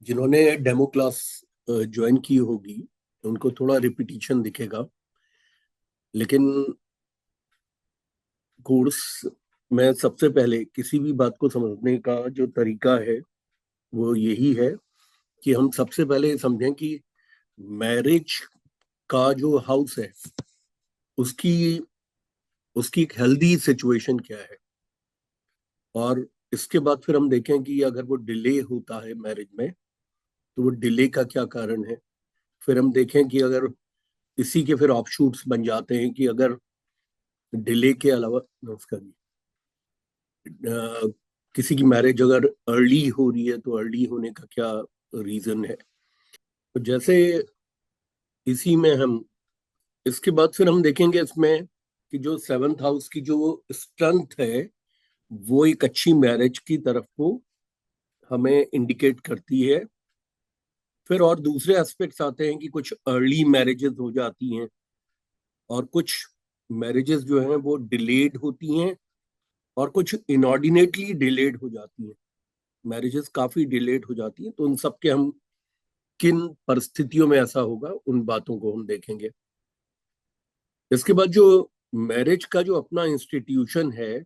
जिन्होंने demo class join की होगी उनको थोड़ा रिपीटिशन दिखेगा। लेकिन कोर्स में सबसे पहले किसी भी बात को समझने का जो तरीका है वो यही है कि हम सबसे पहले समझें कि मैरिज का जो हाउस है उसकी उसकी एक हेल्दी सिचुएशन क्या है। और इसके बाद फिर हम देखें कि अगर वो डिले होता है मैरिज में तो वो डिले का क्या कारण है। फिर हम देखें कि अगर इसी के फिर ऑफशूट्स बन जाते हैं कि अगर डिले के अलावा, नमस्कार जी, किसी की मैरिज अगर अर्ली हो रही है तो अर्ली होने का क्या रीजन है। तो जैसे इसी में हम इसके बाद फिर हम देखेंगे इसमें कि जो सेवन्थ हाउस की जो स्ट्रेंथ है वो एक अच्छी मैरिज की तरफ को हमें इंडिकेट करती है। फिर और दूसरे एस्पेक्ट्स आते हैं कि कुछ अर्ली मैरिजेस हो जाती हैं और कुछ मैरिजेस जो हैं वो डिलेड होती हैं और कुछ इनऑर्डिनेटली डिलेड हो जाती हैं। मैरिजेस काफी डिलेड हो जाती हैं तो उन सब के हम किन परिस्थितियों में ऐसा होगा उन बातों को हम देखेंगे। इसके बाद जो मैरिज का जो अपना इंस्टीट्यूशन है,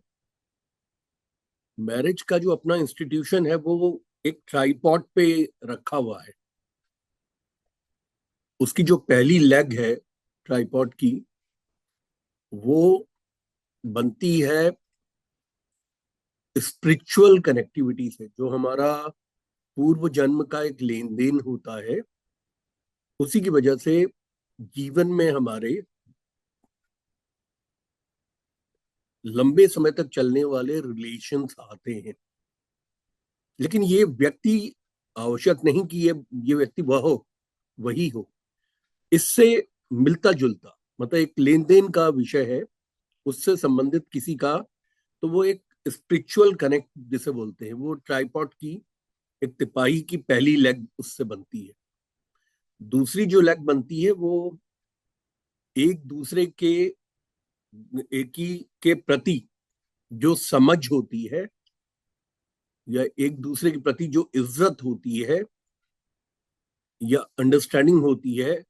मैरिज का जो अपना इंस्टीट्यूशन है वो एक ट्राइपॉड पे रखा हुआ है। उसकी जो पहली लेग है ट्राइपॉड की वो बनती है स्पिरिचुअल कनेक्टिविटी से। जो हमारा पूर्व जन्म का एक लेन देन होता है उसी की वजह से जीवन में हमारे लंबे समय तक चलने वाले रिलेशंस आते हैं। लेकिन ये व्यक्ति आवश्यक नहीं कि ये व्यक्ति वह हो, वही हो। इससे मिलता जुलता मतलब एक लेन देन का विषय है, उससे संबंधित किसी का, तो वो एक स्पिरिचुअल कनेक्ट जिसे बोलते हैं वो ट्राइपॉड की एक तिपाही की पहली लेग उससे बनती है। दूसरी जो लेग बनती है वो एक दूसरे के एक ही के प्रति जो समझ होती है या एक दूसरे के प्रति जो इज्जत होती है या अंडरस्टैंडिंग होती है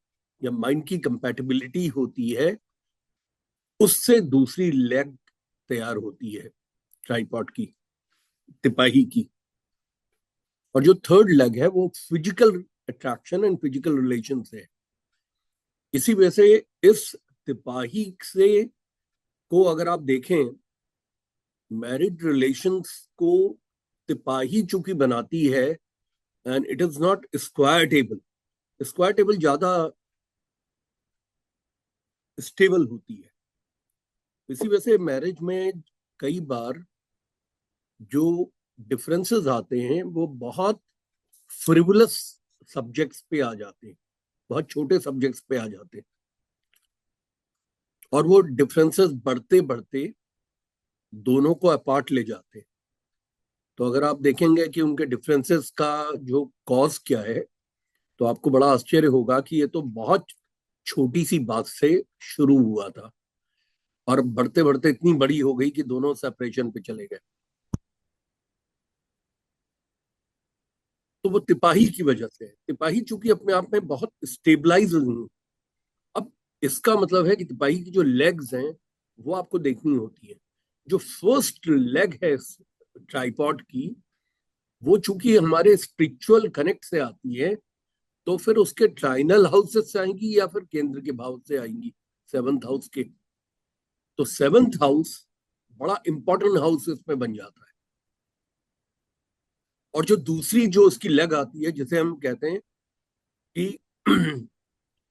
या माइंड की कंपैटिबिलिटी होती है, उससे दूसरी लेग तैयार होती है ट्राइपॉड की, तिपाही की। और जो थर्ड लेग है वो physical attraction and physical relation से है। इसी वजह से इस तिपाही से को अगर आप देखें, मैरिड रिलेशंस को तिपाही चूंकि बनाती है and it is not square table. Square table ज्यादा स्टेबल होती है। इसी वजह से मैरिज में कई बार जो डिफरेंसेस आते हैं वो बहुत फ्रिवलस सब्जेक्ट्स पे आ जाते हैं, बहुत छोटे सब्जेक्ट्स पे आ जाते हैं। और वो डिफरेंसेस बढ़ते बढ़ते दोनों को अपार्ट ले जाते हैं। तो अगर आप देखेंगे कि उनके डिफरेंसेस का जो कॉज क्या है तो आपको बड़ा आश्चर्य होगा कि ये तो बहुत छोटी सी बात से शुरू हुआ था और बढ़ते बढ़ते इतनी बड़ी हो गई कि दोनों सेपरेशन पे चले गए। तो वो तिपाही की वजह से है। तिपाही चूंकि अपने आप में बहुत स्टेबलाइज नहीं है। अब इसका मतलब है कि तिपाही की जो लेग्स हैं वो आपको देखनी होती है। जो फर्स्ट लेग है ट्राइपॉड की, वो चूंकि हमारे स्पिरिचुअल कनेक्ट से आती है तो फिर उसके ट्राइनल हाउसेस से आएंगी या फिर केंद्र के भाव से आएंगी, सेवंथ हाउस के। तो सेवंथ हाउस बड़ा इंपॉर्टेंट हाउस इसमें बन जाता है। और जो दूसरी जो उसकी लेग आती है जिसे हम कहते हैं कि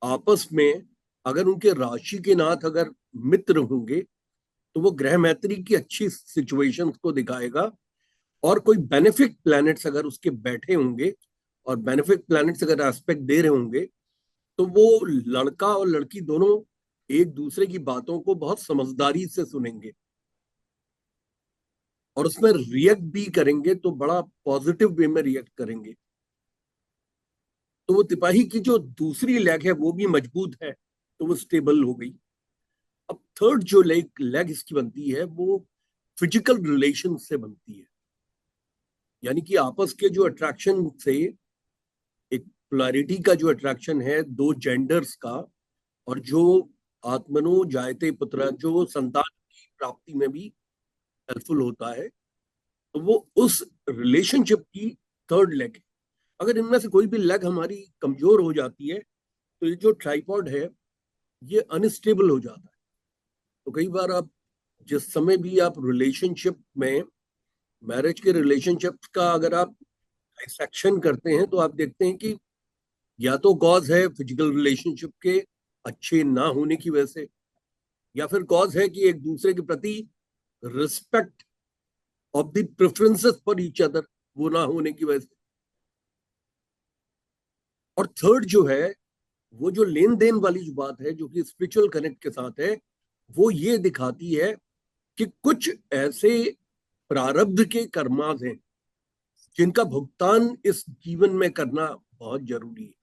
आपस में अगर उनके राशि के नाथ अगर मित्र होंगे तो वो ग्रह मैत्री की अच्छी सिचुएशन को दिखाएगा। और कोई बेनिफिक प्लैनेट्स अगर उसके बैठे होंगे और बेनिफिक प्लैनेट्स अगर एस्पेक्ट दे रहे होंगे तो वो लड़का और लड़की दोनों एक दूसरे की बातों को बहुत समझदारी से सुनेंगे और उसमें रिएक्ट भी करेंगे तो बड़ा पॉजिटिव वे में रिएक्ट करेंगे। तो वो तिपाही की जो दूसरी लेग है वो भी मजबूत है, तो वो स्टेबल हो गई। अब थर्ड जो लेग इसकी बनती है वो फिजिकल रिलेशन से बनती है। यानी कि आपस के जो अट्रैक्शन से पोलैरिटी का जो अट्रैक्शन है दो जेंडर्स का, और जो आत्मनो जायते पुत्र, जो संतान की प्राप्ति में भी हेल्पफुल होता है, तो वो उस रिलेशनशिप की थर्ड लेग है। अगर इनमें से कोई भी लेग हमारी कमजोर हो जाती है तो ये जो ट्राइपॉड है ये अनस्टेबल हो जाता है। तो कई बार आप जिस समय भी आप रिलेशनशिप में, मैरिज के रिलेशनशिप का अगर आप डिसेक्शन करते हैं तो आप देखते हैं कि या तो कॉज है फिजिकल रिलेशनशिप के अच्छे ना होने की वजह से, या फिर कॉज है कि एक दूसरे के प्रति respect of the preferences for each other वो ना होने की वजह से। और थर्ड जो है वो जो लेन देन वाली जो बात है जो कि स्पिरिचुअल कनेक्ट के साथ है, वो ये दिखाती है कि कुछ ऐसे प्रारब्ध के कर्मास हैं जिनका भुगतान इस जीवन में करना बहुत जरूरी है।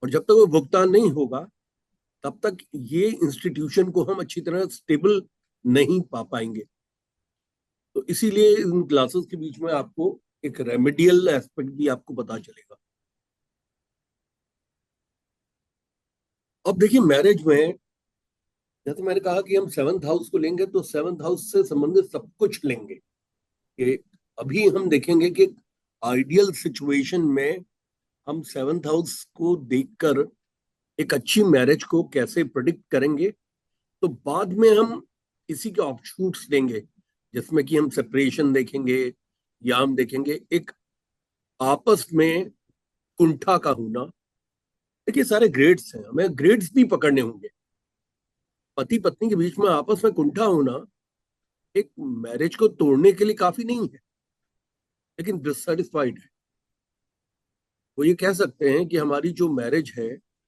और जब तक वो भुगतान नहीं होगा तब तक ये इंस्टीट्यूशन को हम अच्छी तरह स्टेबल नहीं पा पाएंगे। तो इसीलिए इन क्लासेस के बीच में आपको एक रेमेडियल एस्पेक्ट भी आपको पता चलेगा। अब देखिए मैरिज में, जैसे मैंने कहा कि हम सेवंथ हाउस को लेंगे तो सेवंथ हाउस से संबंधित सब कुछ लेंगे। कि अभी हम देखेंगे कि आइडियल सिचुएशन में हम सेवंथ हाउस को देखकर एक अच्छी मैरिज को कैसे प्रिडिक्ट करेंगे। तो बाद में हम इसी के ऑफशूट्स देंगे जिसमें कि हम सेपरेशन देखेंगे, या हम देखेंगे एक आपस में कुंठा का होना। देखिए सारे ग्रेड्स हैं, हमें ग्रेड्स भी पकड़ने होंगे। पति पत्नी के बीच में आपस में कुंठा होना एक मैरिज को तोड़ने के लिए काफी नहीं है, लेकिन डिससेटिस्फाइड है। वो ये कह सकते हैं कि हमारी जो मैरिज है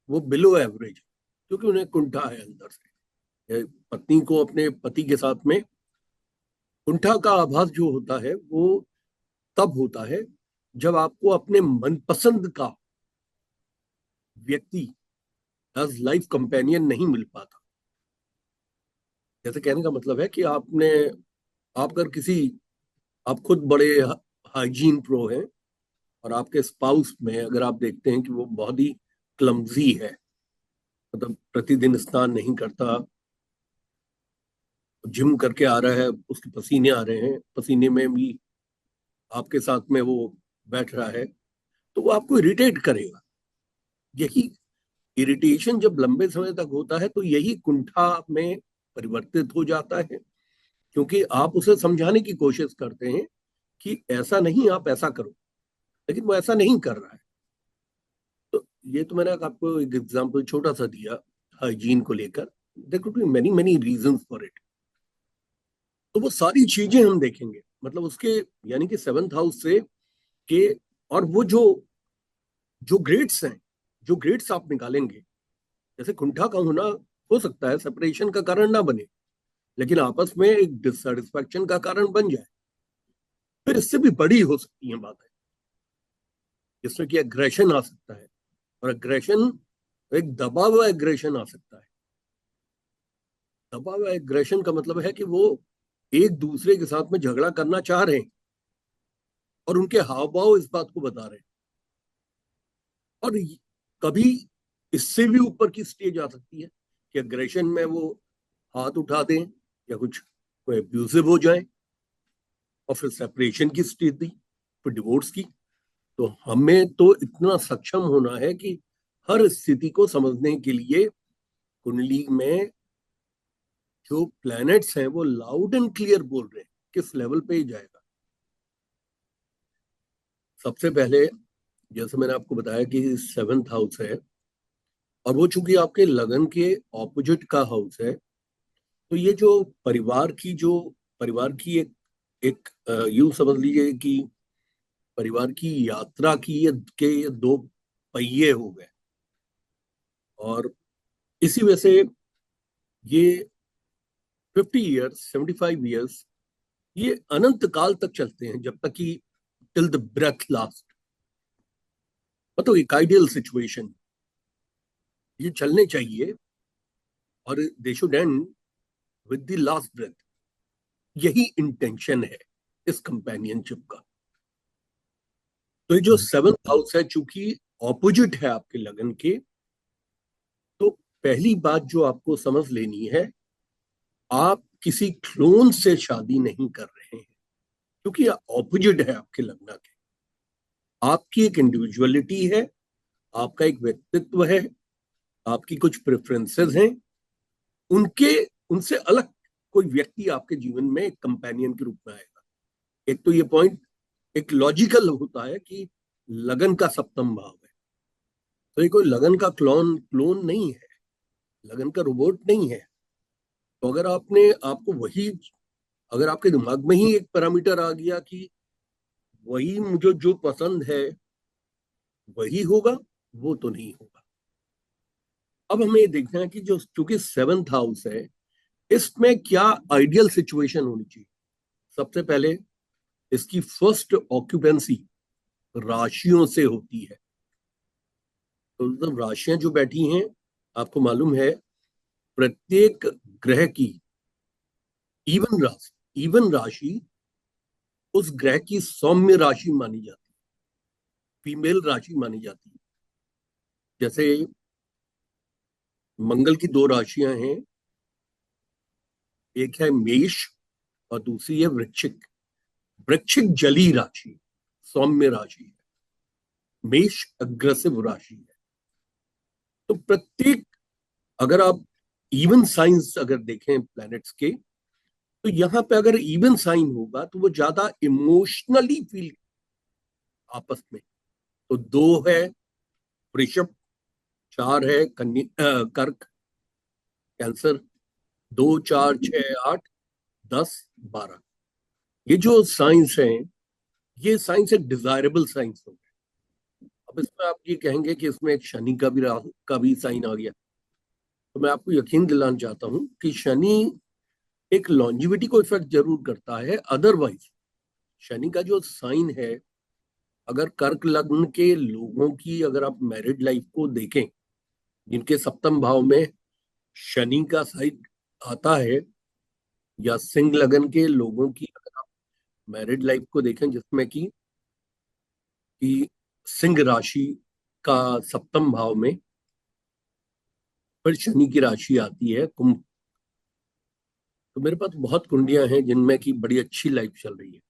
वो बिलो एवरेज है, क्योंकि उन्हें कुंठा है अंदर से। पत्नी को अपने पति के साथ में कुंठा का आभास जो होता है वो तब होता है जब आपको अपने मनपसंद का व्यक्ति एज लाइफ कंपेनियन नहीं मिल पाता। जैसे कहने का मतलब है कि आप अगर किसी, आप खुद बड़े हाइजीन प्रो हैं और आपके स्पाउस में अगर आप देखते हैं कि वो बहुत ही क्लमजी है, मतलब प्रतिदिन स्नान नहीं करता, जिम करके आ रहा है, उसके पसीने आ रहे हैं, पसीने में भी आपके साथ में वो बैठ रहा है, तो वो आपको इरिटेट करेगा। यही इरिटेशन जब लंबे समय तक होता है तो यही कुंठा में परिवर्तित हो जाता है, क्योंकि आप उसे समझाने की कोशिश करते हैं कि ऐसा नहीं, आप ऐसा करो, लेकिन वो ऐसा नहीं कर रहा है। तो ये तो मैंने आपको एक एग्जांपल छोटा सा दिया हाइजीन को लेकर। There could be many many reasons for it. तो वो सारी चीजें हम देखेंगे, मतलब उसके, यानी कि सेवंथ हाउस से के, और वो जो जो ग्रेड्स हैं, जो ग्रेड्स आप निकालेंगे, जैसे कुंठा का होना हो सकता है सेपरेशन का कारण ना बने, लेकिन आपस में एक डिससेटिस्फैक्शन का कारण बन जाए। फिर इससे भी बड़ी हो सकती है बातें, जिसमें कि एग्रेशन आ सकता है। और एग्रेशन, एक दबा हुआ एग्रेशन आ सकता है। दबा हुआ एग्रेशन का मतलब है कि वो एक दूसरे के साथ में झगड़ा करना चाह रहे हैं और उनके हाव भाव इस बात को बता रहे हैं। और कभी इससे भी ऊपर की स्टेज आ सकती है कि अग्रेशन में वो हाथ उठा दें या कुछ कोई अब्यूसिव हो जाए, और फिर सेपरेशन की स्थिति, फिर डिवोर्स की। तो हमें तो इतना सक्षम होना है कि हर स्थिति को समझने के लिए कुंडली में जो प्लैनेट्स हैं वो लाउड एंड क्लियर बोल रहे हैं किस लेवल पे ही जाएगा। सबसे पहले, जैसे मैंने आपको बताया कि सेवेंथ हाउस है, और वो चूंकि आपके लगन के ऑपोजिट का हाउस है, तो ये जो परिवार की एक यूं समझ लीजिए कि परिवार की यात्रा की ये दो पहिए हो गए। और इसी वजह से ये 50 ईयर्स, 75 ईयर्स, ये अनंत काल तक चलते हैं, जब तक कि टिल द ब्रेथ लास्ट। मतलब एक आइडियल सिचुएशन, ये चलने चाहिए, और they should end with the last breath. यही इंटेंशन है इस कंपेनियनशिप का। तो ये जो सेवंथ हाउस है, चूंकि ऑपोजिट है आपके लगन के, तो पहली बात जो आपको समझ लेनी है, आप किसी क्लोन से शादी नहीं कर रहे हैं, क्योंकि ऑपोजिट है आपके लगन के। आपकी एक इंडिविजुअलिटी है, आपका एक व्यक्तित्व है, आपकी कुछ प्रेफरेंसेस हैं, उनके उनसे अलग कोई व्यक्ति आपके जीवन में एक कंपेनियन के रूप में आएगा। एक तो ये पॉइंट एक लॉजिकल होता है कि लगन का सप्तम भाव है, तो ये कोई लगन का क्लोन नहीं है, लगन का रोबोट नहीं है। तो अगर आपने आपको वही, अगर आपके दिमाग में ही एक पैरामीटर आ गया कि वही मुझे जो पसंद है वही होगा, वो तो नहीं होगा। अब हमें ये देखना है कि जो चूंकि सेवंथ हाउस है, इसमें क्या आइडियल सिचुएशन होनी चाहिए। सबसे पहले इसकी फर्स्ट ऑक्यूपेंसी राशियों से होती है। तो मतलब राशियां जो बैठी हैं, आपको मालूम है प्रत्येक ग्रह की इवन राशि उस ग्रह की सौम्य राशि मानी जाती है, फीमेल राशि मानी जाती है। जैसे मंगल की दो राशियां हैं, एक है मेष और दूसरी है वृश्चिक। वृश्चिक जली राशि, सौम्य राशि है, मेष अग्रेसिव राशि है। तो प्रत्येक, अगर आप इवन साइंस अगर देखें प्लैनेट्स के, तो यहां पे अगर इवन साइन होगा तो वो ज्यादा इमोशनली फील आपस में। तो दो है वृषभ, चार है कर्क, कैंसर, दो चार छह आठ 10 12, ये जो साइंस है, ये साइंस एक डिजायरेबल साइंस हो गया। अब इसमें आप ये कहेंगे कि इसमें एक शनि का भी राहु का भी साइन आ गया, तो मैं आपको यकीन दिलाना चाहता हूं कि शनि एक लॉन्जिविटी को इफेक्ट जरूर करता है। अदरवाइज शनि का जो साइन है, अगर कर्क लग्न के लोगों की अगर आप मैरिड लाइफ को देखें, जिनके सप्तम भाव में शनि का साइन आता है, या सिंह लगन के लोगों की अगर आप मैरिड लाइफ को देखें जिसमें कि सिंह राशि का सप्तम भाव में फिर शनि की राशि आती है कुंभ, तो मेरे पास बहुत कुंडियां हैं जिनमें की बड़ी अच्छी लाइफ चल रही है।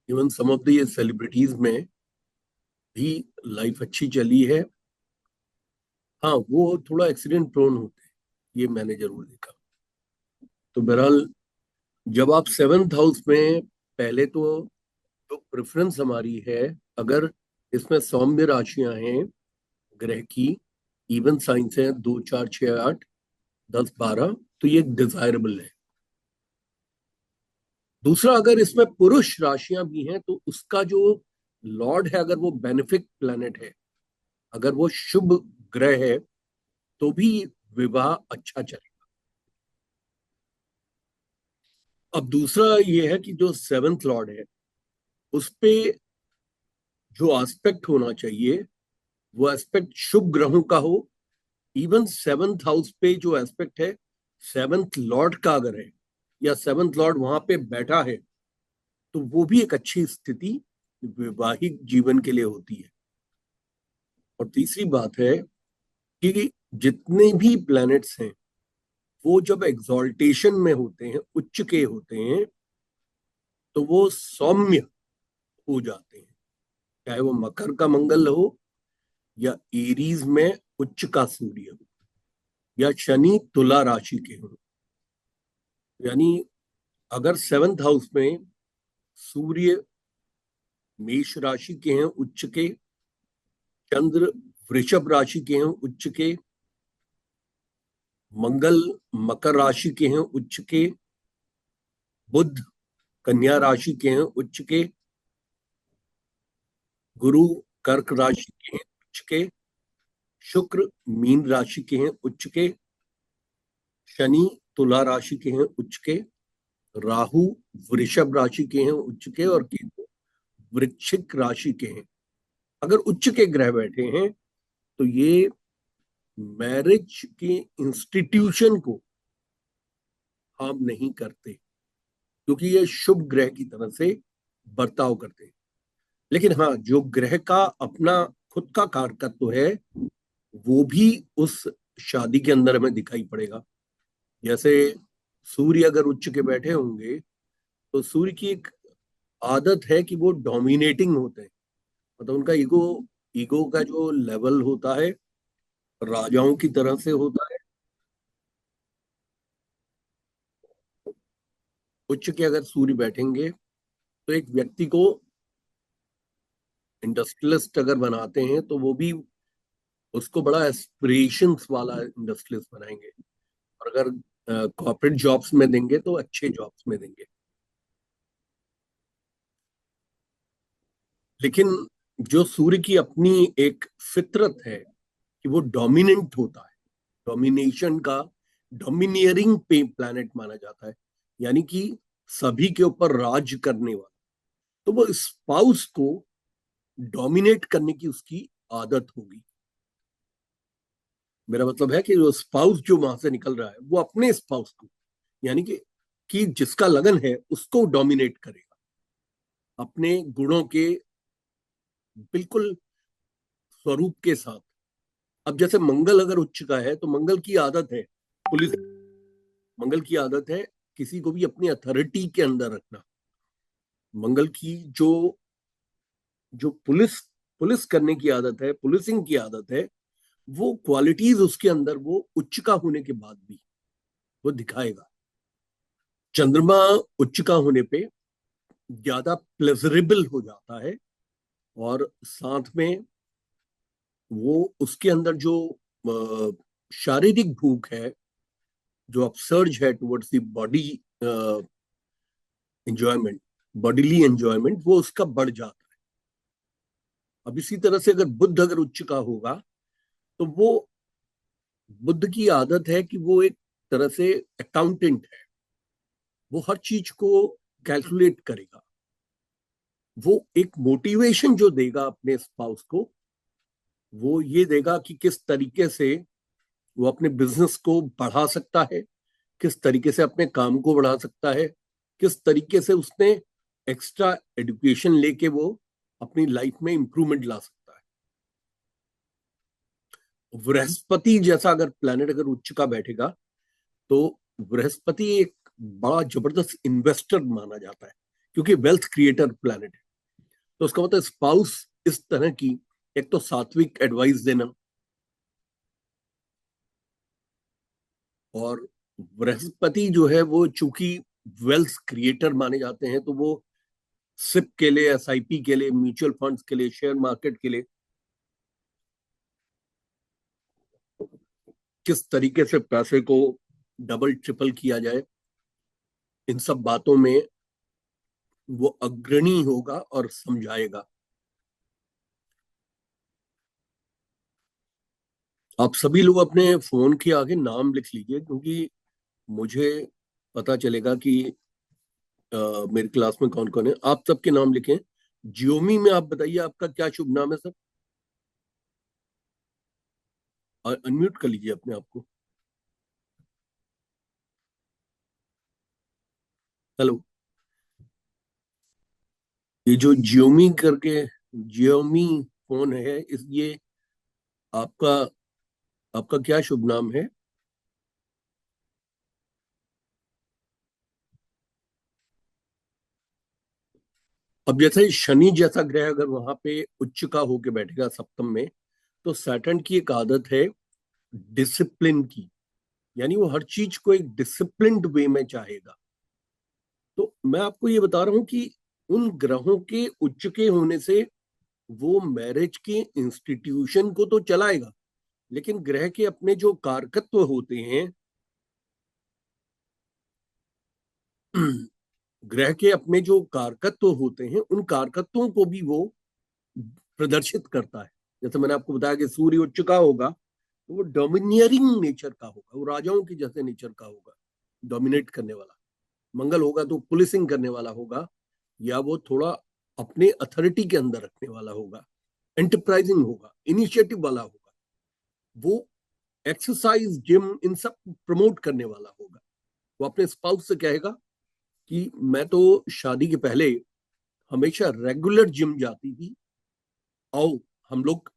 Even some of the celebrities में भी लाइफ अच्छी चली है। हाँ, वो थोड़ा एक्सीडेंट प्रोन होते हैं, ये मैंने जरूर देखा। तो बहरहाल जब आप सेवेंथ हाउस में, पहले तो जो प्रेफरेंस हमारी है, अगर इसमें सौम्य राशियां हैं ग्रह की, इवन साइंस है 2 4 6 8 10 12, तो ये डिजायरेबल है। दूसरा, अगर इसमें पुरुष राशियां भी हैं तो उसका जो लॉर्ड है, अगर वो बेनिफिक प्लैनेट है, अगर वो शुभ ग्रह है, तो भी विवाह अच्छा चलेगा। अब दूसरा ये है कि जो सेवेंथ लॉर्ड है, उस पे जो एस्पेक्ट होना चाहिए, वो एस्पेक्ट शुभ ग्रहों का हो। इवन सेवेंथ हाउस पे जो एस्पेक्ट है सेवेंथ लॉर्ड का अगर है, या सेवेंथ लॉर्ड वहां पे बैठा है, तो वो भी एक अच्छी स्थिति वैवाहिक जीवन के लिए होती है। और तीसरी बात है कि जितने भी प्लैनेट्स हैं, वो जब एग्जॉल्टेशन में होते हैं, उच्च के होते हैं, तो वो सौम्य हो जाते हैं। चाहे वो मकर का मंगल हो, या एरीज में उच्च का सूर्य हो, या शनि तुला राशि के हो। यानी अगर सेवेंथ हाउस में सूर्य मेष राशि के हैं उच्च के, चंद्र वृषभ राशि के हैं उच्च के, मंगल मकर राशि के हैं उच्च के, बुध कन्या राशि के हैं उच्च के, गुरु कर्क राशि के हैं उच्च के, शुक्र मीन राशि के हैं उच्च के, शनि तुला राशि के हैं उच्च के, राहु वृषभ राशि के हैं उच्च के, और केतु वृश्चिक राशि के हैं। अगर उच्च के ग्रह बैठे हैं, तो ये मैरिज के इंस्टीट्यूशन को हार्म नहीं करते, क्योंकि ये शुभ ग्रह की तरह से बर्ताव करते हैं। लेकिन हाँ, जो ग्रह का अपना खुद का कारकत्व है वो भी उस शादी के अंदर हमें दिखाई पड़ेगा। जैसे सूर्य अगर उच्च के बैठे होंगे तो सूर्य की एक आदत है कि वो डोमिनेटिंग होते हैं। मतलब उनका ईगो ईगो का जो लेवल होता है राजाओं की तरह से होता है। उच्च के अगर सूर्य बैठेंगे तो एक व्यक्ति को इंडस्ट्रियलिस्ट अगर बनाते हैं तो वो भी उसको बड़ा एस्पिरेशंस वाला इंडस्ट्रियलिस्ट बनाएंगे। और अगर कॉर्पोरेट जॉब्स में देंगे तो अच्छे जॉब्स में देंगे। लेकिन जो सूर्य की अपनी एक फितरत है कि वो डोमिनेंट होता है, डोमिनेशन का डोमिनियरिंग पे प्लैनेट माना जाता है, यानी कि सभी के ऊपर राज करने वाला। तो वो स्पाउस को डोमिनेट करने की उसकी आदत होगी। मेरा मतलब है कि जो स्पाउस जो वहां से निकल रहा है वो अपने स्पाउस को, यानी कि जिसका लगन है उसको डोमिनेट करेगा अपने गुणों के बिल्कुल स्वरूप के साथ। अब जैसे मंगल अगर उच्च का है तो मंगल की आदत है पुलिस, मंगल की आदत है किसी को भी अपनी अथॉरिटी के अंदर रखना। मंगल की जो जो पुलिस पुलिस करने की आदत है, पुलिसिंग की आदत है, वो क्वालिटीज उसके अंदर वो उच्च का होने के बाद भी वो दिखाएगा। चंद्रमा उच्च का होने पे ज्यादा प्लेजरेबल हो जाता है और साथ में वो उसके अंदर जो शारीरिक भूख है, जो अपसर्ज है towards the body enjoyment, bodily enjoyment, वो उसका बढ़ जाता है। अब इसी तरह से अगर बुद्ध अगर उच्च का होगा तो वो बुद्ध की आदत है कि वो एक तरह से अकाउंटेंट है। वो हर चीज को कैलकुलेट करेगा। वो एक मोटिवेशन जो देगा अपने स्पाउस को, वो ये देगा कि किस तरीके से वो अपने बिजनेस को बढ़ा सकता है, किस तरीके से अपने काम को बढ़ा सकता है, किस तरीके से उसने एक्स्ट्रा एजुकेशन लेके वो अपनी लाइफ में इंप्रूवमेंट ला सकता है। बृहस्पति जैसा अगर प्लेनेट अगर उच्च का बैठेगा तो बृहस्पति एक बड़ा जबरदस्त इन्वेस्टर माना जाता है, क्योंकि वेल्थ क्रिएटर प्लेनेट है। तो उसका मतलब स्पाउस इस तरह की, एक तो सात्विक एडवाइस देना, और बृहस्पति जो है वो चूंकि वेल्थ क्रिएटर माने जाते हैं तो वो सिप के लिए, एसआईपी के लिए, म्यूचुअल फंड्स के लिए, शेयर मार्केट के लिए किस तरीके से पैसे को डबल ट्रिपल किया जाए, इन सब बातों में वो अग्रणी होगा और समझाएगा। आप सभी लोग अपने फोन के आगे नाम लिख लीजिए, क्योंकि मुझे पता चलेगा कि मेरी क्लास में कौन कौन है। आप सबके नाम लिखें। जियोमी में आप बताइए आपका क्या शुभ नाम है सर, और अनम्यूट कर लीजिए अपने आप को। हेलो। ये जो जियोमी करके जियोमी फोन है, इस ये आपका आपका क्या शुभ नाम है? अब जैसे शनि जैसा ग्रह अगर वहां पे उच्च का होके बैठेगा सप्तम में, तो सैटर्न की एक आदत है डिसिप्लिन की, यानी वो हर चीज को एक डिसिप्लिन्ड वे में चाहेगा। तो मैं आपको ये बता रहा हूं कि उन ग्रहों के उच्च के होने से वो मैरिज के इंस्टीट्यूशन को तो चलाएगा, लेकिन ग्रह के अपने जो कारकत्व होते हैं ग्रह के अपने जो कारकत्व होते हैं उन कारकत्वों को भी वो प्रदर्शित करता है। जैसे मैंने आपको बताया कि सूर्य उच्च का होगा तो वो डोमिनियरिंग नेचर का होगा, वो राजाओं के जैसे नेचर का होगा, डोमिनेट करने वाला। मंगल होगा तो पुलिसिंग करने वाला होगा, या वो थोड़ा अपने अथॉरिटी के अंदर रखने वाला होगा, एंटरप्राइजिंग होगा, इनिशिएटिव वाला होगा। वो एक्सरसाइज, जिम, इन सब प्रमोट करने वाला होगा। वो अपने स्पाउस से कहेगा कि मैं तो शादी के पहले हमेशा रेगुलर जिम जाती थी, आओ हम लोग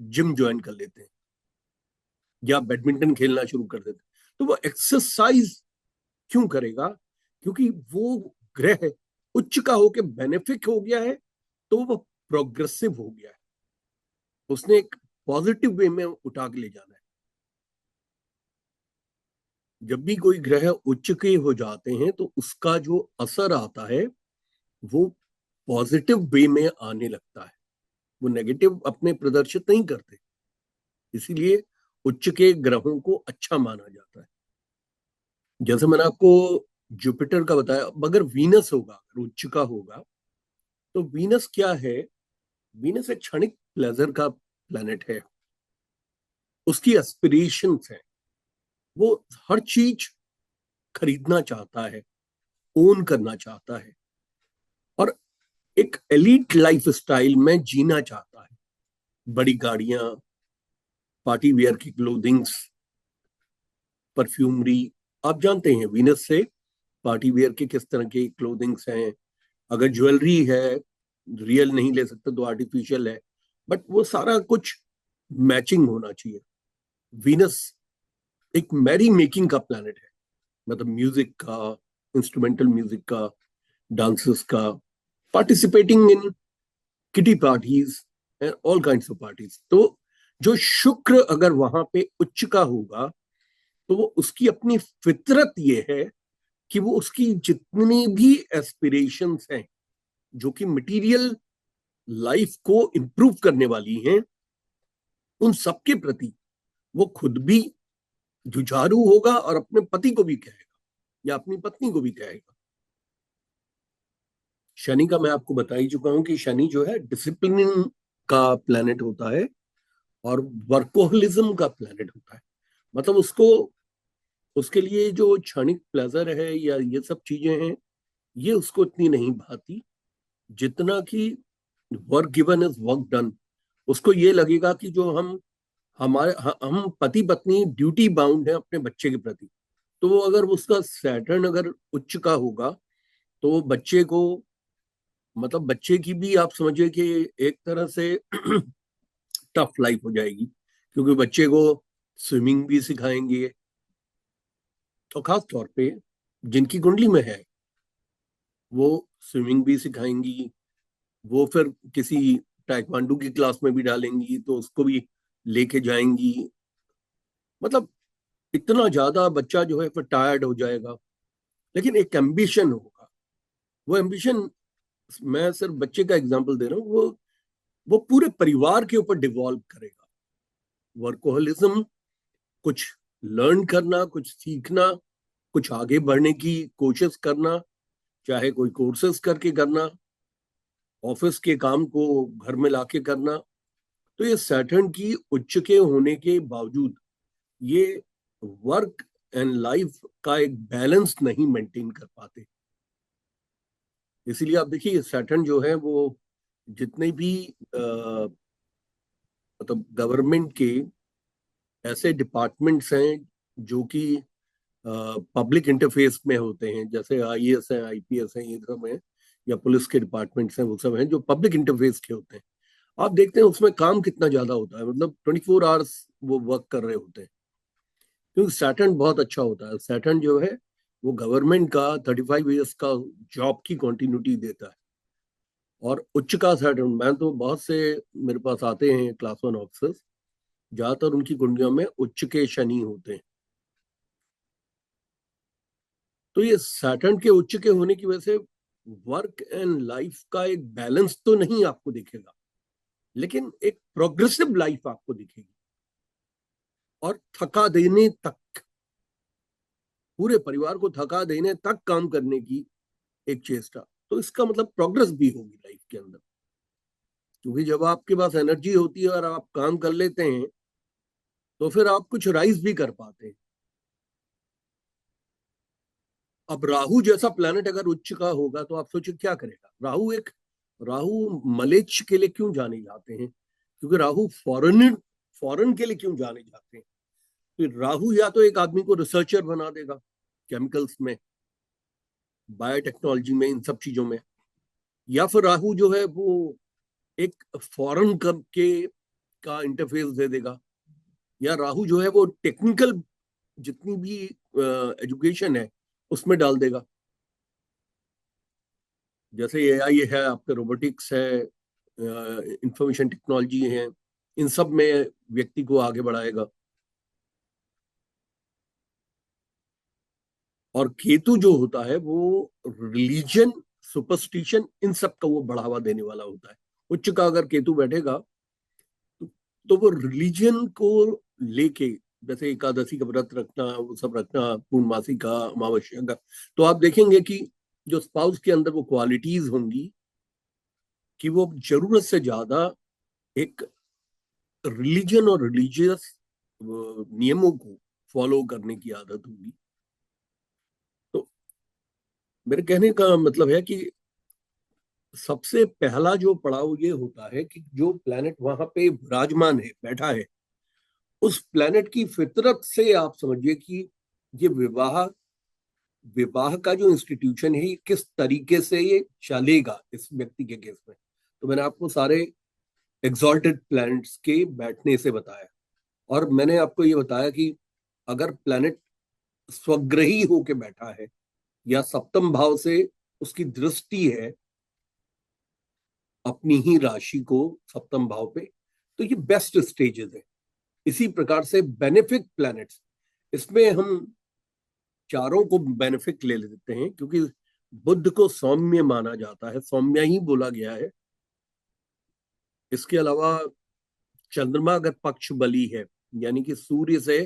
जिम ज्वाइन कर लेते हैं, या बैडमिंटन खेलना शुरू कर देते हैं। तो वो एक्सरसाइज क्यों करेगा? क्योंकि वो ग्रह उच्च का होके बेनिफिक हो गया है, तो वो प्रोग्रेसिव हो गया है, उसने एक पॉजिटिव वे में उठा के ले जाना है। जब भी कोई ग्रह उच्च के हो जाते हैं तो उसका जो असर आता है वो पॉजिटिव वे में आने लगता है, वो नेगेटिव अपने प्रदर्शित नहीं करते। इसीलिए उच्च के ग्रहों को अच्छा माना जाता है। जैसे मैंने आपको जुपिटर का बताया, अगर वीनस होगा, अगर उच्च का होगा, तो वीनस क्या है? वीनस एक क्षणिक प्लेजर का प्लेनेट है, उसकी एस्पिरेशंस है, वो हर चीज खरीदना चाहता है, ओन करना चाहता है, और एक एलीट लाइफ स्टाइल में जीना चाहता है। बड़ी गाड़ियां, पार्टी वेयर की क्लोथिंग्स, परफ्यूमरी, आप जानते हैं वीनस से पार्टी वेयर के किस तरह के क्लोथिंग्स हैं। अगर ज्वेलरी है, रियल नहीं ले सकते तो आर्टिफिशियल है, बट वो सारा कुछ मैचिंग होना चाहिए। वीनस एक मैरी मेकिंग का प्लैनेट है, मतलब म्यूजिक का, इंस्ट्रूमेंटल म्यूजिक का, डांसेस का, participating in kitty parties and all kinds of parties. तो जो शुक्र अगर वहां पे उच्च का होगा, तो वो उसकी अपनी फितरत ये है कि वो उसकी जितनी भी एस्पिरेशंस हैं जो कि मटेरियल लाइफ को इंप्रूव करने वाली हैं, उन सबके प्रति वो खुद भी जुझारू होगा और अपने पति को भी कहेगा या अपनी पत्नी को भी कहेगा। शनि का मैं आपको बता ही चुका हूं कि शनि जो है डिसिप्लिन का प्लैनेट होता है और वर्कोहलिज्म का प्लैनेट होता है। मतलब उसको, उसके लिए जो क्षणिक प्लेजर है या ये सब चीजें हैं, ये उसको इतनी नहीं भाती जितना कि work given is work done. उसको ये लगेगा कि जो हम पति पत्नी ड्यूटी बाउंड है अपने बच्चे के प्रति। तो वो अगर उसका सैटर्न अगर उच्च का होगा, तो वो बच्चे को, मतलब बच्चे की भी आप समझिए कि एक तरह से टफ लाइफ हो जाएगी, क्योंकि बच्चे को स्विमिंग भी सिखाएंगे, और खास तौर पे जिनकी कुंडली में है वो स्विमिंग भी सिखाएंगी, वो फिर किसी ताइक्वांडो की क्लास में भी डालेंगी तो उसको भी लेके जाएंगी। मतलब इतना ज्यादा बच्चा जो है फिर टायर्ड हो जाएगा। लेकिन एक एम्बिशन होगा, वो एम्बिशन, मैं सिर्फ बच्चे का एग्जांपल दे रहा हूँ, वो पूरे परिवार के ऊपर डिवॉल्व करेगा। वर्कोहलिज्म, कुछ लर्न करना, कुछ सीखना, कुछ आगे बढ़ने की कोशिश करना, चाहे कोई कोर्सेस करके करना, ऑफिस के काम को घर में लाके करना। तो ये सैटर्न की उच्च के होने के बावजूद ये वर्क एंड लाइफ का एक बैलेंस नहीं मेंटेन कर पाते। इसीलिए आप देखिए सैटर्न जो है वो जितने भी मतलब गवर्नमेंट के ऐसे डिपार्टमेंट्स हैं जो कि पब्लिक इंटरफेस में होते हैं, जैसे आईएएस है, आईपीएस है, ये सब है, या पुलिस के डिपार्टमेंट्स हैं, वो सब हैं जो पब्लिक इंटरफेस के होते हैं। आप देखते हैं उसमें काम कितना ज्यादा होता है, मतलब 24 आवर्स वो वर्क कर रहे होते हैं, क्योंकि सैटर्न बहुत अच्छा होता है। सैटर्न जो है वो गवर्नमेंट का 35 ईयर्स का जॉब की कंटिन्यूटी देता है। और उच्च का सैटर्न, मैं तो बहुत से मेरे पास आते हैं क्लास वन ऑफिसर्स, ज्यादातर उनकी कुंडलियों में उच्च के शनि होते हैं। तो ये सैटर्न के उच्च के होने की वजह से वर्क एंड लाइफ का एक बैलेंस तो नहीं आपको दिखेगा, लेकिन एक प्रोग्रेसिव लाइफ आपको दिखेगी, और थका देने तक, पूरे परिवार को थका देने तक काम करने की एक चेष्टा। तो इसका मतलब प्रोग्रेस भी होगी लाइफ के अंदर, क्योंकि जब आपके पास एनर्जी होती है और आप काम कर लेते हैं तो फिर आप कुछ राइज भी कर पाते हैं। अब राहु जैसा प्लेनेट अगर उच्च का होगा तो आप सोचिए क्या करेगा। राहु मलेच्छ के लिए क्यों जाने जाते हैं? क्योंकि राहु फॉरेन फॉरेन के लिए क्यों जाने जाते हैं? तो राहु या तो एक आदमी को रिसर्चर बना देगा, केमिकल्स में, बायोटेक्नोलॉजी में, इन सब चीजों में, या फिर राहु जो है वो एक फॉरेन कब के का इंटरफेस दे देगा, या राहु जो है वो टेक्निकल जितनी भी एजुकेशन है उसमें डाल देगा। जैसे एआई है, आपके रोबोटिक्स है, इंफॉर्मेशन टेक्नोलॉजी है, इन सब में व्यक्ति को आगे बढ़ाएगा। और केतु जो होता है वो रिलीजन, सुपरस्टिशन, इन सब का वो बढ़ावा देने वाला होता है। उच्च का अगर केतु बैठेगा तो वो रिलीजन को लेके, जैसे एकादशी का व्रत रखना, वो सब रखना, पूर्णमासी का, अमावस्या का, तो आप देखेंगे कि जो स्पाउस के अंदर वो क्वालिटीज होंगी कि वो जरूरत से ज्यादा एक रिलीजन और रिलीजियस नियमों को फॉलो करने की आदत होगी। तो मेरे कहने का मतलब है कि सबसे पहला जो पड़ाव ये होता है कि जो प्लेनेट वहां पे विराजमान है, बैठा है, उस प्लेनेट की फितरत से आप समझिए कि ये विवाह विवाह का जो इंस्टीट्यूशन है ये किस तरीके से ये चलेगा इस व्यक्ति के केस में। तो मैंने आपको सारे एग्जॉल्टेड प्लैनेट्स के बैठने से बताया, और मैंने आपको ये बताया कि अगर प्लैनेट स्वग्रही होके बैठा है या सप्तम भाव से उसकी दृष्टि है अपनी ही राशि को सप्तम भाव पे, तो ये बेस्ट स्टेजेस है। इसी प्रकार से बेनिफिक प्लैनेट्स, इसमें हम चारों को बेनिफिक ले लेते हैं क्योंकि बुध को सौम्य माना जाता है, सौम्य ही बोला गया है। इसके अलावा चंद्रमा अगर पक्ष बली है, यानी कि सूर्य से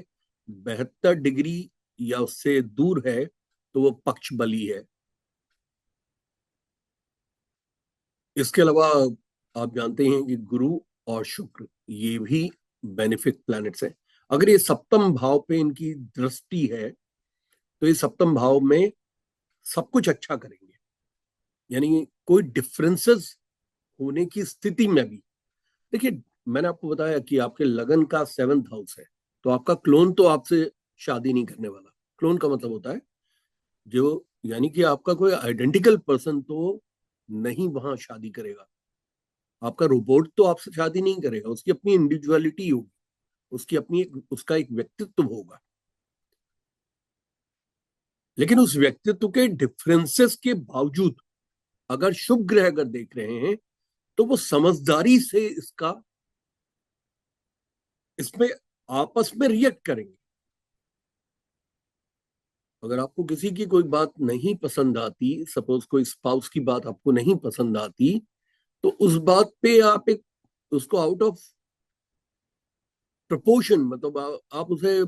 72 डिग्री या उससे दूर है, तो वो पक्ष बली है। इसके अलावा आप जानते हैं कि गुरु और शुक्र ये भी बेनिफिक प्लैनेट्स हैं। अगर ये सप्तम भाव पे इनकी दृष्टि है तो ये सप्तम भाव में सब कुछ अच्छा करेंगे, यानी कोई डिफरेंसेस होने की स्थिति में भी। देखिए, मैंने आपको बताया कि आपके लगन का 7th हाउस है, तो आपका क्लोन तो आपसे शादी नहीं करने वाला। क्लोन का मतलब होता है जो, यानी कि आपका कोई आइडेंटिकल पर्सन तो नहीं वहां शादी करेगा। आपका रोबोट तो आपसे शादी नहीं करेगा, उसकी अपनी इंडिविजुअलिटी होगी, उसकी अपनी उसका एक व्यक्तित्व होगा। लेकिन उस व्यक्तित्व के डिफरेंसेस के बावजूद अगर शुभ ग्रह अगर देख रहे हैं तो वो समझदारी से इसमें आपस में रिएक्ट करेंगे। अगर आपको किसी की कोई बात नहीं पसंद आती, सपोज कोई स्पाउस की बात आपको नहीं पसंद आती, तो उस बात पे आप एक उसको आउट ऑफ प्रपोर्शन, मतलब आप उसे,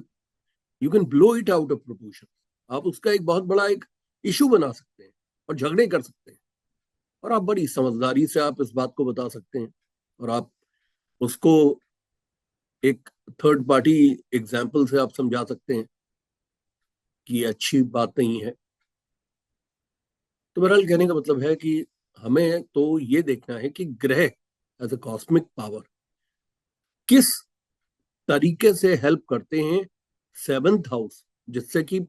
you can blow it out of proportion. आप उसका एक बहुत बड़ा एक इशू बना सकते हैं और झगड़े कर सकते हैं। और आप बड़ी समझदारी से आप इस बात को बता सकते हैं, और आप उसको एक थर्ड पार्टी एग्जाम्पल से आप समझा सकते हैं कि ये अच्छी बात नहीं है। तो बहरहाल कहने का मतलब है कि हमें तो ये देखना है कि ग्रह एज ए कॉस्मिक पावर किस तरीके से हेल्प करते हैं 7th हाउस, जिससे कि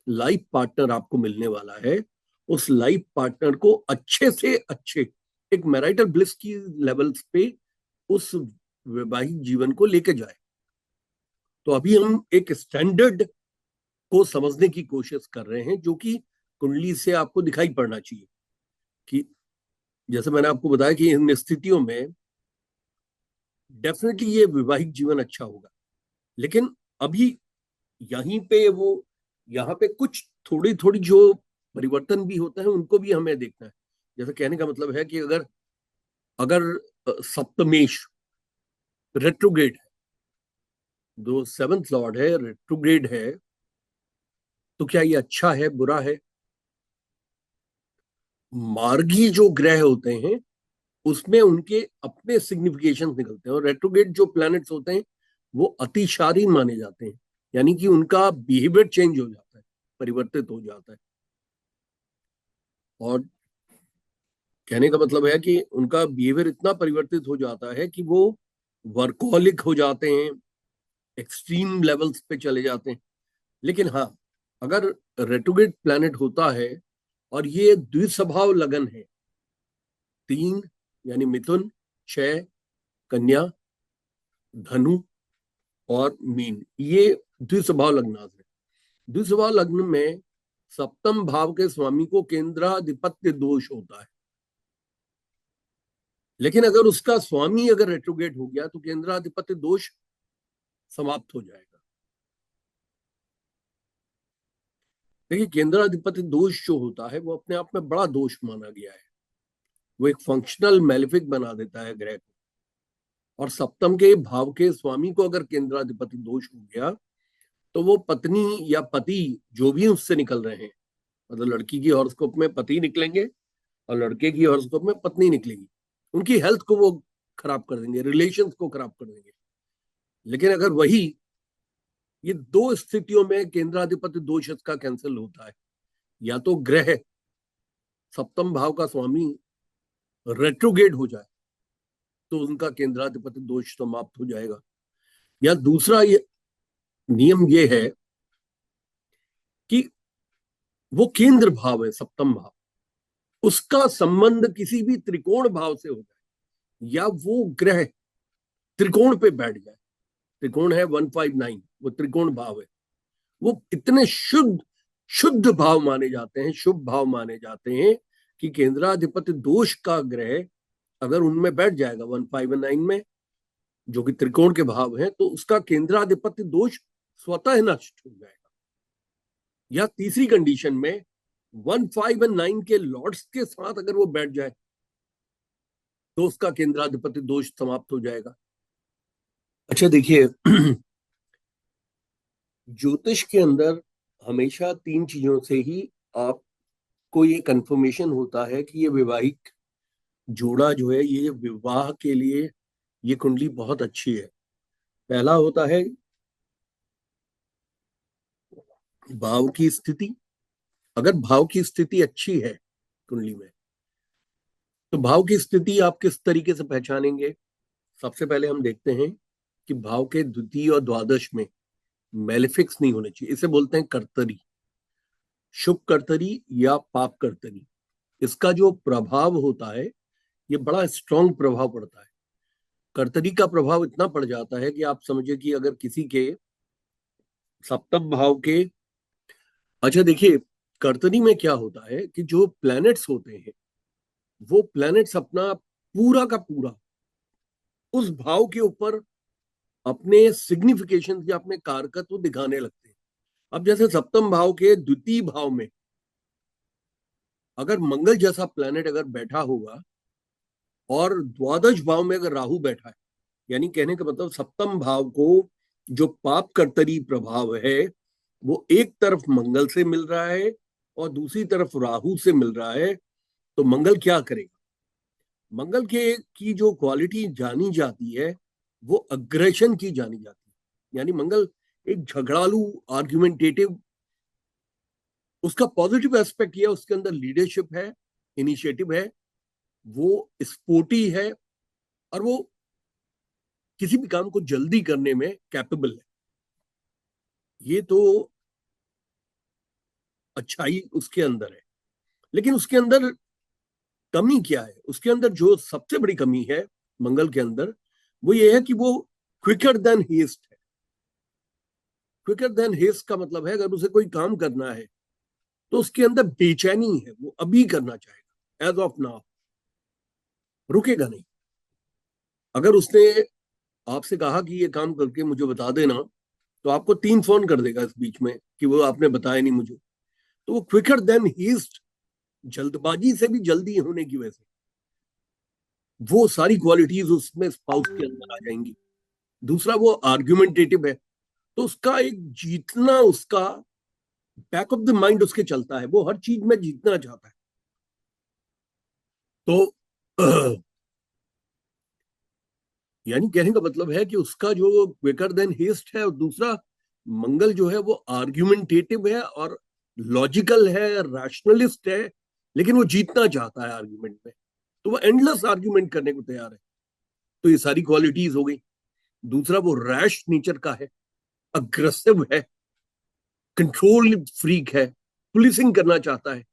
लाइफ पार्टनर आपको मिलने वाला है, उस लाइफ पार्टनर को अच्छे से अच्छे एक मैरिटल ब्लिस की लेवल्स पे उस वैवाहिक जीवन को लेके जाए। तो अभी हम एक स्टैंडर्ड को समझने की कोशिश कर रहे हैं जो कि कुंडली से आपको दिखाई पड़ना चाहिए कि जैसे मैंने आपको बताया कि इन स्थितियों में डेफिनेटली ये वैवाहिक जीवन अच्छा होगा। लेकिन अभी यहीं पे वो, यहाँ पे कुछ थोड़ी थोड़ी जो परिवर्तन भी होता है उनको भी हमें देखना है। जैसे कहने का मतलब है कि अगर अगर सप्तमेश रेट्रोग्रेड है, जो 7th लॉर्ड है रेट्रोग्रेड है, तो क्या ये अच्छा है बुरा है? मार्गी जो ग्रह होते हैं उसमें उनके अपने सिग्निफिकेशन निकलते हैं, और रेट्रोग्रेड जो प्लैनेट्स होते हैं वो अतिशारी माने जाते हैं, यानी कि उनका बिहेवियर चेंज हो जाता है, परिवर्तित हो जाता है। और कहने का मतलब है कि उनका बिहेवियर इतना परिवर्तित हो जाता है कि वो वर्कोहलिक हो जाते हैं, एक्सट्रीम लेवल्स पे चले जाते हैं। लेकिन हाँ, अगर रेट्रोग्रेड प्लैनेट होता है और ये द्विस्वभाव लगन है, 3 यानी मिथुन, 6 कन्या, धनु और मीन, ये द्विस्वभाव लग्न है। द्विस्वभाव लग्न में सप्तम भाव के स्वामी को केंद्राधिपत्य दोष होता है, लेकिन अगर उसका स्वामी अगर रेट्रोगेट हो गया तो केंद्राधिपत्य दोष समाप्त हो जाएगा। देखिए, केंद्राधिपत्य दोष जो होता है वो अपने आप में बड़ा दोष माना गया है। वो एक फंक्शनल मेलेफिक बना देता है ग्रह को। और सप्तम के भाव के स्वामी को अगर केंद्राधिपति दोष हो गया तो वो पत्नी या पति जो भी उससे निकल रहे हैं, मतलब लड़की की हॉरोस्कोप में पति निकलेंगे और लड़के की हॉरोस्कोप में पत्नी निकलेगी, उनकी हेल्थ को वो खराब कर देंगे, रिलेशंस को खराब कर देंगे। लेकिन अगर वही ये 2 स्थितियों में केंद्राधिपति दोष इसका कैंसिल होता है, या तो ग्रह सप्तम भाव का स्वामी रेट्रोगेट हो जाए तो उनका केंद्राधिपति दोष समाप्त हो जाएगा, या दूसरा ये नियम ये है कि वो केंद्र भाव है सप्तम भाव, उसका संबंध किसी भी त्रिकोण भाव से हो जाए, या वो ग्रह त्रिकोण पे बैठ जाए। त्रिकोण है 159, वो त्रिकोण भाव है। वो इतने शुद्ध भाव माने जाते हैं, शुभ भाव माने जाते हैं कि केंद्राधिपति दोष का ग्रह अगर उनमें बैठ जाएगा 159 में, जो कि त्रिकोण के भाव हैं, तो उसका केंद्राधिपति दोष स्वतः नष्ट हो जाएगा। या तीसरी कंडीशन में 159 के लॉर्ड्स के साथ अगर वो बैठ जाए तो उसका केंद्राधिपति दोष समाप्त हो जाएगा। अच्छा देखिए, ज्योतिष के अंदर हमेशा 3 चीजों से ही आपको ये कंफर्मेशन होता है कि ये वैवाहिक जोड़ा जो है, ये विवाह के लिए ये कुंडली बहुत अच्छी है। पहला होता है भाव की स्थिति। अगर भाव की स्थिति अच्छी है कुंडली में, तो भाव की स्थिति आप किस तरीके से पहचानेंगे? सबसे पहले हम देखते हैं कि भाव के द्वितीय और द्वादश में मेलेफिक्स नहीं होने चाहिए। इसे बोलते हैं कर्तरी, शुभ कर्तरी या पाप कर्तरी। इसका जो प्रभाव होता है ये बड़ा स्ट्रॉन्ग प्रभाव पड़ता है। कर्तरी का प्रभाव इतना पड़ जाता है कि आप समझिए कि अगर किसी के सप्तम भाव के, अच्छा देखिए, कर्तरी में क्या होता है कि जो प्लैनेट्स होते हैं वो प्लैनेट्स अपना पूरा का पूरा उस भाव के ऊपर अपने सिग्निफिकेशन या अपने कारकत्व दिखाने लगते हैं। अब जैसे सप्तम भाव के द्वितीय भाव में अगर मंगल जैसा प्लैनेट अगर बैठा होगा और द्वादश भाव में अगर राहु बैठा है, यानी कहने का मतलब सप्तम भाव को जो पाप कर्तरी प्रभाव है वो एक तरफ मंगल से मिल रहा है और दूसरी तरफ राहु से मिल रहा है, तो मंगल क्या करेगा? मंगल के की जो क्वालिटी जानी जाती है वो अग्रेशन की जानी जाती है। यानी मंगल एक झगड़ालू, आर्ग्यूमेंटेटिव, उसका पॉजिटिव एस्पेक्ट ये है, उसके अंदर लीडरशिप है, इनिशिएटिव है, वो स्पोर्टी है और वो किसी भी काम को जल्दी करने में कैपेबल है। ये तो अच्छाई उसके अंदर है। लेकिन उसके अंदर कमी क्या है? उसके अंदर जो सबसे बड़ी कमी है मंगल के अंदर वो ये है कि वो क्विकर देन हेस्ट है। क्विकर देन हेस्ट का मतलब है अगर उसे कोई काम करना है तो उसके अंदर बेचैनी है, वो अभी करना चाहेगा, एज ऑफ नाउ, रुकेगा नहीं। अगर उसने आपसे कहा कि ये काम करके मुझे बता देना, तो आपको 3 फोन कर देगा इस बीच में कि वो आपने बताया नहीं मुझे। तो वो क्विकर देन हीस्ट, जल्दबाजी से भी जल्दी होने की वजह से वो सारी क्वालिटीज उसमें स्पाउस के अंदर आ जाएंगी। दूसरा, वो आर्ग्यूमेंटेटिव है, तो उसका एक जीतना, उसका बैक ऑफ द माइंड उसके चलता है, वो हर चीज में जीतना चाहता है। तो यानी कहने का मतलब है कि उसका जो क्विकर देन हेस्ट है, और दूसरा मंगल जो है वो आर्ग्यूमेंटेटिव है और लॉजिकल है, रैशनलिस्ट है, लेकिन वो जीतना चाहता है आर्ग्यूमेंट में, तो वो एंडलेस आर्ग्यूमेंट करने को तैयार है। तो ये सारी क्वालिटीज हो गई। दूसरा, वो रैश नेचर का है, अग्रेसिव है, कंट्रोल फ्रीक है, पुलिसिंग करना चाहता है।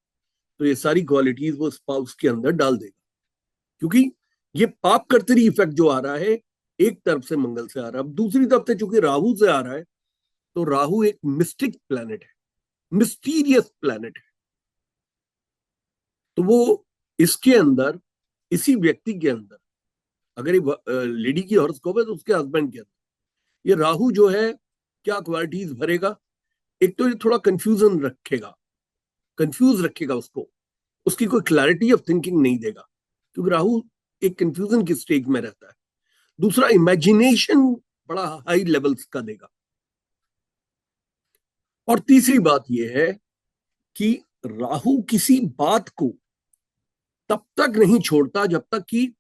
तो ये सारी क्वालिटीज वो स्पाउस के अंदर डाल देगा। क्योंकि ये पाप कर्तरी इफेक्ट जो आ रहा है एक तरफ से मंगल से आ रहा है, अब दूसरी तरफ से चूंकि राहु से आ रहा है, तो राहु एक मिस्टिक प्लैनेट है, मिस्टीरियस प्लैनेट है। तो वो इसके अंदर, इसी व्यक्ति के अंदर, अगर ये लेडी की हॉरोस्कोप है तो उसके हस्बैंड के अंदर ये राहु जो है क्या क्वालिटीज भरेगा। एक तो ये थोड़ा कंफ्यूजन रखेगा, कंफ्यूज रखेगा उसको, उसकी कोई क्लैरिटी ऑफ थिंकिंग नहीं देगा, क्योंकि राहु एक कंफ्यूजन की स्टेज में रहता है। दूसरा, इमेजिनेशन बड़ा हाई लेवल्स का देगा। और तीसरी बात यह है कि राहु किसी बात को तब तक नहीं छोड़ता जब तक कि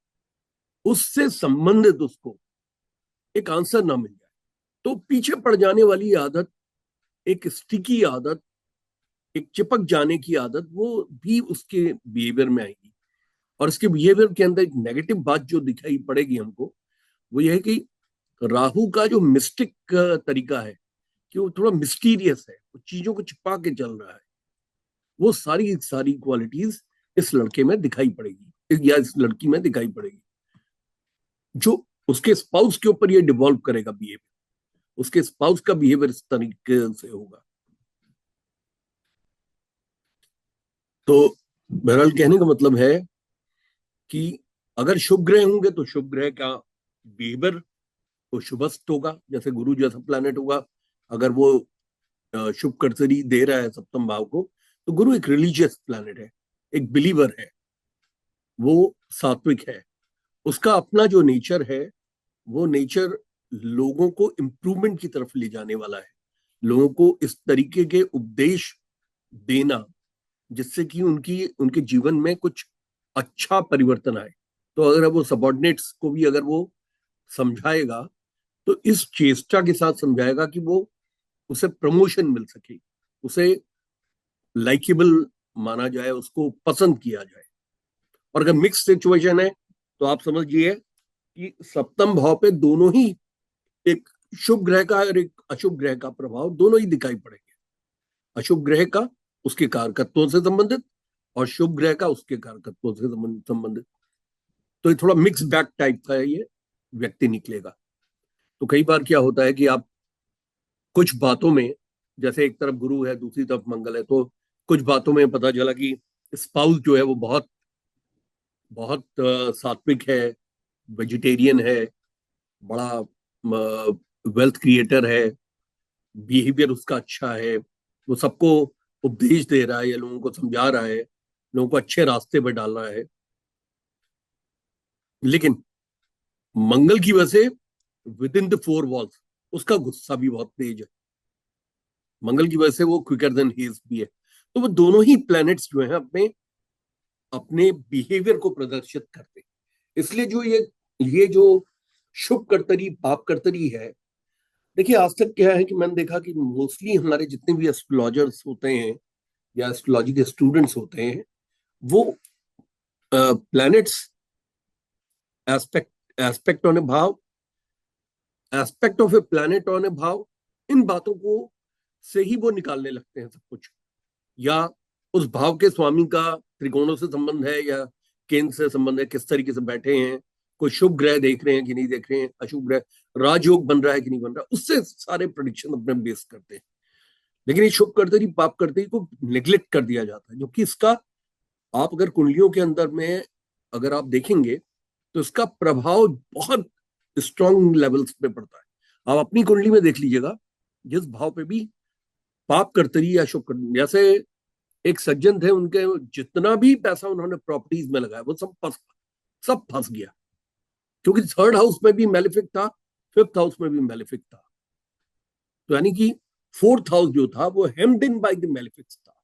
उससे संबंधित उसको एक आंसर ना मिल जाए। तो पीछे पड़ जाने वाली आदत, एक स्टिकी आदत, एक चिपक जाने की आदत, वो भी उसके बिहेवियर में आएगी। और इसके बिहेवियर के अंदर एक नेगेटिव बात जो दिखाई पड़ेगी हमको, वो ये है कि राहु का जो मिस्टिक तरीका है कि वो थोड़ा मिस्टीरियस है, वो चीजों को छिपा के चल रहा है, वो सारी सारी क्वालिटीज इस लड़के में दिखाई पड़ेगी या इस लड़की में दिखाई पड़ेगी, जो उसके स्पाउस के ऊपर ये डिवॉल्व करेगा बिहेवियर। उसके स्पाउस का बिहेवियर इस तरीके से होगा। तो बहरहाल कहने का मतलब है कि अगर शुभ ग्रह होंगे तो शुभ ग्रह का बिहेवियर वो शुभस्त होगा, जैसे गुरु जैसा प्लैनेट होगा। अगर वो शुभ कर्तरी दे रहा है सप्तम भाव को, तो गुरु एक रिलीजियस प्लैनेट है, एक बिलीवर है, वो सात्विक है। उसका अपना जो नेचर है, वो नेचर लोगों को इम्प्रूवमेंट की तरफ ले जाने वाला है, लोगों को इस तरीके के उपदेश देना जिससे कि उनकी उनके जीवन में कुछ अच्छा परिवर्तन आए। तो अगर वो सबॉर्डिनेट्स को भी अगर वो समझाएगा, तो इस चेष्टा के साथ समझाएगा कि वो उसे प्रमोशन मिल सके, उसे लाइकेबल माना जाए, उसको पसंद किया जाए। और अगर मिक्स सिचुएशन है तो आप समझिए कि सप्तम भाव पे दोनों ही, एक शुभ ग्रह का और एक अशुभ ग्रह का प्रभाव दोनों ही दिखाई पड़ेंगे। अशुभ ग्रह का उसके कारकत्वों से संबंधित, और शुभ ग्रह का उसके कारकत्वों से संबंधित। तो ये थोड़ा मिक्स बैग टाइप का ये व्यक्ति निकलेगा। तो कई बार क्या होता है कि आप कुछ बातों में, जैसे एक तरफ गुरु है दूसरी तरफ मंगल है, तो कुछ बातों में पता चला कि स्पाउस जो है वो बहुत बहुत सात्विक है, वेजिटेरियन है, बड़ा वेल्थ क्रिएटर है, बिहेवियर उसका अच्छा है, वो सबको उपदेश दे रहा है या लोगों को समझा रहा है, लोगों को अच्छे रास्ते पर डाल रहा है। लेकिन मंगल की वजह से with in the four walls उसका गुस्सा भी बहुत तेज है। मंगल की वजह से वो क्विकर देन हीज भी है। तो वो दोनों ही प्लैनेट्स जो हैं अपने अपने बिहेवियर को प्रदर्शित करते हैं। इसलिए जो ये जो शुभ कर्तरी पाप कर्तरी है, देखिए आज तक क्या है कि मैंने देखा कि मोस्टली हमारे जितने भी एस्ट्रोलॉजर्स होते हैं या एस्ट्रोलॉजी के स्टूडेंट्स होते हैं, वो planets, aspect aspect on a bhava, aspect of a planet on a bhava, इन बातों को से ही वो निकालने लगते हैं सब कुछ। या उस भाव के स्वामी का त्रिकोणों से संबंध है या केंद्र से संबंध है, किस तरीके से बैठे हैं, कोई शुभ ग्रह देख रहे हैं कि नहीं देख रहे हैं, अशुभ ग्रह राजयोग बन रहा है कि नहीं बन रहा, उससे सारे प्रोडिक्शन अपने बेस करते हैं। लेकिन ये शुभ कर्तरी पाप कर्तरी को निग्लेक्ट कर दिया जाता है, जो कि इसका आप अगर कुंडलियों के अंदर में अगर आप देखेंगे तो इसका प्रभाव बहुत स्ट्रॉन्ग लेवल्स पे पड़ता है। आप अपनी कुंडली में देख लीजिएगा, जिस भाव पे भी पाप कर्तरी या शुभ कर्तरी, जैसे एक सज्जन थे, उनके जितना भी पैसा उन्होंने प्रॉपर्टीज में लगाया वो सब फंस गया, क्योंकि थर्ड हाउस में भी मैलिफिक था, फिफ्थ हाउस में भी मैलिफिक था। तो यानी कि फोर्थ हाउस जो था वो हेम्ड इन बाय द मैलिफिक्स था।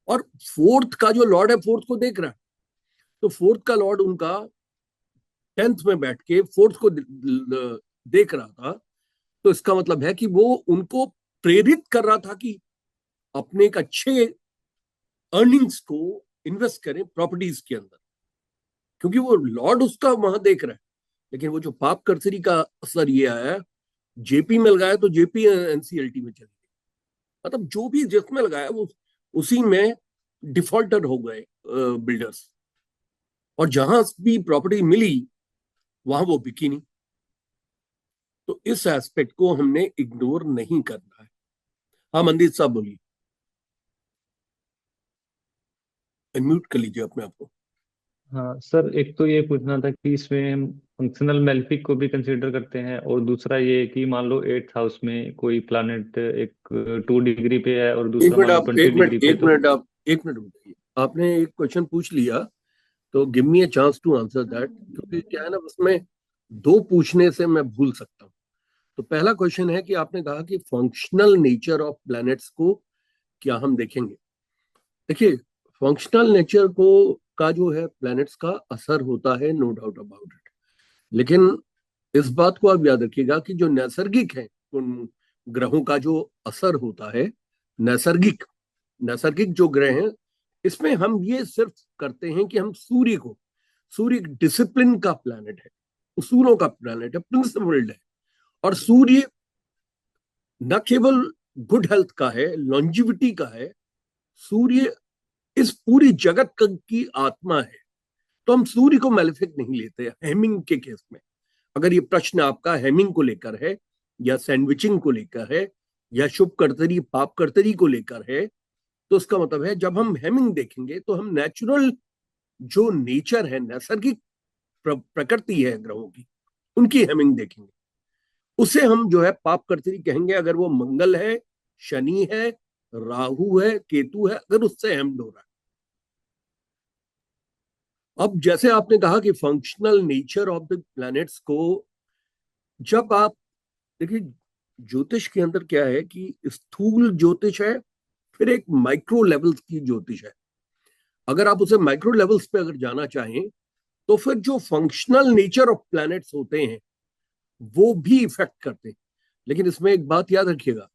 और फोर्थ का जो लॉर्ड है फोर्थ को देख रहा है, तो फोर्थ का लॉर्ड उनका टेंथ में बैठ के फोर्थ को देख रहा था। तो इसका मतलब है कि वो उनको प्रेरित कर रहा था कि अपने एक अच्छे अर्निंग्स को इन्वेस्ट करें प्रॉपर्टीज के अंदर, क्योंकि वो लॉर्ड उसका वहां देख रहा है। लेकिन वो जो पाप कर्सरी का असर ये आया, जेपी में लगाया तो जेपी एनसीएलटी में चली गई। मतलब जो भी जिसमें लगाया वो उसी में डिफॉल्टर हो गए बिल्डर्स। और जहां भी प्रॉपर्टी मिली वहां वो बिकी नहीं। तो इस एस्पेक्ट को हमने इग्नोर नहीं करना है। हाँ मंदिर साहब बोलिए, अनम्यूट कर लीजिए अपने आप को। हाँ सर, एक तो ये पूछना था कि इसमें हम फंक्शनल मेलेफिक को भी कंसीडर करते हैं, और दूसरा ये कि मान लो 8th हाउस में कोई प्लानट एक 2 डिग्री पे है और एक दूसरा मिनट मान लो आप, 20 डिग्री पे, एक तो मिनट आप, एक मिनट बताइए। आपने एक क्वेश्चन पूछ लिया तो give me a chance to answer that, क्योंकि क्या है ना, उसमें दो पूछने से मैं भूल सकता हूँ। तो पहला क्वेश्चन है कि आपने कहा कि फंक्शनल नेचर ऑफ प्लैनेट्स को क्या हम देखेंगे। देखिए, फंक्शनल नेचर को का जो है प्लैनेट्स का असर होता है, नो डाउट अबाउट इट। लेकिन इस बात को आप याद रखिएगा कि जो नैसर्गिक है उन ग्रहों का जो असर होता है, नैसर्गिक नैसर्गिक जो ग्रह हैं, इसमें हम ये सिर्फ करते हैं कि हम सूर्य डिसिप्लिन का प्लैनेट है, उसूलों का प्लैनेट है, प्रिंसिपल्ड है। और सूर्य न केवल गुड हेल्थ का है, लॉन्जिविटी का है, सूर्य इस पूरी की आत्मा है। तो हम सूर्य को मैलिफिक नहीं लेते हेमिंग के केस में। अगर ये प्रश्न आपका हेमिंग को लेकर है, या सैंडविचिंग को लेकर है, या शुभ कर्तरी पाप कर्तरी को लेकर है, तो उसका मतलब है जब हम हेमिंग देखेंगे तो हम नेचुरल जो नेचर है, नैसर्गिक प्रकृति है ग्रहों की, उनकी हेमिंग देखेंगे। उसे हम जो है पाप कर्तरी कहेंगे अगर वो मंगल है, शनि है, राहु है, केतु है, अगर उससे हेम्ड हो रहा है। अब जैसे आपने कहा कि functional nature of the planets को, जब आप देखिए, ज्योतिष के अंदर क्या है कि स्थूल ज्योतिष है, फिर एक माइक्रो लेवल्स की ज्योतिष है। अगर आप उसे माइक्रो लेवल्स पे अगर जाना चाहें, तो फिर जो फंक्शनल नेचर ऑफ प्लैनेट्स होते हैं वो भी इफेक्ट करते हैं। लेकिन इसमें एक बात याद रखिएगा,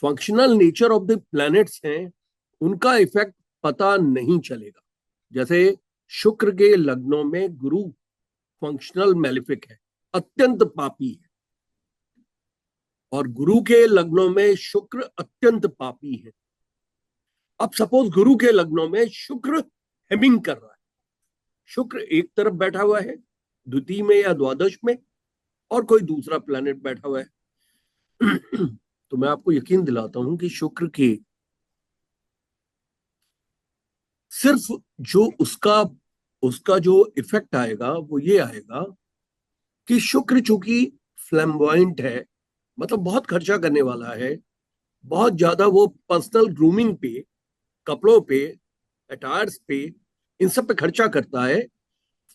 functional nature of the planets हैं, उनका इफेक्ट पता नहीं चलेगा। जैसे शुक्र के लग्नों में गुरु फंक्शनल मैलिफिक है, अत्यंत पापी है, और गुरु के लग्नों में शुक्र अत्यंत पापी है। अब सपोज गुरु के लग्नों में शुक्र हेमिंग कर रहा है, शुक्र एक तरफ बैठा हुआ है द्वितीय में या द्वादश में, और कोई दूसरा प्लैनेट बैठा हुआ है। तो मैं आपको यकीन दिलाता हूं कि शुक्र के सिर्फ जो उसका उसका जो इफेक्ट आएगा वो ये आएगा कि शुक्र चूंकि फ्लैम्बॉइंट है, मतलब बहुत खर्चा करने वाला है, बहुत ज्यादा वो पर्सनल ग्रूमिंग पे, कपड़ों पे, अटायर्स पे, इन सब पे खर्चा करता है।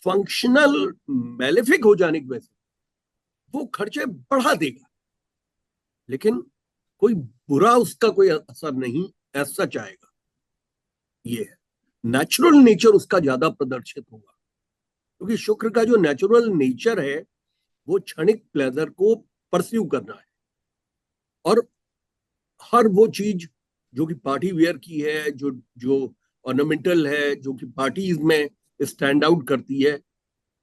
फंक्शनल मैलेफिक हो जाने की वजह से वो खर्चे बढ़ा देगा, लेकिन कोई बुरा उसका कोई असर नहीं ऐसा चाहेगा। ये है, नेचुरल नेचर उसका ज्यादा प्रदर्शित होगा, क्योंकि शुक्र का जो नेचुरल नेचर है वो क्षणिक प्लेजर को परस्यू करना है। और हर वो चीज जो कि पार्टी वेयर की है, जो जो ऑर्नामेंटल है, जो कि पार्टीज में स्टैंड आउट करती है,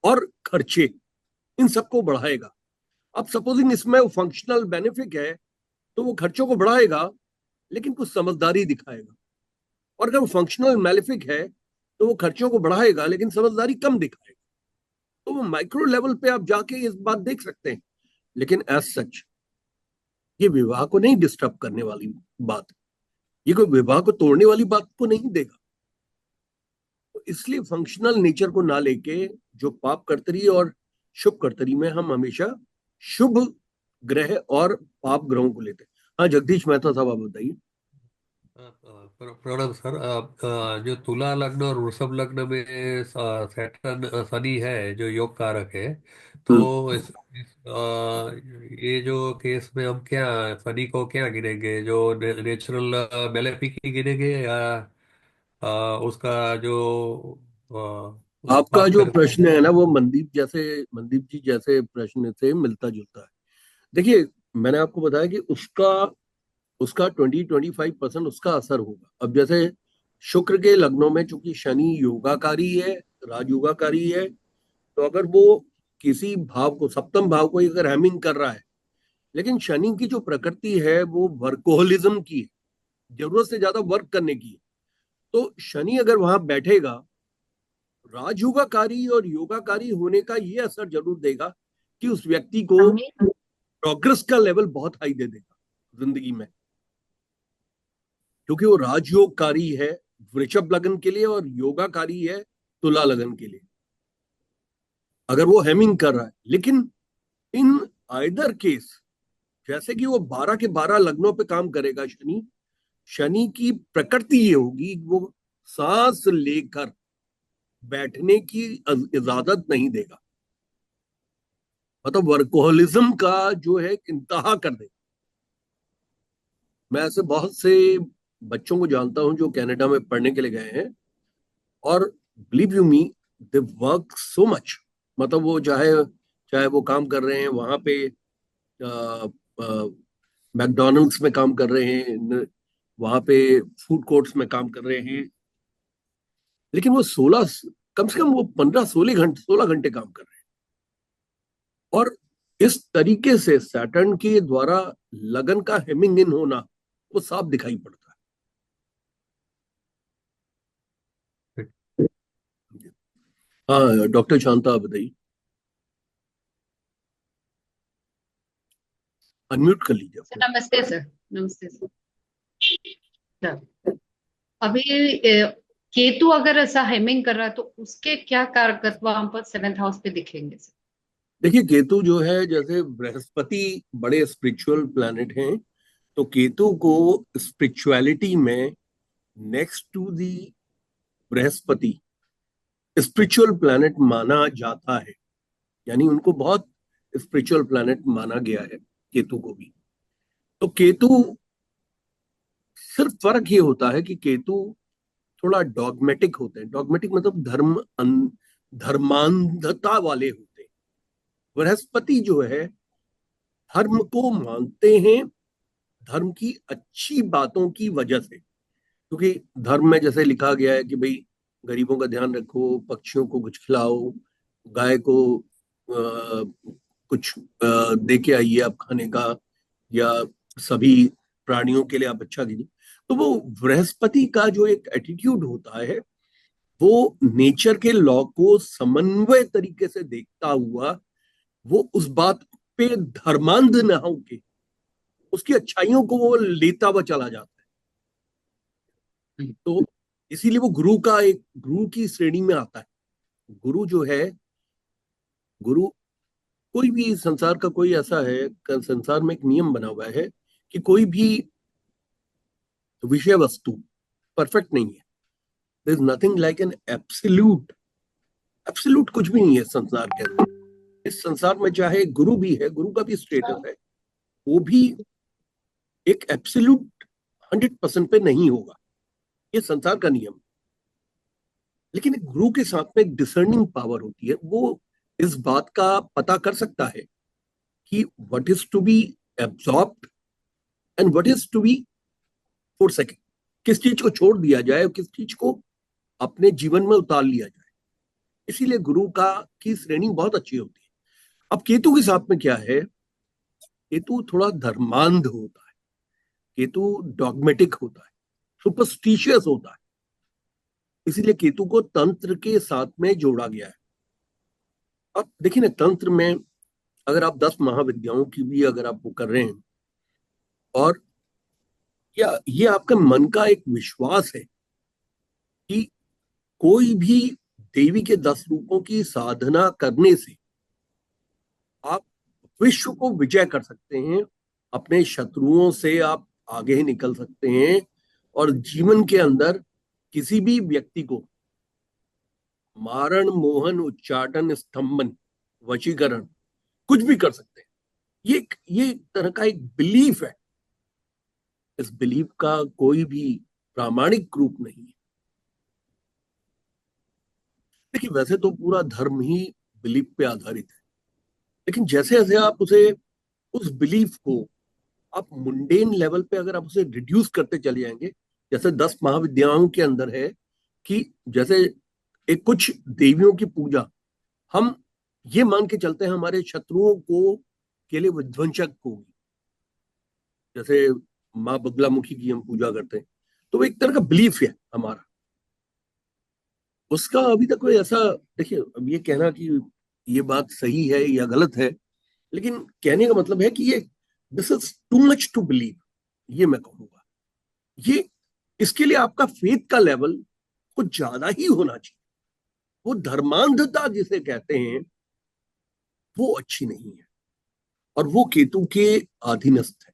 और खर्चे, इन सबको बढ़ाएगा। अब सपोजिंग इसमें वो फंक्शनल बेनिफिट है, तो वो खर्चों को बढ़ाएगा लेकिन कुछ समझदारी दिखाएगा। और अगर वो फंक्शनल मैलिफिक है तो वो खर्चों को बढ़ाएगा लेकिन समझदारी कम दिखाएगा। तो वो माइक्रो लेवल पे आप जाके इस बात देख सकते हैं, लेकिन एज सच ये विवाह को नहीं डिस्टर्ब करने वाली बात, ये कोई विवाह को तोड़ने वाली बात को नहीं देगा। तो इसलिए फंक्शनल नेचर को ना लेके जो पाप कर्तरी और शुभ कर्तरी में हम हमेशा शुभ ग्रह और पाप ग्रहों को लेते हैं। हाँ जगदीश मेहता साहब आप बताइए। प्रणाम सर। जो तुला लग्न और वृषभ लग्न में सैटर्न शनि है जो योग कारक है, तो हम्म। ये जो केस में हम क्या शनि को क्या गिनेंगे, जो नेचुरल बेनिफिट ही गिनेंगे, या उसका जो आपका पाप जो कर। प्रश्न है ना वो मनदीप जी जैसे प्रश्न से मिलता जुलता है। देखिए, मैंने आपको बताया कि उसका उसका 20-25% उसका असर होगा। अब जैसे शुक्र के लग्नों में चूंकि शनि योगाकारी है, राजयोगाकारी है, तो अगर वो किसी भाव को, सप्तम भाव को अगर हैमिंग कर रहा है, लेकिन शनि की जो प्रकृति है वो वर्कोहोलिज्म की है, जरूरत से ज्यादा वर्क करने की है। तो शनि अगर वहां बैठेगा, राजयोगाकारी और योगाकारी होने का ये असर जरूर देगा कि उस व्यक्ति को प्रोग्रेस का लेवल बहुत हाई दे देगा जिंदगी में, क्योंकि वो राजयोगकारी है वृषभ लगन के लिए और योगाकारी है तुला लगन के लिए, अगर वो हेमिंग कर रहा है। लेकिन इन आइदर केस, जैसे कि वो 12 के 12 लग्नों पे काम करेगा शनि, शनि की प्रकृति ये होगी, वो सांस लेकर बैठने की इजाजत नहीं देगा, मतलब वर्कोहलिज्म का जो है इंतहा कर देगा। मैं ऐसे बहुत से बच्चों को जानता हूं जो कनाडा में पढ़ने के लिए गए हैं, और believe you me, they work so much, मतलब वो चाहे चाहे वो काम कर रहे हैं वहां पे मैकडोनल्ड्स में काम कर रहे हैं, वहां पे फूड कोर्ट्स में काम कर रहे हैं, लेकिन वो 16, कम से कम वो 15-16 घंटे काम कर रहे हैं। और इस तरीके से सैटर्न के द्वारा लगन का हेमिंग इन होना वो साफ दिखाई पड़ता है। हाँ डॉक्टर शांता, आप बताइए, अनम्यूट कर लीजिए अपने। नमस्ते सर। नमस्ते सर। सर, अभी केतु अगर ऐसा हेमिंग कर रहा है तो उसके क्या कारकत्व वहां पर 7th हाउस पे दिखेंगे सर? देखिए केतु जो है, जैसे बृहस्पति बड़े स्पिरिचुअल प्लैनेट हैं, तो केतु को स्पिरिचुअलिटी में next to the Brihaspati spiritual planet माना जाता है, यानी उनको बहुत स्पिरिचुअल प्लैनेट माना गया है केतु को भी। तो केतु, सिर्फ फर्क ये होता है कि केतु थोड़ा डॉगमेटिक होते हैं, डॉगमेटिक मतलब धर्मांधता वाले होते हैं। बृहस्पति जो है धर्म को मानते हैं, धर्म की अच्छी बातों की वजह से, क्योंकि धर्म में जैसे लिखा गया है कि भाई गरीबों का ध्यान रखो, पक्षियों को कुछ खिलाओ, गाय को कुछ दे के आइए आप खाने का, या सभी प्राणियों के लिए आप अच्छा कीजिए। तो वो बृहस्पति का जो एक एटीट्यूड होता है, वो नेचर के लॉ को समन्वय तरीके से देखता हुआ वो उस बात पे धर्मांध न होके उसकी अच्छाइयों को वो लेता हुआ चला जाता है। तो इसीलिए वो गुरु की श्रेणी में आता है। गुरु जो है, गुरु कोई भी संसार का कोई ऐसा है, संसार में एक नियम बना हुआ है कि कोई भी विषय वस्तु परफेक्ट नहीं है। There is nothing like an absolute, absolute कुछ भी नहीं है संसार के अंदर। इस संसार में चाहे गुरु भी है, गुरु का भी स्टेटस है, वो भी एक एब्सोल्यूट 100% पे नहीं होगा, ये संसार का नियम। लेकिन एक गुरु के साथ में एक डिसर्निंग पावर होती है, वो इस बात का पता कर सकता है कि what is to be absorbed and what is to be forsaken, किस चीज को छोड़ दिया जाए और किस चीज को अपने जीवन में उतार लिया जाए। इसीलिए गुरु का की श्रेणी बहुत अच्छी होती है। अब केतु के साथ में क्या है, केतु थोड़ा धर्मांध होता है, केतु डॉगमेटिक होता है, सुपरस्टिशियस होता है। इसीलिए केतु को तंत्र के साथ में जोड़ा गया है। अब देखिए ना, तंत्र में अगर आप 10 महाविद्याओं की भी अगर आप वो कर रहे हैं, और या ये आपका मन का एक विश्वास है कि कोई भी देवी के 10 रूपों की साधना करने से आप विश्व को विजय कर सकते हैं, अपने शत्रुओं से आप आगे ही निकल सकते हैं, और जीवन के अंदर किसी भी व्यक्ति को मारण, मोहन, उच्चाटन, स्तंभन, वशीकरण कुछ भी कर सकते हैं। ये एक तरह का एक बिलीफ है। इस बिलीफ का कोई भी प्रामाणिक रूप नहीं है। देखिए वैसे तो पूरा धर्म ही बिलीफ पे आधारित है, लेकिन जैसे जैसे आप उसे, उस बिलीफ को आप मुंडेन लेवल पे अगर आप उसे रिड्यूस करते चले जाएंगे, जैसे 10 महाविद्याओं के अंदर है कि जैसे एक कुछ देवियों की पूजा हम ये मान के चलते हैं हमारे शत्रुओं को के लिए विध्वंसक होगी, जैसे माँ बगलामुखी की हम पूजा करते हैं, तो वो एक तरह का बिलीफ है हमारा। उसका अभी तक कोई ऐसा, देखिए अब ये कहना कि ये बात सही है या गलत है, लेकिन कहने का मतलब है कि ये this is too much to believe, ये मैं कहूंगा। ये इसके लिए आपका फेथ का लेवल कुछ ज्यादा ही होना चाहिए। वो धर्मांधता जिसे कहते हैं वो अच्छी नहीं है, और वो केतु के अधीनस्थ है।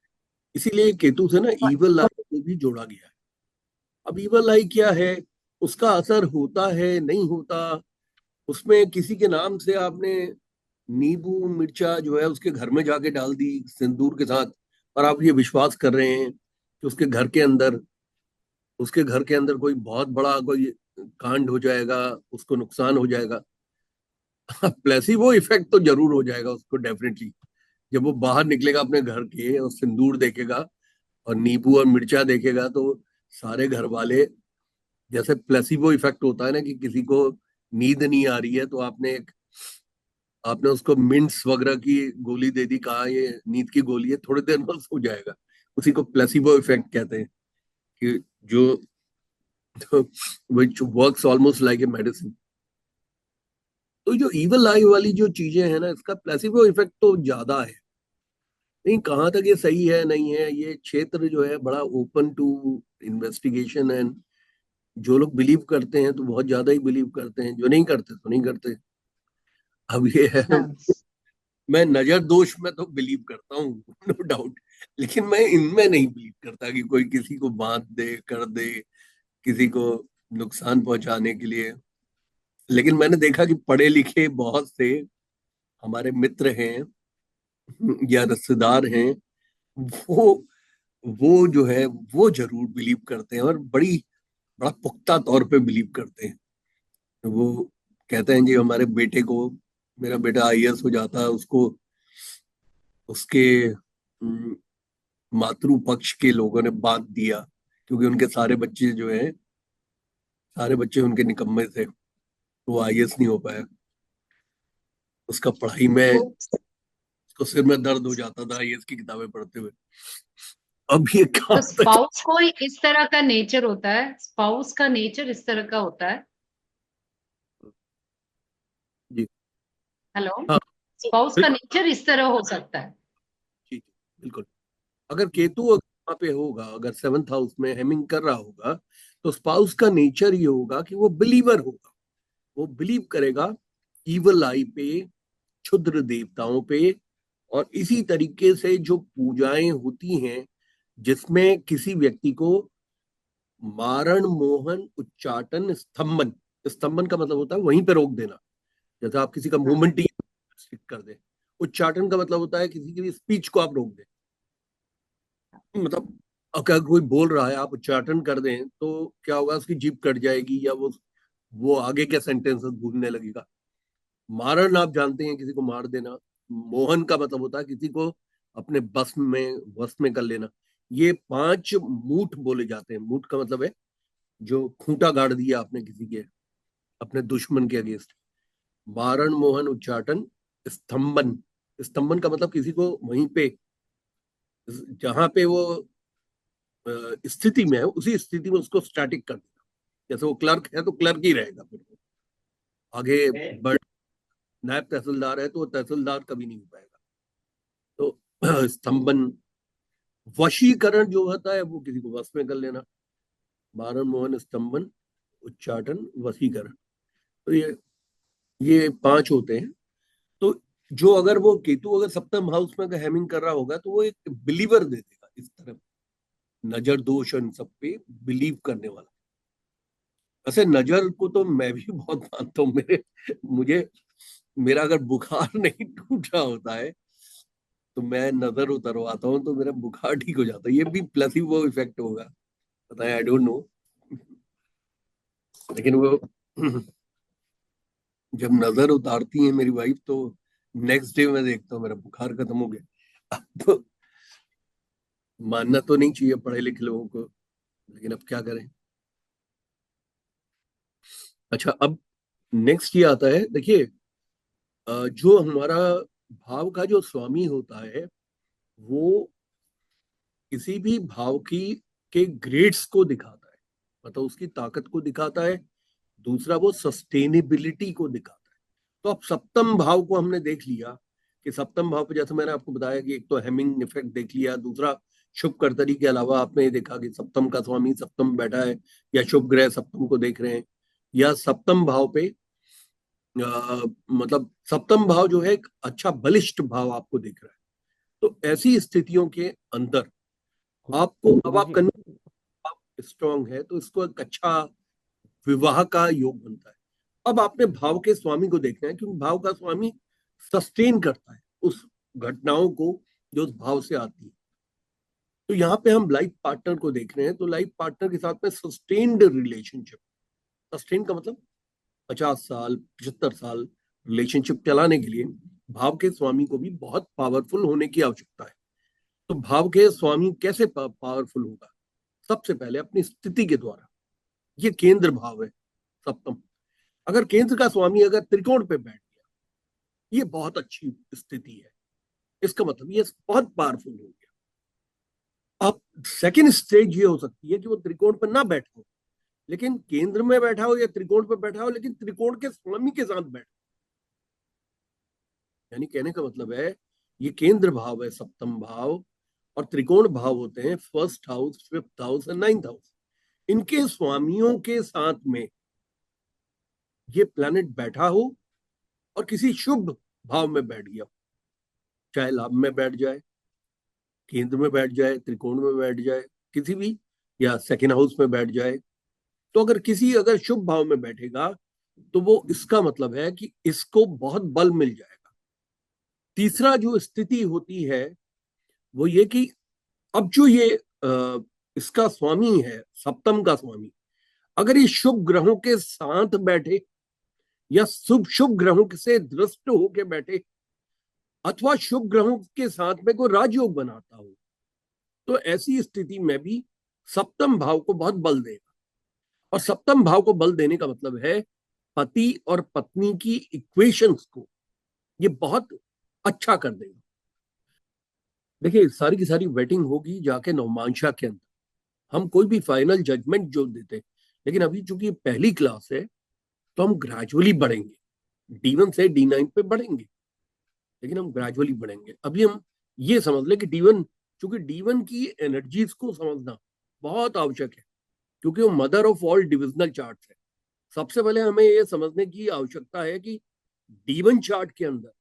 इसीलिए केतु से ना ईवल आई को भी जोड़ा गया है। अब ईवल आई क्या है, उसका असर होता है नहीं होता, उसमें किसी के नाम से आपने नींबू मिर्चा जो है उसके घर में जाके डाल दी सिंदूर के साथ, और आप ये विश्वास कर रहे हैं कि उसके घर के अंदर कोई बहुत बड़ा कोई कांड हो जाएगा, उसको नुकसान हो जाएगा। प्लेसिबो इफेक्ट तो जरूर हो जाएगा उसको, डेफिनेटली। जब वो बाहर निकलेगा अपने घर के और सिंदूर देखेगा और नींबू और मिर्चा देखेगा, तो सारे घर वाले, जैसे प्लेसिबो इफेक्ट होता है ना कि किसी को नींद नहीं आ रही है तो आपने उसको मिंट्स वगैरह की गोली दे दी, कहा ये नींद की गोली है, थोड़ी देर में सो जाएगा। उसी को प्लेसिबो इफेक्ट कहते हैं, कि जो which works almost like a medicine. तो जो इवल आई वाली जो चीजें हैं ना, इसका प्लेसिबो इफेक्ट तो ज्यादा है। नहीं, कहाँ तक ये सही है नहीं है, ये क्षेत्र जो है बड़ा ओपन टू इन्वेस्टिगेशन। एंड जो लोग बिलीव करते हैं तो बहुत ज्यादा ही बिलीव करते हैं, जो नहीं करते तो नहीं करते। अब ये है, हाँ। मैं नजर दोष में तो बिलीव करता हूँ, नो डाउट, लेकिन मैं इनमें नहीं बिलीव करता कि कोई किसी को बांध दे कर दे, किसी को नुकसान पहुंचाने के लिए। लेकिन मैंने देखा कि पढ़े लिखे बहुत से हमारे मित्र हैं या रिश्तेदार हैं, वो वो जो है वो जरूर बिलीव करते हैं, और बड़ा पुख्ता तौर पे बिलीव करते हैं। वो कहते हैं जी हमारे बेटे को, मेरा बेटा आईएएस हो जाता है, उसको उसके मातृ पक्ष के लोगों ने बांध दिया, क्योंकि उनके सारे बच्चे उनके निकम्मे थे, तो वो आईएएस नहीं हो पाया। उसका पढ़ाई में, तो उसको सिर में दर्द हो जाता था आईएएस की किताबें पढ़ते हुए। अब ये तो कहाँ तक। स्पाउस को इस तरह का नेचर होता है, स्पाउस का नेचर इस तरह का होता है। जी। हेलो। हाँ। स्पाउस का बिल्कुल। नेचर इस तरह हो सकता है। जी जी, बिल्कुल। अगर केतु अगर वहां पे होगा, अगर सेवंथ हाउस में हेमिंग कर रहा होगा, तो स्पाउस का नेचर ये होगा कि वो बिलीवर होगा। वो बिलीव करेगा इवल आई पे, क्षुद्र देवताओं पे, और इसी तरीके से जो पूजाएं होती हैं जिसमें किसी व्यक्ति को मारण मोहन उच्चाटन स्तंभन, स्तंभन का मतलब होता है वहीं पे रोक देना, जैसे आप किसी का हाँ। मूवमेंट ही रिस्ट्रिक्ट कर दें। उच्चाटन का मतलब होता है किसी की भी स्पीच को आप रोक दें, मतलब अगर कोई बोल रहा है आप उच्चाटन कर दें तो क्या होगा, उसकी जीभ कट जाएगी, या वो आगे के सेंटेंसेस भूलने लगेगा। मारण आप जानते हैं, किसी को मार देना। मोहन का मतलब होता है किसी को अपने वश में कर लेना। ये 5 मूठ बोले जाते हैं। मूठ का मतलब है जो खूंटा गाड़ दिया आपने किसी के, अपने दुश्मन के अगेंस्ट। मारण मोहन उच्चाटन स्तंभन। स्तंभन का मतलब किसी को वहीं पे, जहां पे वो स्थिति में है, उसी स्थिति में उसको स्टैटिक कर देना। जैसे वो क्लर्क है तो क्लर्क ही रहेगा, फिर वो आगे बढ़, नायब तहसीलदार है तो वो तहसीलदार कभी नहीं हो पाएगा। तो स्तंभन। वशीकरण जो होता है वो किसी को वश में कर लेना। मारण मोहन स्तंभन उच्चाटन वशीकरण। तो ये 5 होते हैं। तो जो अगर वो केतु अगर सप्तम हाउस में अगर हेमिंग कर रहा होगा तो वो एक बिलीवर दे देगा इस तरफ, नजर दोष इन सब पे बिलीव करने वाला। वैसे नजर को तो मैं भी बहुत मानता हूँ। मुझे मेरा अगर बुखार नहीं टूट रहा होता है तो मैं नजर उतरवाता हूँ, तो मेरा बुखार ठीक हो जाता है। ये भी प्लेसिबो इफेक्ट होगा, पता है, आई डोंट नो। लेकिन वो जब नजर उतारती है मेरी वाइफ, तो नेक्स्ट डे मैं देखता हूँ मेरा बुखार खत्म हो गया। अब तो मानना तो नहीं चाहिए पढ़े लिखे लोगों को, लेकिन अब क्या करें। अच्छा, अब नेक्स्ट ये आता है, देखिए जो हमारा भाव का जो स्वामी होता है, वो किसी भी भाव की के ग्रेड्स को दिखाता है, मतलब उसकी ताकत को दिखाता है, दूसरा वो सस्टेनेबिलिटी को दिखाता है। तो अब सप्तम भाव को हमने देख लिया कि सप्तम भाव पे जैसे मैंने आपको बताया कि एक तो हेमिंग इफेक्ट देख लिया, दूसरा शुभ कर्तरी के अलावा आपने ये देखा कि सप्तम का स्वामी सप्तम बैठा है या शुभ ग्रह सप्तम को देख रहे हैं, या सप्तम भाव पे मतलब सप्तम भाव जो है एक अच्छा बलिष्ठ भाव आपको दिख रहा है। तो ऐसी स्थितियों के अंदर आपको अब आप स्ट्रांग है तो इसको एक अच्छा विवाह का योग बनता है। अब आपने भाव के स्वामी को देखना है, क्योंकि भाव का स्वामी सस्टेन करता है उस घटनाओं को जो उस भाव से आती है। तो यहाँ पे हम लाइफ पार्टनर को देख रहे हैं, तो लाइफ पार्टनर के साथ में सस्टेन्ड रिलेशनशिप, सस्टेन का मतलब 50 साल 75 साल रिलेशनशिप चलाने के लिए भाव के स्वामी को भी बहुत पावरफुल होने की आवश्यकता है। तो भाव के स्वामी कैसे पावरफुल होगा? सबसे पहले अपनी स्थिति के द्वारा। ये केंद्र भाव है सप्तम। अगर केंद्र का स्वामी अगर त्रिकोण पे बैठ गया, ये बहुत अच्छी स्थिति है, इसका मतलब ये बहुत पावरफुल हो गया। अब सेकंड स्टेज ये हो सकती है कि वो त्रिकोण पर ना बैठा हो, लेकिन केंद्र में बैठा हो या त्रिकोण पे बैठा हो, लेकिन त्रिकोण के स्वामी के साथ बैठा। यानी कहने का मतलब है ये केंद्र भाव है सप्तम भाव, और त्रिकोण भाव होते हैं फर्स्ट हाउस, फिफ्थ हाउस और नाइन्थ हाउस। इनके स्वामियों के साथ में ये प्लैनेट बैठा हो और किसी शुभ भाव में बैठ गया, चाहे लाभ में बैठ जाए, केंद्र में बैठ जाए, त्रिकोण में बैठ जाए, किसी भी, या सेकेंड हाउस में बैठ जाए, तो अगर शुभ भाव में बैठेगा तो वो इसका मतलब है कि इसको बहुत बल मिल जाएगा। तीसरा जो स्थिति होती है वो ये कि अब जो ये इसका स्वामी है सप्तम का स्वामी, अगर ये शुभ ग्रहों के साथ बैठे या शुभ ग्रहों से दृष्ट होके बैठे, अथवा शुभ ग्रहों के साथ में कोई राजयोग बनाता हो, तो ऐसी स्थिति में भी सप्तम भाव को बहुत बल देगा। और सप्तम भाव को बल देने का मतलब है पति और पत्नी की इक्वेशंस को ये बहुत अच्छा कर देगा। देखिए सारी की सारी वेटिंग होगी जाके नवमांशा के अंदर, हम कोई भी फाइनल जजमेंट जो देते, लेकिन अभी चूंकि पहली क्लास है तो हम ग्रेजुअली बढ़ेंगे, D1 से D9 पे बढ़ेंगे, लेकिन हम ग्रेजुअली बढ़ेंगे। अभी हम ये समझ लें कि D1, चूंकि D1 की एनर्जीज को समझना बहुत आवश्यक है, क्योंकि वो mother of all divisional chart है। सबसे पहले हमें ये समझने की आवश्यकता है कि D1 चार्ट के अंदर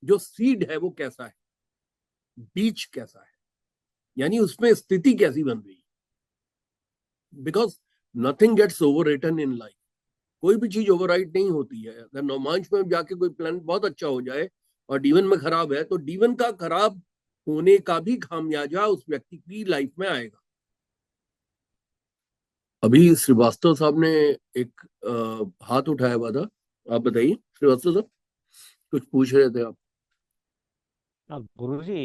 जो सीड है वो कैसा है, बीज कैसा है, यानी उसमें स्थिति कैसी बन रही है। Because nothing gets overwritten in life, कोई भी चीज ओवरराइट नहीं होती है। अगर नवमांश में जाके कोई प्लान बहुत अच्छा हो जाए और D1 में खराब है, तो D1 का खराब होने का भी खामियाजा उस व्यक्ति की लाइफ में आएगा। अभी श्रीवास्तव साहब ने एक हाथ उठाया हुआ था, आप बताइए श्रीवास्तव साहब, कुछ पूछ रहे थे आप। Guruji,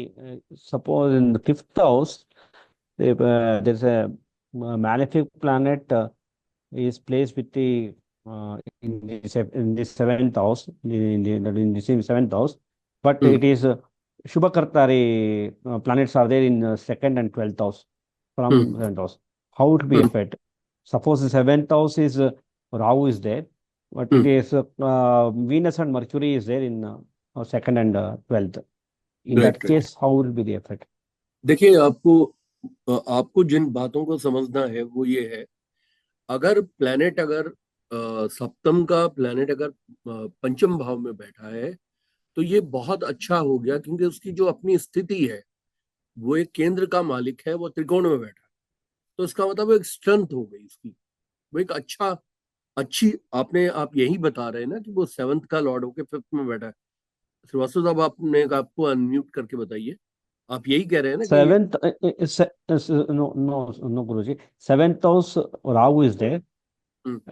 suppose in the fifth house, there's a malefic planet is placed with the in the seventh house, in the same seventh house, but it is Shubhakartari planets are there in second and 12th house from seventh house. How it will be affected? Suppose the seventh house is Rahu is there, but it is Venus and Mercury is there in second and 12th. In that case, how will be the effect? देखिए आपको जिन बातों को समझना है वो ये है, अगर प्लैनेट सप्तम का प्लैनेट अगर पंचम भाव में बैठा है तो ये बहुत अच्छा हो गया, क्योंकि उसकी जो अपनी स्थिति है वो एक केंद्र का मालिक है, वो त्रिकोण में बैठा है, तो इसका मतलब एक स्ट्रेंथ हो गई इसकी, वो एक अच्छी आप यही बता रहे हैं ना कि वो सेवंथ का लॉर्ड होके फिफ्थ में बैठा है। श्रीवास्तव साहब आपको अनम्यूट करके बताइए, आप यही कह रहे हैं ना seventh no Guruji, seventh house Rahu is there,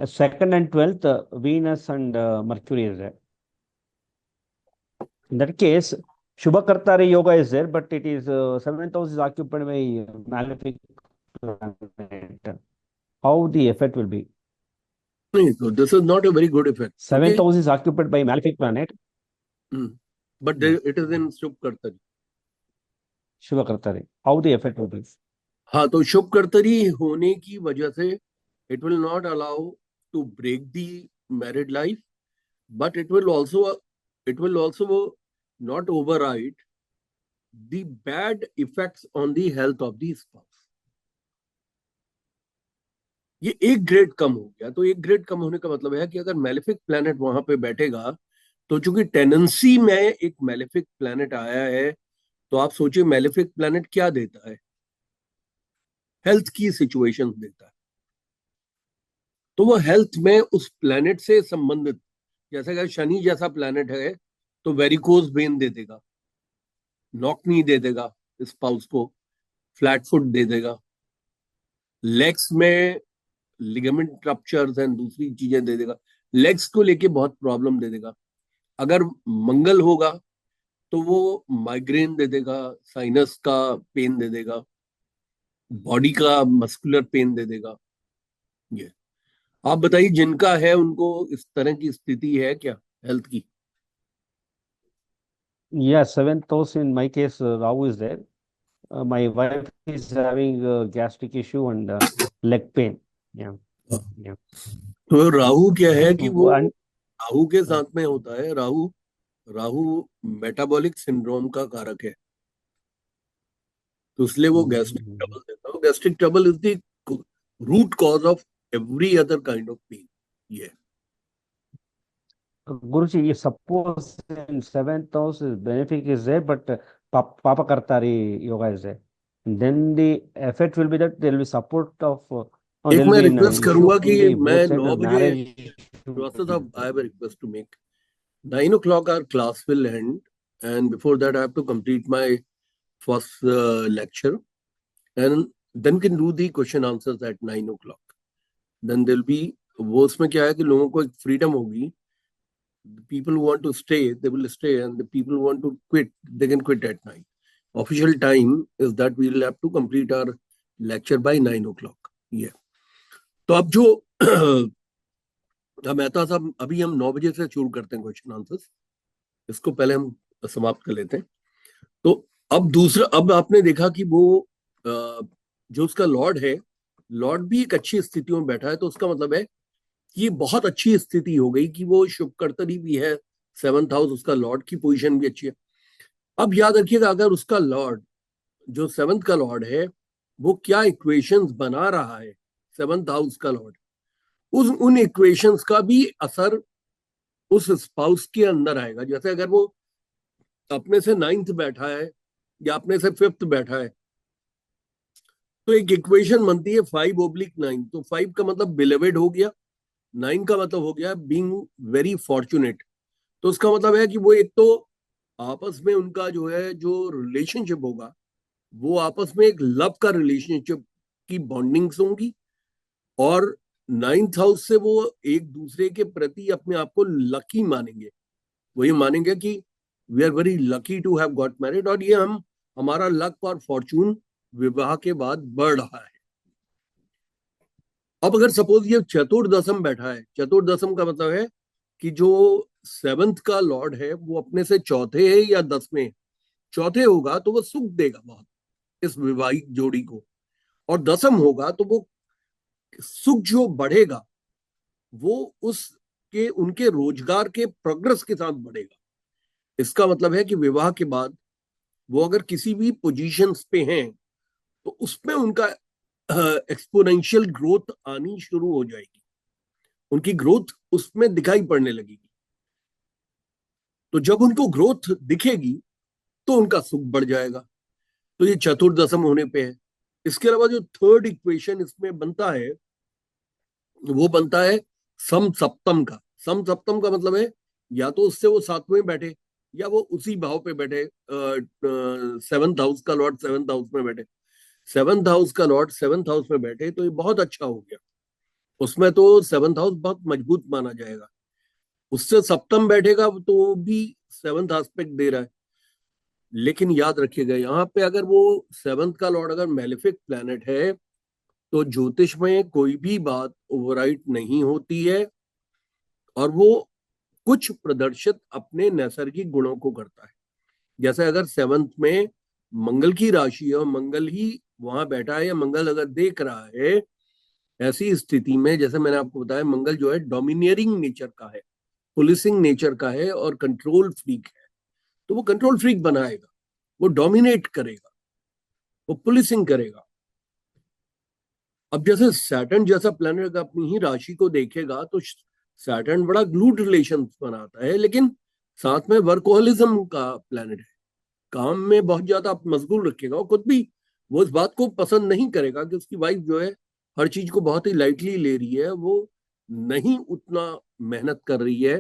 second and 12th Venus and Mercury is there. In that case, Shubhakartari yoga is there, but it is seventh house is occupied by malefic planet. How the effect will be? So this is not a very good effect. Seventh house is occupied by malefic planet. But it is in Shubhakartari. Shubhakartari. How the effect will be? हाँ, तो शुभकर्तरी होने की वजह से it will not allow to break the married life, but it will also not override the bad effects on the health of the spouse. ये एक grade कम हो गया, तो एक ग्रेड कम होने का मतलब है कि अगर मेलेफिक प्लैनेट वहां पे बैठेगा, तो चूंकि टेनेंसी में एक मेलेफिक प्लैनेट आया है, तो आप सोचिए मेलेफिक प्लैनेट क्या देता है, हेल्थ की सिचुएशन देता है। तो वो हेल्थ में उस प्लैनेट से संबंधित, जैसे अगर शनि जैसा प्लैनेट है तो वेरिकोज वेन दे देगा, नॉकनी दे देगा स्पाउस को, फ्लैट फुट दे देगा, लेग्स में लिगामेंट रप्चर्स एंड दूसरी चीजें दे देगा, लेग्स को लेके बहुत प्रॉब्लम दे देगा। अगर मंगल होगा तो वो माइग्रेन दे देगा, साइनस का पेन दे देगा, बॉडी का मस्कुलर पेन दे देगा। ये आप बताइए जिनका है उनको इस तरह की स्थिति है क्या हेल्थ की? Yeah, 7th house in my case, Rahu is there. My wife is having gastric issue and leg pain. Yeah, yeah. तो राहु क्या है कि वो And राहु के साथ में होता है, राहु मेटाबॉलिक सिंड्रोम का कारक है, तो इसलिए वो गैस्ट्रिक ट्रबल देता है। Gastric trouble is the root cause of every other kind of pain. ये Guruji, if suppose in 7th house benefic is there, but Papa Kartari yoga is there, then the effect will be that there will be support of एक there will मैं be an request issue करूंगा from कि the मैं both side 9 of बजे, marriage. Rasta साहब, I have a request to make. 9 o'clock our class will end, and before that I have to complete my first lecture, and then can do the question answers at 9 o'clock. Then there'll be, वो उसमें क्या है कि लोगों को एक freedom होगी, people who want to stay they will stay, and the people who want to quit they can quit at 9. Official time is that we will have to complete our lecture by 9 o'clock. Yeah. तो अब जो मेहता साहब, अभी हम 9 बजे से शुरू करते हैं क्वेश्चन आंसर्स, इसको पहले हम समाप्त कर लेते हैं। तो अब दूसरा, अब आपने देखा कि वो जो उसका लॉर्ड है, लॉर्ड भी एक अच्छी स्थिति में बैठा है, तो उसका मतलब है कि ये बहुत अच्छी स्थिति हो गई कि वो शुभ कर्तरी भी है, 7th हाउस, उसका लॉर्ड की पोजीशन भी अच्छी है। अब याद रखिएगा, अगर उसका लॉर्ड जो 7th का लॉर्ड है वो क्या इक्वेशंस बना रहा है, 7th हाउस का लॉर्ड, उन इक्वेशंस का भी असर उस स्पाउस के अंदर आएगा। जैसे अगर वो अपने से 9th बैठा है या अपने से 5th बैठा है, तो एक इक्वेशन बनती है 5/9। तो 5 का मतलब बिलेवेड हो गया, 9 का मतलब हो गया बीइंग वेरी फॉर्चुनेट। तो उसका मतलब है कि वो एक तो आपस में उनका जो है जो रिलेशनशिप होगा, वो आपस में एक लव का रिलेशनशिप की बॉन्डिंग्स होंगी, और 9th हाउस से वो एक दूसरे के प्रति अपने आप को लकी मानेंगे। वो ये मानेंगे कि we are very lucky to have got married, और ये हमारा लक और फॉर्चून विवाह के बाद बढ़ रहा है। अब अगर सपोज ये चतुर्दशम बैठा है, चतुर्दशम का मतलब है कि जो 7th का लॉर्ड है वो अपने से चौथे है या 10वें, चौथे होगा तो वो सुख देगा बहुत इस विवाहिक जोड़ी को, और 10th होगा तो वो सुख जो बढ़ेगा वो उसके उनके रोजगार के प्रोग्रेस के साथ बढ़ेगा। इसका मतलब है कि विवाह के बाद वो अगर किसी भी पोजीशंस पे हैं तो उसमें उनका एक्सपोनेंशियल ग्रोथ आनी शुरू हो जाएगी, उनकी ग्रोथ उसमें दिखाई पड़ने लगेगी। तो जब उनको ग्रोथ दिखेगी तो उनका सुख बढ़ जाएगा। तो ये चतुर्दशम होने पे है। इसके अलावा जो थर्ड इक्वेशन इसमें बनता है वो बनता है सम सप्तम का। सम सप्तम का मतलब है या तो उससे वो 7वें बैठे या वो उसी भाव पे बैठे, 7th हाउस का लॉर्ड 7th हाउस में बैठे, 7th हाउस का लॉर्ड 7th हाउस में बैठे, तो ये बहुत अच्छा हो गया। उसमें तो 7th हाउस बहुत मजबूत माना जाएगा। उससे सप्तम बैठेगा तो भी 7th एस्पेक्ट दे रहा है। लेकिन याद रखिएगा यहाँ पे अगर वो 7th का लॉर्ड अगर मेलेफिक प्लैनेट है तो ज्योतिष में कोई भी बात ओवरराइट नहीं होती है, और वो कुछ प्रदर्शित अपने नैसर्गिक गुणों को करता है। जैसे अगर 7th में मंगल की राशि है और मंगल ही वहां बैठा है या मंगल अगर देख रहा है ऐसी स्थिति में जैसे मैंने आपको बताया, मंगल जो है डोमिनियरिंग नेचर का है, पुलिसिंग नेचर का है और कंट्रोल फ्रीक है। तो वो कंट्रोल फ्रीक बनाएगा, वो डोमिनेट करेगा, वो पुलिसिंग करेगा। अब जैसे सैटर्न जैसा प्लैनेट अपनी ही राशि को देखेगा तो सैटर्न बड़ा ग्लूड रिलेशन बनाता है, लेकिन साथ में वर्कोहलिज्म का प्लैनेट है, काम में बहुत ज्यादा मशगूल रखेगा। और खुद भी वो इस बात को पसंद नहीं करेगा कि उसकी वाइफ जो है हर चीज को बहुत ही लाइटली ले रही है, वो नहीं उतना मेहनत कर रही है।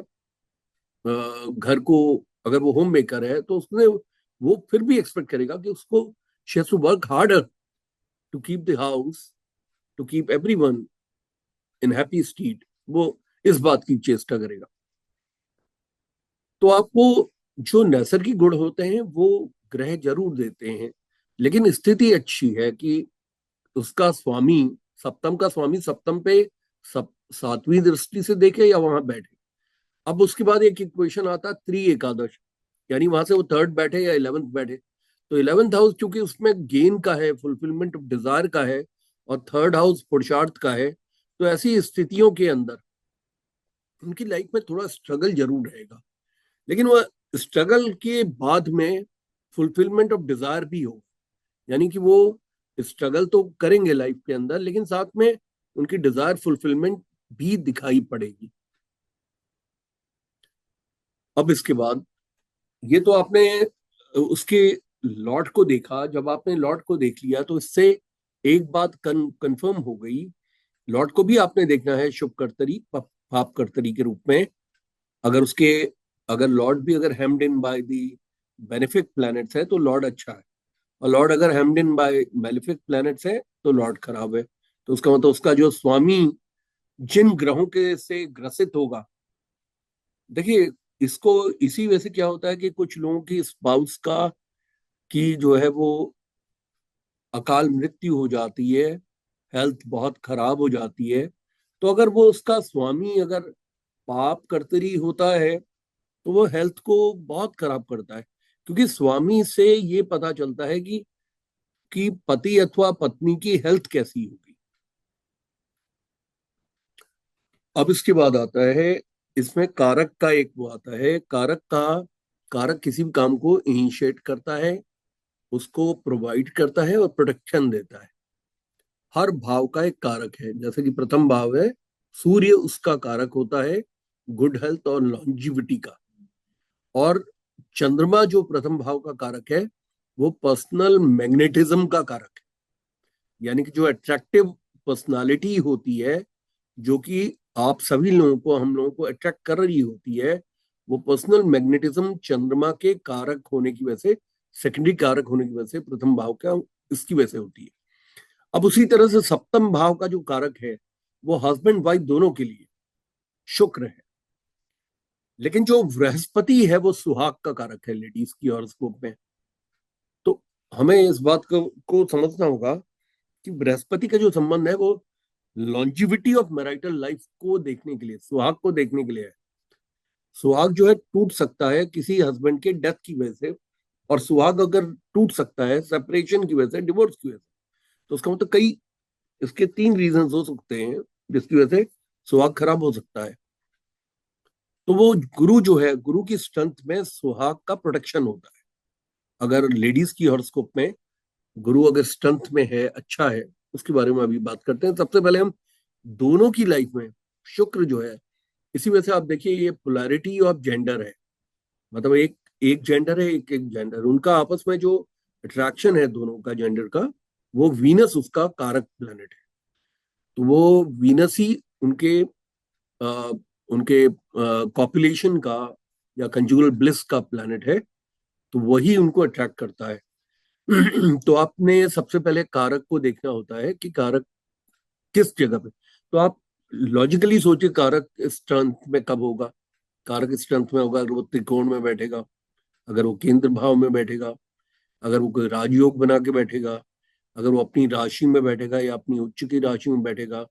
घर को अगर वो होम मेकर है तो उसने वो फिर भी एक्सपेक्ट करेगा कि उसको she has to work harder to keep the house, to keep everyone in happy state. वो इस बात की चेष्टा करेगा। तो आपको जो नैसर्गिक गुण होते हैं वो ग्रह जरूर देते हैं, लेकिन स्थिति अच्छी है कि उसका स्वामी, सप्तम का स्वामी सप्तम पे सातवीं दृष्टि से देखे या वहां बैठे। अब उसके बाद एक इक्वेशन आता है त्रि एकादश, यानी वहां से वो थर्ड बैठे या 11th बैठे। तो 11th हाउस चूंकि उसमें गेन का है, फुलफिलमेंट ऑफ डिजायर का है, और थर्ड हाउस पुरुषार्थ का है, तो ऐसी स्थितियों के अंदर उनकी लाइफ में थोड़ा स्ट्रगल जरूर रहेगा, लेकिन वह स्ट्रगल के बाद में फुलफिलमेंट ऑफ डिजायर भी हो, यानी कि वो स्ट्रगल तो करेंगे लाइफ के अंदर, लेकिन साथ में उनकी डिजायर फुलफिलमेंट भी दिखाई पड़ेगी। अब इसके बाद ये तो आपने उसके लॉर्ड को देखा। जब आपने लॉर्ड को देख लिया तो इससे एक बात कंफर्म हो गई, लॉर्ड को भी आपने देखना है शुभ कर्तरी पाप कर्तरी के रूप में। अगर उसके अगर लॉर्ड भी अगर hemmed in by the benefic planets है तो लॉर्ड अच्छा है, और लॉर्ड अगर hemmed in by malefic planets है तो लॉर्ड खराब है। तो उसका मतलब उसका जो स्वामी जिन ग्रहों के से ग्रसित होगा, देखिए इसको इसी वजह से क्या होता है कि कुछ लोगों की स्पाउस का की जो है वो अकाल मृत्यु हो जाती है, हेल्थ बहुत खराब हो जाती है। तो अगर वो उसका स्वामी अगर पाप कर्तरी होता है तो वो हेल्थ को बहुत खराब करता है, क्योंकि स्वामी से ये पता चलता है कि पति अथवा पत्नी की हेल्थ कैसी होगी। अब इसके बाद आता है इसमें कारक का एक वो आता है, कारक किसी भी काम को इनिशिएट करता है, उसको प्रोवाइड करता है और प्रोटेक्शन देता है। हर भाव का एक कारक है, जैसे कि प्रथम भाव है सूर्य, उसका कारक होता है गुड हेल्थ और लॉन्जिविटी का। और चंद्रमा जो प्रथम भाव का कारक है वो पर्सनल मैग्नेटिज्म का कारक है, यानी कि जो अट्रैक्टिव पर्सनालिटी होती है, जो कि आप सभी लोगों को, हम लोगों को अट्रैक्ट कर रही होती है, वो पर्सनल मैग्नेटिज्म चंद्रमा के कारक होने की वजह से, सेकेंडरी कारक होने की वजह से, प्रथम भाव का इसकी वजह से होती है। अब उसी तरह से सप्तम भाव का जो कारक है वो हस्बैंड वाइफ दोनों के लिए शुक्र है, लेकिन जो बृहस्पति है वो सुहाग का कारक है लेडीज की हॉरोस्कोप में। तो हमें इस बात को समझना होगा कि बृहस्पति का जो संबंध है वो लॉन्जिविटी ऑफ मैरिटल लाइफ को देखने के लिए, सुहाग को देखने के लिए है। सुहाग जो है टूट सकता है किसी हस्बैंड के डेथ की वजह से, और सुहाग अगर टूट सकता है सेपरेशन की वजह से, डिवोर्स की वजह से, तो उसका मतलब कई इसके 3 रीजन हो सकते हैं जिसकी वजह से सुहाग खराब हो सकता है। तो वो गुरु जो है, गुरु की स्ट्रेंथ में सुहाग का प्रोटेक्शन होता है। अगर लेडीज की हॉरोस्कोप में गुरु अगर स्ट्रेंथ में है, अच्छा है, उसके बारे में अभी बात करते हैं। सबसे पहले हम दोनों की लाइफ में शुक्र जो है, इसी वजह से आप देखिए ये पोलैरिटी ऑफ जेंडर है, मतलब एक एक जेंडर है, एक जेंडर, उनका आपस में जो अट्रैक्शन है दोनों का जेंडर का, वो वीनस उसका कारक प्लैनेट है। तो वो वीनस ही उनके आ, उनके कॉपुलेशन का या कंजुगल ब्लिस का प्लैनेट है, तो वही उनको अट्रैक्ट करता है। तो आपने सबसे पहले कारक को देखना होता है कि कारक किस जगह पे। तो आप लॉजिकली सोचिए कारक स्ट्रेंथ में कब होगा। कारक स्ट्रेंथ में होगा अगर वो त्रिकोण में बैठेगा, अगर वो केंद्र भाव में बैठेगा, अगर वो कोई राजयोग बना के बैठेगा, अगर वो अपनी राशि में बैठेगा या अपनी उच्च की राशि में बैठेगा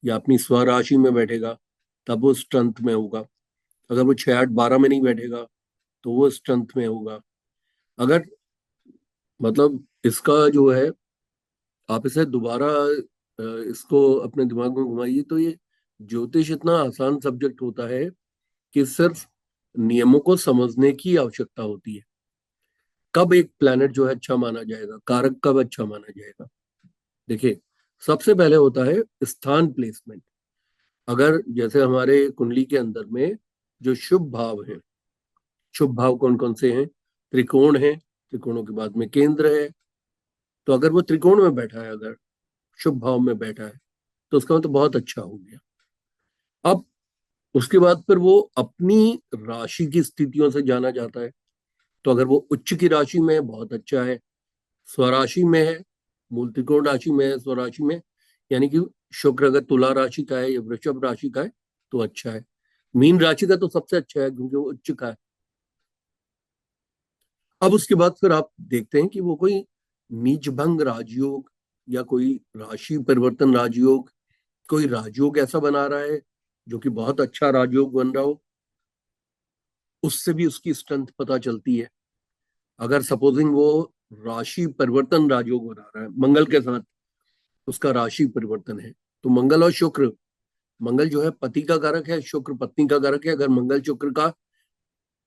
या अपनी स्वराशि में बैठेगा, तब वो स्ट्रेंथ में होगा। अगर वो 6 8 12 में नहीं बैठेगा तो वो स्ट्रेंथ में होगा। अगर मतलब इसका जो है आप इसे दोबारा इसको अपने दिमाग में घुमाइए तो ये ज्योतिष इतना आसान सब्जेक्ट होता है कि सिर्फ नियमों को समझने की आवश्यकता होती है। कब एक प्लैनेट जो है अच्छा माना जाएगा, कारक कब अच्छा माना जाएगा। देखिए, सबसे पहले होता है स्थान प्लेसमेंट। अगर जैसे हमारे कुंडली के अंदर में जो शुभ भाव है, शुभ भाव कौन कौन से हैं? त्रिकोण है, त्रिकोणों के बाद में केंद्र है। तो अगर वो त्रिकोण में बैठा है, अगर शुभ भाव में बैठा है, तो उसका मतलब बहुत अच्छा हो गया। अब उसके बाद फिर वो अपनी राशि की स्थितियों से जाना जाता है। तो अगर वो उच्च की राशि में है, बहुत अच्छा है। स्वराशि में है, मूल त्रिकोण राशि में है, स्वराशि में, यानी कि शुक्र अगर तुला राशि का है या वृषभ राशि का है तो अच्छा है। मीन राशि का तो सबसे अच्छा है क्योंकि वो उच्च का है। अब उसके बाद फिर आप देखते हैं कि वो कोई नीच भंग राजयोग या कोई राशि परिवर्तन राजयोग, कोई राजयोग ऐसा बना रहा है जो कि बहुत अच्छा राजयोग बन रहा हो, उससे भी उसकी स्ट्रेंथ पता चलती है। अगर सपोजिंग वो राशि परिवर्तन राजयोग बना रहा है मंगल के साथ, उसका राशि परिवर्तन है, तो मंगल और शुक्र, मंगल जो है पति का कारक है, शुक्र पत्नी का कारक है। अगर मंगल शुक्र का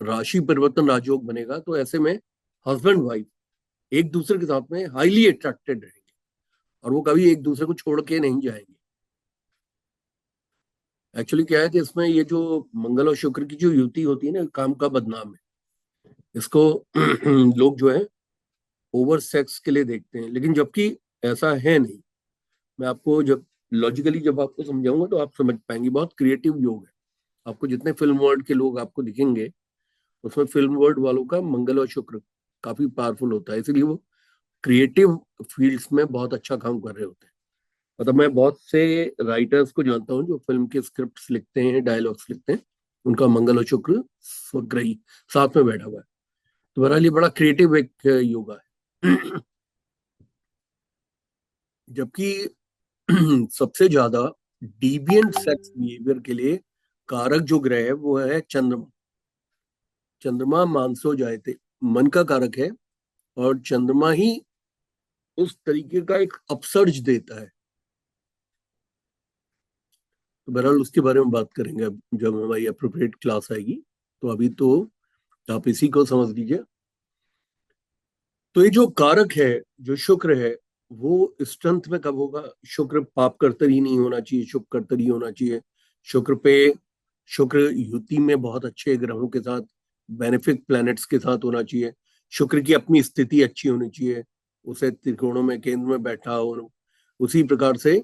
राशि परिवर्तन राजयोग बनेगा तो ऐसे में हस्बैंड वाइफ एक दूसरे के साथ में हाईली अट्रैक्टेड रहेंगे और वो कभी एक दूसरे को छोड़ के नहीं जाएंगे। एक्चुअली क्या है कि इसमें ये जो मंगल और शुक्र की जो युति होती है ना, काम का बदनाम है। इसको लोग जो है ओवर सेक्स के लिए देखते हैं, लेकिन जबकि ऐसा है नहीं। मैं आपको जब लॉजिकली जब आपको समझाऊंगा तो आप समझ पाएंगे। बहुत क्रिएटिव योग है। आपको जितने फिल्म वर्ल्ड के लोग आपको दिखेंगे, उसमें फिल्म वर्ल्ड वालों का मंगल और शुक्र काफी पावरफुल होता है, इसलिए वो क्रिएटिव फील्ड्स में बहुत अच्छा काम कर रहे होते हैं। मतलब मैं बहुत से राइटर्स को जानता हूँ जो फिल्म के स्क्रिप्ट्स लिखते हैं, डायलॉग्स लिखते हैं, उनका मंगल और शुक्र स्वग्रही साथ में बैठा हुआ है। तो बहरहाल ये बड़ा क्रिएटिव एक योगा है। जबकि सबसे ज्यादा डिविएंट सेक्स बिहेवियर के लिए कारक जो ग्रह है वो है चंद्रमा। चंद्रमा मानसो जायते, मन का कारक है, और चंद्रमा ही उस तरीके का एक अपसर्ज देता है। तो बहरहाल उसके बारे में बात करेंगे अब जब हमारी अप्रोप्रिएट क्लास आएगी। तो अभी तो आप इसी को समझ लीजिए। तो ये जो कारक है, जो शुक्र है, वो स्ट्रेंथ में कब होगा? शुक्र पाप कर्तर ही नहीं होना चाहिए, शुभ कर्तर ही होना चाहिए। शुक्र पे, शुक्र युति में बहुत अच्छे ग्रहों के साथ, बेनिफिक प्लैनेट्स के साथ होना चाहिए। शुक्र की अपनी स्थिति अच्छी होनी चाहिए, उसे त्रिकोणों में केंद्र में बैठा हो। उसी प्रकार से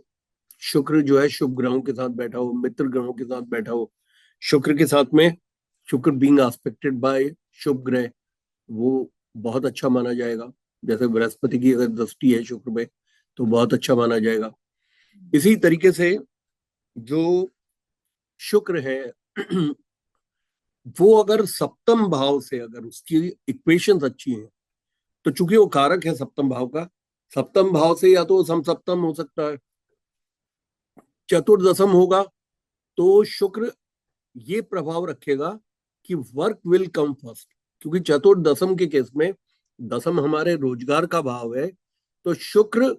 शुक्र जो है शुभ ग्रहों के साथ बैठा हो, मित्र ग्रहों के साथ बैठा हो। शुक्र के साथ में शुक्र बीइंग एस्पेक्टेड बाय शुभ ग्रह, वो बहुत अच्छा माना जाएगा। जैसे बृहस्पति की अगर दृष्टि है शुक्र में तो बहुत अच्छा माना जाएगा। इसी तरीके से जो शुक्र है वो अगर सप्तम भाव से, अगर उसकी इक्वेशंस अच्छी हैं, तो चूंकि वो कारक है सप्तम भाव का, सप्तम भाव से या तो सम सप्तम हो सकता है, चतुर्दशम होगा, तो शुक्र ये प्रभाव रखेगा कि वर्क विल कम फर्स्ट। क्योंकि चतुर्दशम के केस में दशम हमारे रोजगार का भाव है, तो शुक्र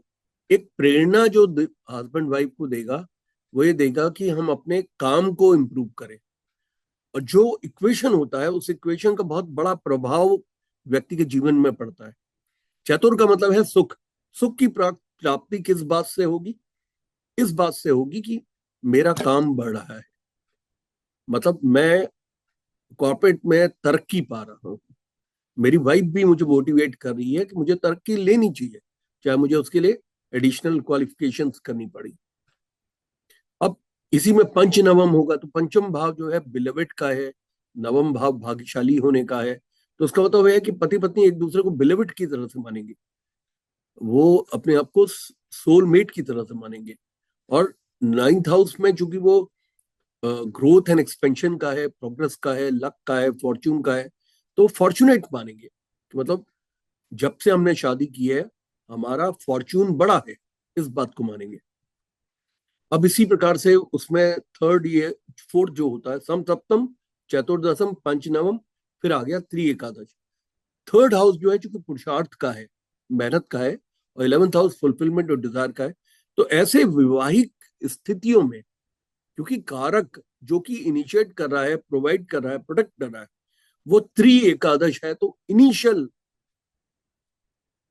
एक प्रेरणा जो हस्बैंड वाइफ को देगा वो ये देगा कि हम अपने काम को इम्प्रूव करें। और जो इक्वेशन होता है उस इक्वेशन का बहुत बड़ा प्रभाव व्यक्ति के जीवन में पड़ता है। चतुर का मतलब है सुख। सुख की प्राप्ति किस बात से होगी? इस बात से होगी कि मेरा काम बढ़ रहा है, मतलब मैं कॉर्पोरेट में तरक्की पा रहा हूँ, मेरी वाइफ भी मुझे मोटिवेट कर रही है कि मुझे तरक्की लेनी चाहिए, चाहे मुझे उसके लिए एडिशनल क्वालिफिकेशंस करनी पड़ी। अब इसी में पंच नवम होगा, तो पंचम भाव जो है बिलवेट का है, नवम भाव भाग्यशाली होने का है। तो उसका मतलब है कि पति पत्नी एक दूसरे को बिलवेट की तरह से मानेंगे, वो अपने आप को सोलमेट की तरह से मानेंगे। और नाइन्थ हाउस में चूंकि वो ग्रोथ एंड एक्सपेंशन का है, प्रोग्रेस का है, लक का है, फॉर्च्यून का है, तो फॉर्चुनेट मानेंगे। तो मतलब जब से हमने शादी की है हमारा फॉर्च्यून बड़ा है, इस बात को मानेंगे। अब इसी प्रकार से उसमें थर्ड ये फोर्थ जो होता है, सम सप्तम चतुर्दशम पंच नवम, फिर आ गया त्रि एकादश। थर्ड हाउस जो है चूंकि पुरुषार्थ का है, मेहनत का है, और 11th हाउस फुलफिलमेंट और डिजायर का है, तो ऐसे विवाहिक स्थितियों में, क्योंकि कारक जो कि इनिशिएट कर रहा है, प्रोवाइड कर रहा है, प्रोटेक्ट कर रहा है, वो एकादश है, तो इनिशियल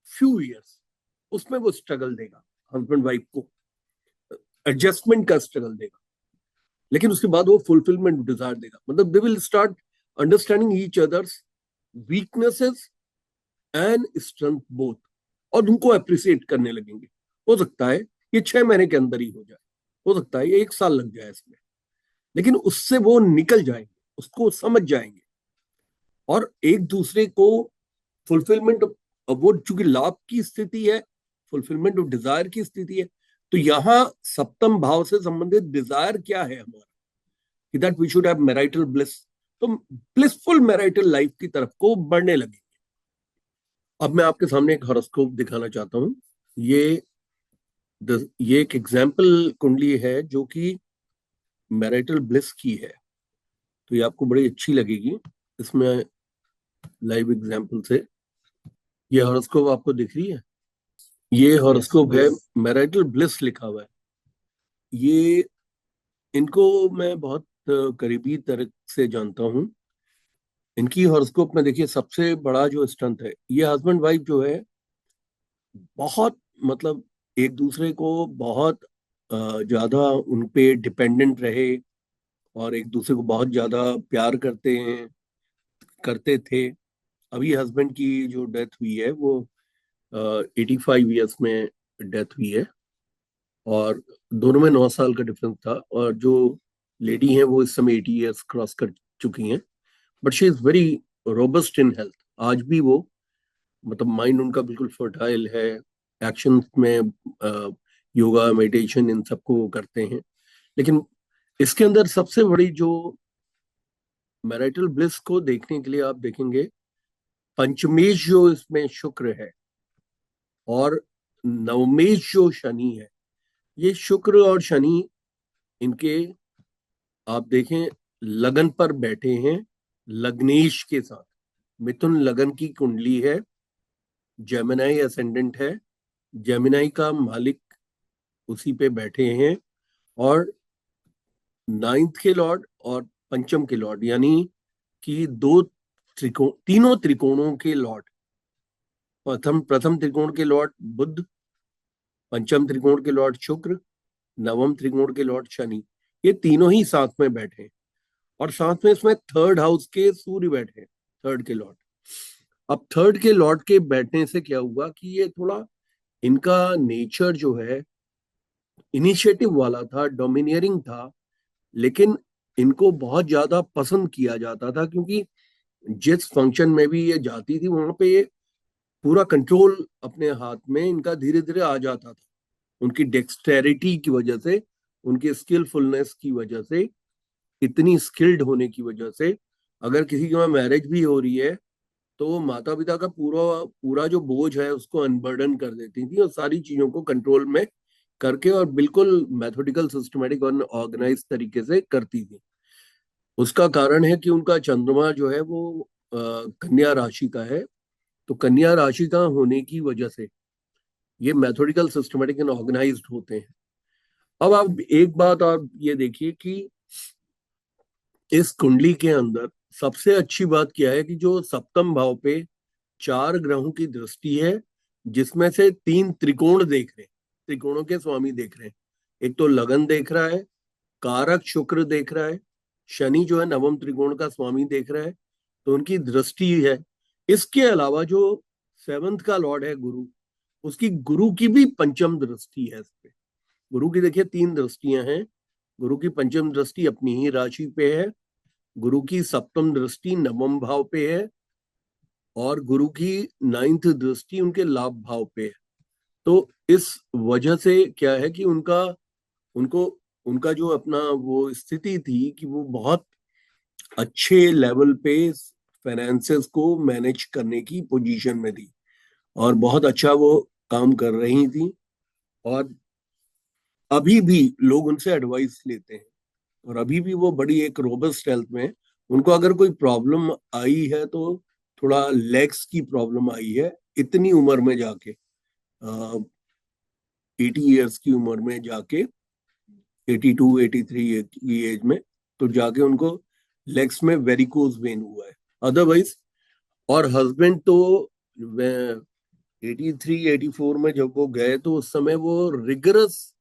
फ्यू ईयर्स उसमें वो स्ट्रगल देगा, हस्बैंड वाइफ को एडजस्टमेंट का स्ट्रगल देगा, लेकिन उसके बाद वो फुलफिलमेंट डिजायर देगा। मतलब they will start understanding each others weaknesses and strength both, और उनको अप्रिशिएट करने लगेंगे। हो सकता है ये 6 महीने के अंदर ही हो जाए, हो सकता है ये 1 साल लग जाए इसमें, लेकिन उससे वो निकल जाएंगे, उसको समझ जाएंगे, और एक दूसरे को फुलफिलमेंट, वो चूंकि लाभ की स्थिति है, फुलफिलमेंट ऑफ डिजायर की स्थिति है, तो यहाँ सप्तम भाव से संबंधित डिजायर क्या है हमारा, कि that we should have marital bliss, तो ब्लिसफुल मैरिटल लाइफ की तरफ को बढ़ने लगे। अब मैं आपके सामने एक हॉरोस्कोप दिखाना चाहता हूं। ये एक एग्जाम्पल कुंडली है जो कि मैरिटल ब्लिस की है, तो ये आपको बड़ी अच्छी लगेगी। इसमें लाइव एग्जाम्पल से ये हॉरोस्कोप आपको दिख रही है, ये हॉरोस्कोप है, मैरिटल ब्लिस लिखा हुआ है। ये इनको मैं बहुत करीबी तरह से जानता हूं। इनकी हॉरोस्कोप में देखिए सबसे बड़ा जो स्ट्रेंथ है, ये हस्बैंड वाइफ जो है बहुत, मतलब एक दूसरे को बहुत ज्यादा उन पे डिपेंडेंट रहे, और एक दूसरे को बहुत ज्यादा प्यार करते थे। अभी हस्बैंड की जो डेथ हुई है वो 85 ईयर्स में डेथ हुई है, और दोनों में 9 साल का डिफरेंस था, और जो लेडी हैं वो इस समय 80 ईयर्स क्रॉस कर चुकी हैं, but she is very robust in health. आज भी वो, मतलब माइंड उनका बिल्कुल फर्टाइल है, एक्शन में योगा मेडिटेशन इन सबको वो करते हैं। लेकिन इसके अंदर सबसे बड़ी जो मैरिटल ब्लिस को देखने के लिए आप देखेंगे, पंचमेश जो इसमें शुक्र है और नवमेश जो शनि है, ये शुक्र और शनि इनके आप देखें लगन पर बैठे हैं, लग्नेश के साथ। मिथुन लगन की कुंडली है, जेमिनाई असेंडेंट है, जेमिनाई का मालिक उसी पे बैठे हैं, और 9th के लॉर्ड और पंचम के लॉर्ड, यानी कि तीनों त्रिकोणों के लॉर्ड, प्रथम त्रिकोण के लॉर्ड बुध, पंचम त्रिकोण के लॉर्ड शुक्र, नवम त्रिकोण के लॉर्ड शनि, ये तीनों ही साथ में बैठे हैं, और साथ में इसमें 3rd हाउस के सूर्य बैठे हैं, 3rd के लॉर्ड। अब 3rd के लॉर्ड के बैठने से क्या हुआ कि ये थोड़ा, इनका नेचर जो है इनिशिएटिव वाला था, डोमिनियरिंग था, लेकिन इनको बहुत ज्यादा पसंद किया जाता था, क्योंकि जिस फंक्शन में भी ये जाती थी वहां पे ये पूरा कंट्रोल अपने हाथ में इनका धीरे धीरे आ जाता था, उनकी डेक्सटेरिटी की वजह से, उनकी स्किलफुलनेस की वजह से, इतनी स्किल्ड होने की वजह से। अगर किसी की मैरिज भी हो रही है तो वो माता पिता का पूरा पूरा जो बोझ है उसको अनबर्डन कर देती थी, और सारी चीजों को कंट्रोल में करके और बिल्कुल मैथोडिकल, सिस्टमेटिक और ऑर्गेनाइज तरीके से करती थी। उसका कारण है कि उनका चंद्रमा जो है वो कन्या राशि का है, तो कन्या राशि का होने की वजह से ये मैथोडिकल, सिस्टमेटिक एंड ऑर्गेनाइज्ड होते हैं। अब आप एक बात और ये देखिए कि इस कुंडली के अंदर सबसे अच्छी बात क्या है कि जो सप्तम भाव पे 4 ग्रहों की दृष्टि है, जिसमें से 3 त्रिकोण देख रहे हैं, त्रिकोणों के स्वामी देख रहे हैं। एक तो लगन देख रहा है, कारक शुक्र देख रहा है, शनि जो है नवम त्रिकोण का स्वामी देख रहा है, तो उनकी दृष्टि है। इसके अलावा जो 7th का लॉर्ड है गुरु, उसकी गुरु की भी पंचम दृष्टि है इस पे। गुरु की देखिए 3 दृष्टियां हैं। गुरु की पंचम दृष्टि अपनी ही राशि पे है, गुरु की सप्तम दृष्टि नवम भाव पे है, और गुरु की 9th दृष्टि उनके लाभ भाव पे है। तो इस वजह से क्या है कि उनका जो अपना वो स्थिति थी कि वो बहुत अच्छे लेवल पे फाइनेंसेस को मैनेज करने की पोजीशन में थी, और बहुत अच्छा वो काम कर रही थी, और अभी भी लोग उनसे एडवाइस लेते हैं, और अभी भी वो बड़ी एक रोबस्ट हेल्थ में। उनको अगर कोई प्रॉब्लम आई है तो थोड़ा लेग्स की प्रॉब्लम आई है इतनी उम्र में जाके, 80 ईयर्स की उम्र में जाके, 82 83 की एज में, तो जाके उनको लेग्स में वेरिकोज वेन हुआ है। अदरवाइज, और हस्बैंड तो 83 84 में जब वो गए तो उस समय वो रिगरस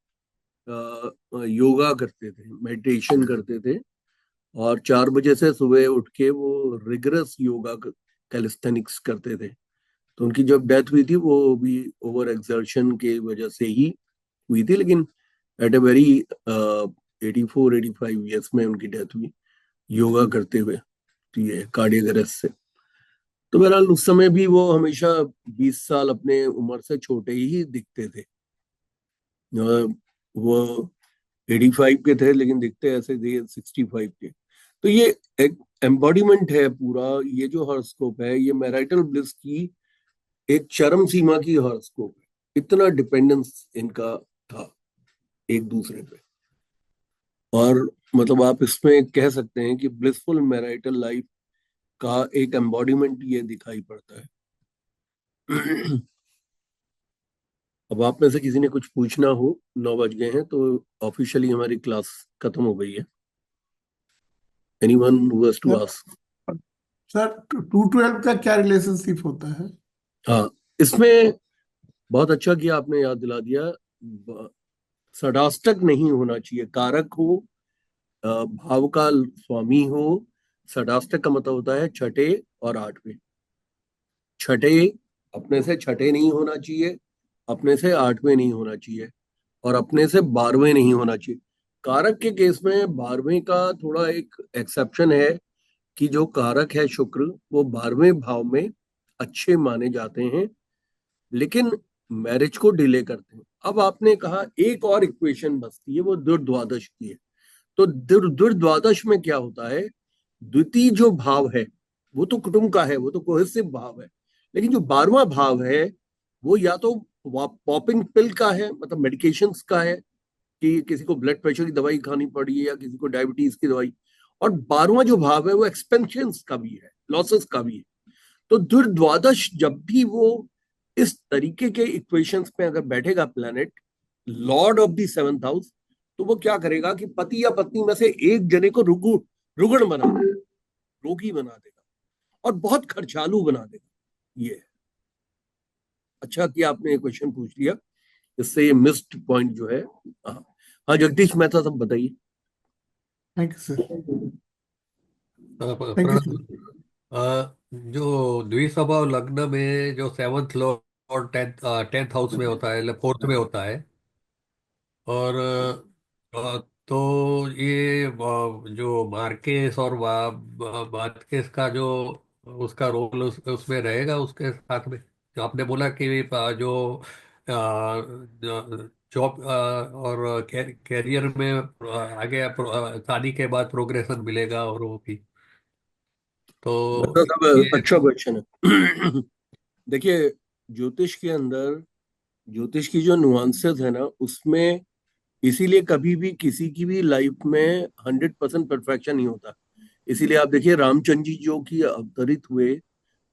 योगा करते थे, मेडिटेशन करते थे, और 4 बजे से सुबह उठ के वो रिगरस योगा कैलिस्थेनिक्स करते थे। तो उनकी जब डेथ हुई थी वो भी ओवर एक्सर्शन के वजह से ही हुई थी, लेकिन एट ए वेरी 84 85 ईयर्स में उनकी डेथ हुई योगा करते हुए, तो ये कार्डियक अरेस्ट से। तो बहरहाल उस समय भी वो हमेशा 20 साल अपने उम्र से छोटे ही दिखते थे। वो 85 के थे लेकिन दिखते ऐसे थे 65 के। तो ये एक एम्बॉडीमेंट है पूरा, ये जो हॉरोस्कोप है ये मैरिटल ब्लिस की एक चरम सीमा की हॉरोस्कोप है। इतना डिपेंडेंस इनका था एक दूसरे पे, और मतलब आप इसमें कह सकते हैं कि ब्लिसफुल मैरिटल लाइफ का एक एम्बॉडीमेंट ये दिखाई पड़ता है। अब आप में से किसी ने कुछ पूछना हो, 9 बज गए हैं तो ऑफिशियली हमारी क्लास खत्म हो गई है। Anyone who has to ask? Sir 212 का क्या रिलेशनशिप होता है? हाँ, इसमें बहुत अच्छा किया आपने याद दिला दिया। सडाष्टक नहीं होना चाहिए, कारक हो, भाव का स्वामी हो। सडाष्टक का मतलब होता है छठे और आठवें। छठे अपने से छठे नहीं होना चाहिए, अपने से आठवें नहीं होना चाहिए, और अपने से 12वें नहीं होना चाहिए। कारक के केस में 12वें का थोड़ा एक एक्सेप्शन है कि जो कारक है शुक्र, वो 12वें भाव में अच्छे माने जाते हैं, लेकिन मैरिज को डिले करते हैं। अब आपने कहा एक और इक्वेशन बचती है, वो दुर्द्वादश की है। तो दुर्द्वादश में क्या होता है, द्वितीय जो भाव है वो तो कुटुंब का है, वो तो कोहेसिव भाव है, लेकिन जो 12वां भाव है वो या तो पॉपिंग पिल का है, मतलब मेडिकेशंस का है कि किसी को ब्लड प्रेशर की दवाई खानी पड़ी है या किसी को डायबिटीज की दवाई, और 12वां जो भाव है वो एक्सपेंशंस का भी है, लॉसेस का भी है। तो दुर्द्वादश जब भी वो इस तरीके के इक्वेशंस पे अगर बैठेगा planet, Lord of the 7th house, तो वो क्या करेगा कि पति या पत्नी में से एक जने को रुगण बना देगा, रोगी बना देगा, और बहुत खर्चालू बना देगा। ये अच्छा किया आपने ये क्वेश्चन पूछ लिया, इससे ये मिस्ड पॉइंट जो है। हाँ हाँ, जगदीश मेहता साहब बताइए। Thank you sir. Thank you Pranav, sir. जो द्विस्वभाव लग्न में जो 7th लॉर्ड और 10th हाउस में होता है, 4th में होता है, और तो ये जो मार्केस और मार्केस का जो उसका रोल उसमें रहेगा उसके साथ में, जो आपने बोला कि जो जॉब और कैरियर में आगे शादी के बाद प्रोग्रेशन मिलेगा और वो भी, मेहता तो साहब ये अच्छा क्वेश्चन है। देखिए, ज्योतिष के अंदर ज्योतिष की जो नुआंसेस है ना, उसमें इसीलिए कभी भी किसी की भी लाइफ में 100% परफेक्शन नहीं होता। इसीलिए आप देखिए रामचंद्र जी जो कि अवतरित हुए,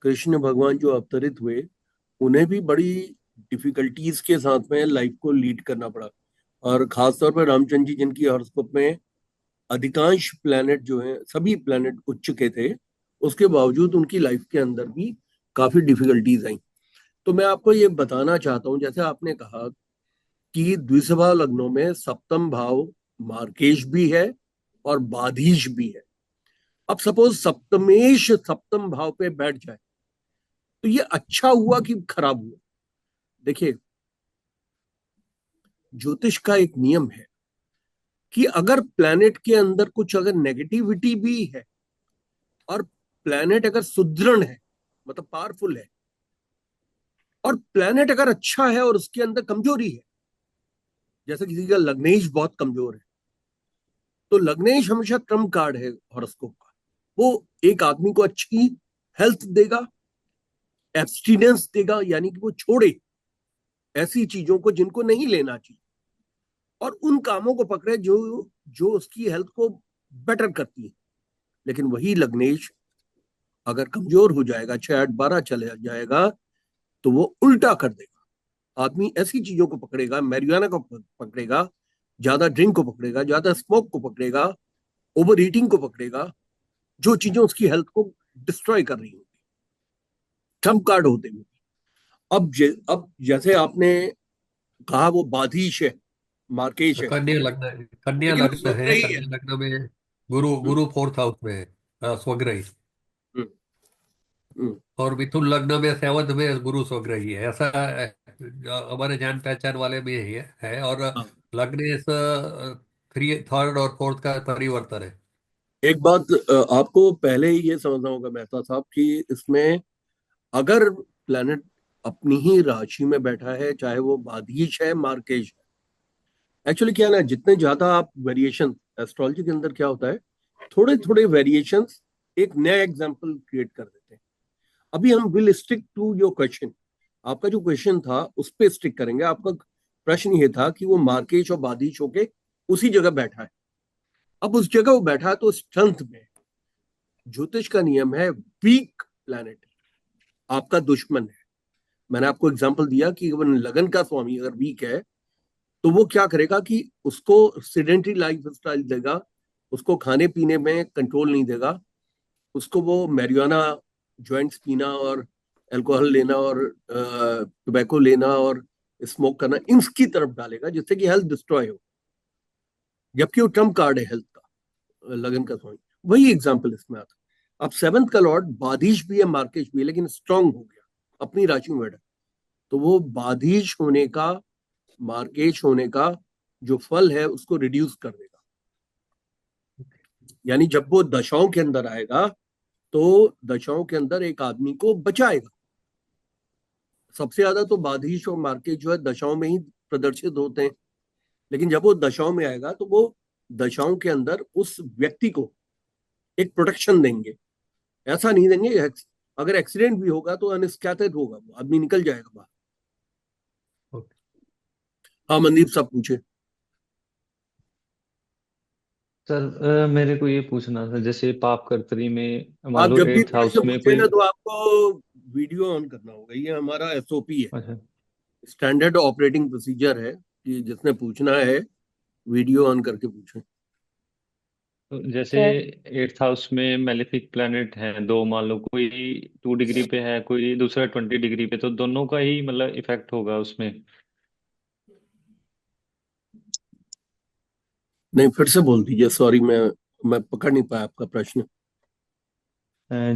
कृष्ण भगवान जो अवतरित हुए, उन्हें भी बड़ी डिफिकल्टीज के साथ में लाइफ को लीड करना पड़ा। और खास तौर पर रामचंद्र जी जिनकी हॉरोस्कोप में अधिकांश प्लैनेट जो हैं, सभी प्लैनेट उच्च के थे, उसके बावजूद उनकी लाइफ के अंदर भी काफी डिफिकल्टीज आई। तो मैं आपको ये बताना चाहता हूँ, जैसे आपने कहा कि द्विस्वभाव लग्नों में सप्तम भाव मार्केश भी है और बाधीश भी है। अब सपोज सप्तमेश सप्तम भाव पे बैठ जाए तो ये अच्छा हुआ कि खराब हुआ? देखिए, ज्योतिष का एक नियम है कि अगर प्लैनेट के अंदर कुछ अगर नेगेटिविटी भी है, और प्लैनेट अगर सुदृढ़ है, मतलब पावरफुल है, और प्लैनेट अगर अच्छा है और उसके अंदर कमजोरी है, जैसे किसी का लग्नेश बहुत कमजोर है, तो लग्नेश हमेशा ट्रम्प कार्ड है हॉरोस्कोप का। वो एक आदमी को अच्छी हेल्थ देगा, एब्स्टिनेंस देगा, यानी कि वो छोड़े ऐसी चीजों को जिनको नहीं लेना चाहिए, और उन कामों को पकड़े जो जो उसकी हेल्थ को बेटर करती है। लेकिन वही लग्नेश अगर कमजोर हो जाएगा, 6 8 12 चले जाएगा, तो वो उल्टा कर देगा। आदमी ऐसी चीजों को पकड़ेगा, मैरिजुआना को पकड़ेगा, ज्यादा ड्रिंक को पकड़ेगा, ज्यादा स्मोक को पकड़ेगा, ओवर ईटिंग को पकड़ेगा, जो चीजें उसकी हेल्थ को डिस्ट्रॉय कर रही होंगी, ट्रम्प कार्ड होते हुए। अब जैसे आपने कहा वो बाधिश है, मार्केश है, कन्या लग्न, कन्या लेकिन वो लग्न है, स्वग्रही है। कन्या लग्न में गुरु हम्म, गुरु फोर्थ हाउस में है, स्वग्रही। हम्म, हम्म, और मिथुन लग्न में सेवंथ में गुरु स्वग्रही है, ऐसा हमारे जान पहचान वाले में ही है। और हाँ। लग्न इस थर्ड और फोर्थ का परिवर्तन है। एक बात आपको पहले ही ये समझना होगा मेहता साहब कि इसमें अगर प्लेनेट अपनी ही राशि में बैठा है, चाहे वो बाधीश है, मार्केश है, एक्चुअली क्या है ना, जितने ज्यादा आप वेरिएशन, एस्ट्रोलॉजी के अंदर क्या होता है, थोड़े थोड़े वेरिएशंस एक नया एग्जांपल क्रिएट कर देते हैं। अभी हम will stick to your question. आपका जो क्वेश्चन था उस पे स्टिक करेंगे। आपका प्रश्न ये था कि वो मार्केश और बाधिश होके उसी जगह बैठा है। अब उस जगह वो बैठा है तो स्ट्रेंथ में, ज्योतिष का नियम है, वीक प्लैनेट आपका दुश्मन है। मैंने आपको एग्जांपल दिया कि अगर लगन का स्वामी अगर वीक है तो वो क्या करेगा कि उसको सीडेंटरी लाइफ स्टाइल देगा, उसको खाने पीने में कंट्रोल नहीं देगा, उसको वो मैरिजुआना जॉइंट्स पीना और अल्कोहल लेना और टोबैको लेना और स्मोक करना, इनकी तरफ डालेगा, जिससे कि हेल्थ डिस्ट्रॉय हो। जबकि वो ट्रम्प कार्ड है हेल्थ का, लगन का स्वामी। वही एग्जाम्पल इसमें आता है। अब सेवंथ का लॉर्ड बाधिश भी है, मार्केश भी है, लेकिन स्ट्रांग हो गया, अपनी राशि में बैठा, तो वो बाधिश होने का, मार्केश होने का जो फल है उसको रिड्यूस कर देगा। यानी जब वो दशाओं के अंदर आएगा तो दशाओं के अंदर एक आदमी को बचाएगा। सबसे ज्यादा तो बाधिश और मार्केश जो है दशाओं में ही प्रदर्शित होते हैं, लेकिन जब वो दशाओं में आएगा तो वो दशाओं के अंदर उस व्यक्ति को एक प्रोटेक्शन देंगे। ऐसा नहीं देंगे अगर एक्सीडेंट भी होगा तो अनस्कैथर्ड होगा, वो आदमी निकल जाएगा बाहर। ओके। हाँ मनदीप साहब पूछे। सर मेरे को ये पूछना था, जैसे पाप कर्तरी में मान आप लो जब भी एट्थ प्रश्न हाउस में पूछे कोई। ना तो आपको वीडियो ऑन करना होगा, ये हमारा एसओपी है, अच्छा। स्टैंडर्ड ऑपरेटिंग प्रोसीजर है कि जिसने पूछना है वीडियो ऑन करके पूछे। तो जैसे सर एट्थ हाउस में मेलेफिक प्लैनेट है दो, मान लो कोई 2 डिग्री पे है, कोई दूसरा 20 डिग्री पे, तो दोनों का ही मतलब इफेक्ट होगा उसमें। नहीं, फिर से बोल दीजिए, सॉरी, मैं पकड़ नहीं पाया आपका प्रश्न।